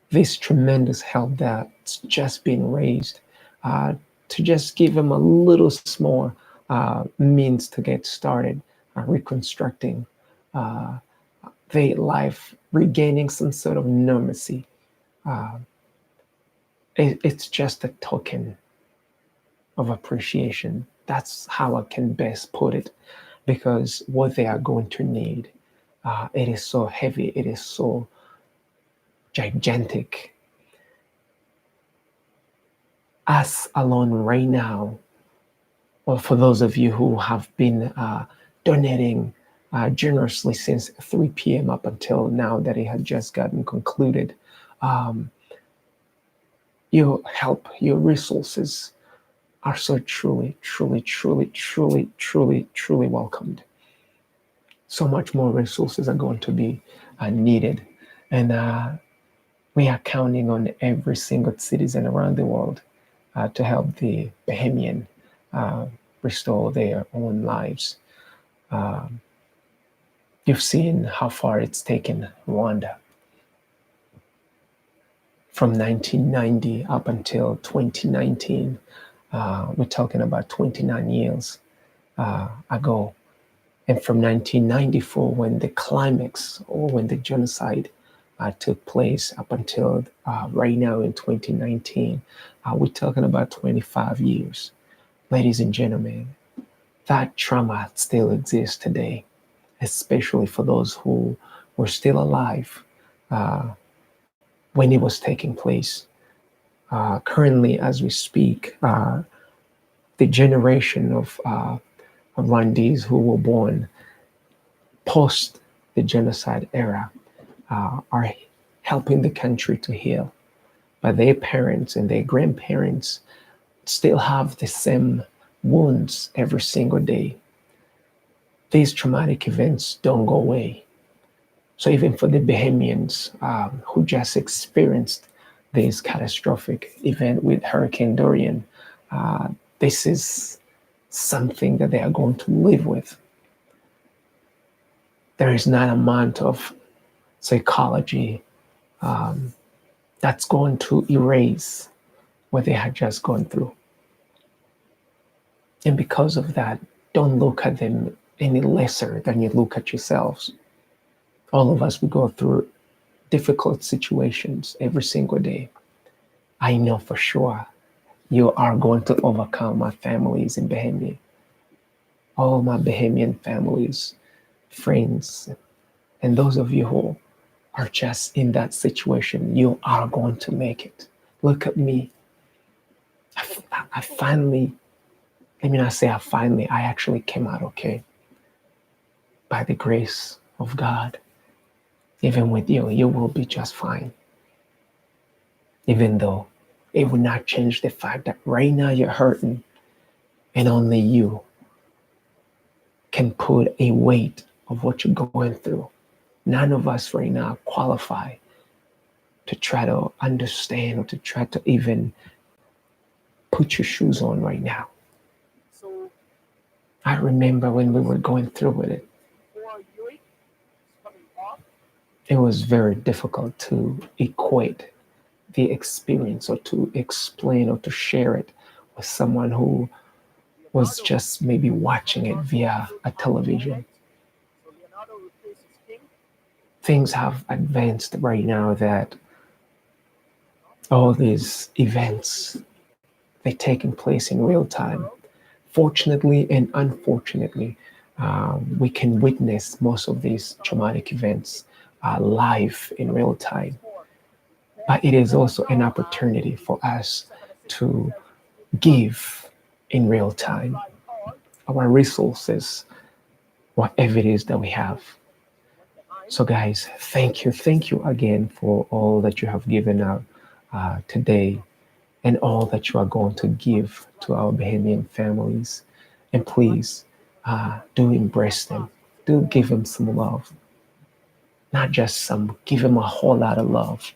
This tremendous help that's just been raised to just give them a little small means to get started reconstructing their life, regaining some sort of normalcy. It's just a token of appreciation. That's how I can best put it, because what they are going to need, it is so heavy, it is so gigantic. Us alone right now, or for those of you who have been donating generously since 3 p.m. up until now that it had just gotten concluded. Your help, your resources are so truly welcomed. So much more resources are going to be needed. And we are counting on every single citizen around the world to help the Bahamian restore their own lives. You've seen how far it's taken Rwanda. From 1990 up until 2019, we're talking about 29 years ago. And from 1994, when the climax or when the genocide took place up until right now in 2019, we're talking about 25 years. Ladies and gentlemen, that trauma still exists today, especially for those who were still alive when it was taking place. Currently, as we speak, the generation of Rwandese who were born post the genocide era are helping the country to heal. But their parents and their grandparents still have the same wounds every single day. These traumatic events don't go away. So even for the Bahamians who just experienced this catastrophic event with Hurricane Dorian, this is something that they are going to live with. There is not an amount of psychology that's going to erase what they had just gone through. And because of that, don't look at them any lesser than you look at yourselves. All of us, we go through difficult situations every single day. I know for sure you are going to overcome. My families in Bahamian, all my Bahamian families, friends, and those of you who are just in that situation, you are going to make it. Look at me. I finally, let me not say I finally, I actually came out okay. By the grace of God. Even with you, you will be just fine. Even though it will not change the fact that right now you're hurting and only you can put a weight of what you're going through. None of us right now qualify to try to understand or to try to even put your shoes on right now. I remember when we were going through with it. It was very difficult to equate the experience or to explain or to share it with someone who was just maybe watching it via a television. Things have advanced right now that all these events, they're taking place in real time. Fortunately and unfortunately, we can witness most of these traumatic events live in real time. But it is also an opportunity for us to give in real time our resources, whatever it is that we have. So guys, thank you again for all that you have given out today and all that you are going to give to our Bahamian families. And please do embrace them. Do give them some love. Not just some, give them a whole lot of love.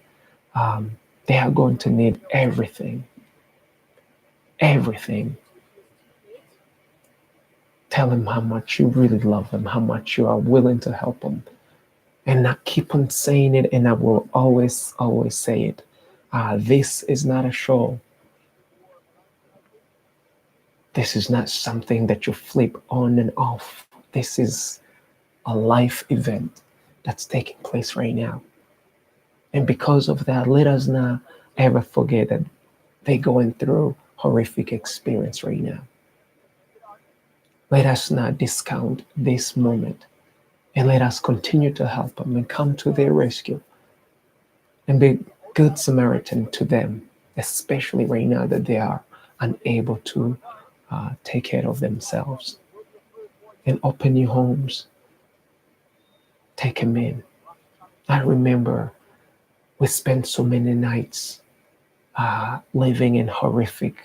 They are going to need everything. Everything. Tell them how much you really love them, how much you are willing to help them. And not keep on saying it, and I will always say it. This is not a show. This is not something that you flip on and off. This is a life event that's taking place right now. And because of that, let us not ever forget that they're going through horrific experience right now. Let us not discount this moment, and let us continue to help them and come to their rescue and be good Samaritan to them, especially right now that they are unable to take care of themselves. And open your homes, take him in. I remember we spent so many nights living in horrific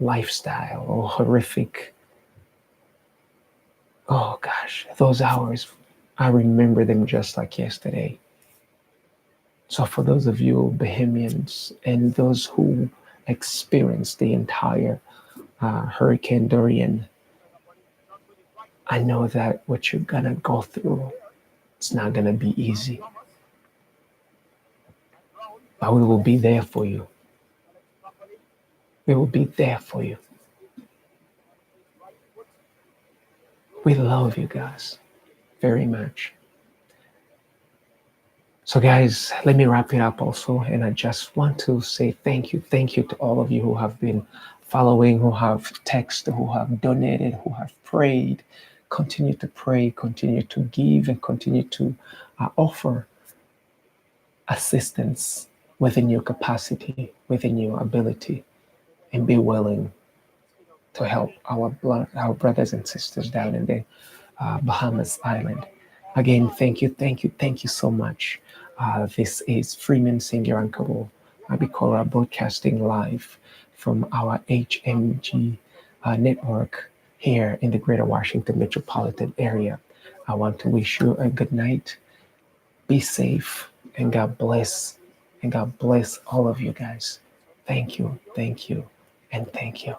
lifestyle or horrific, oh gosh, those hours, I remember them just like yesterday. So for those of you Bahamians and those who experienced the entire Hurricane Dorian, I know that what you're gonna go through, it's not gonna be easy. But we will be there for you. We will be there for you. We love you guys very much. So guys, let me wrap it up also. And I just want to say thank you. Thank you to all of you who have been following, who have texted, who have donated, who have prayed. Continue to pray, continue to give, and continue to offer assistance within your capacity, within your ability, and be willing to help our brothers and sisters down in the Bahamas Island. Again, thank you so much. This is Freeman Singirankabo, Bikorwa, broadcasting live from our HMG network here in the Greater Washington metropolitan area. I want to wish you a good night. Be safe, and God bless. And God bless all of you guys. Thank you, and thank you.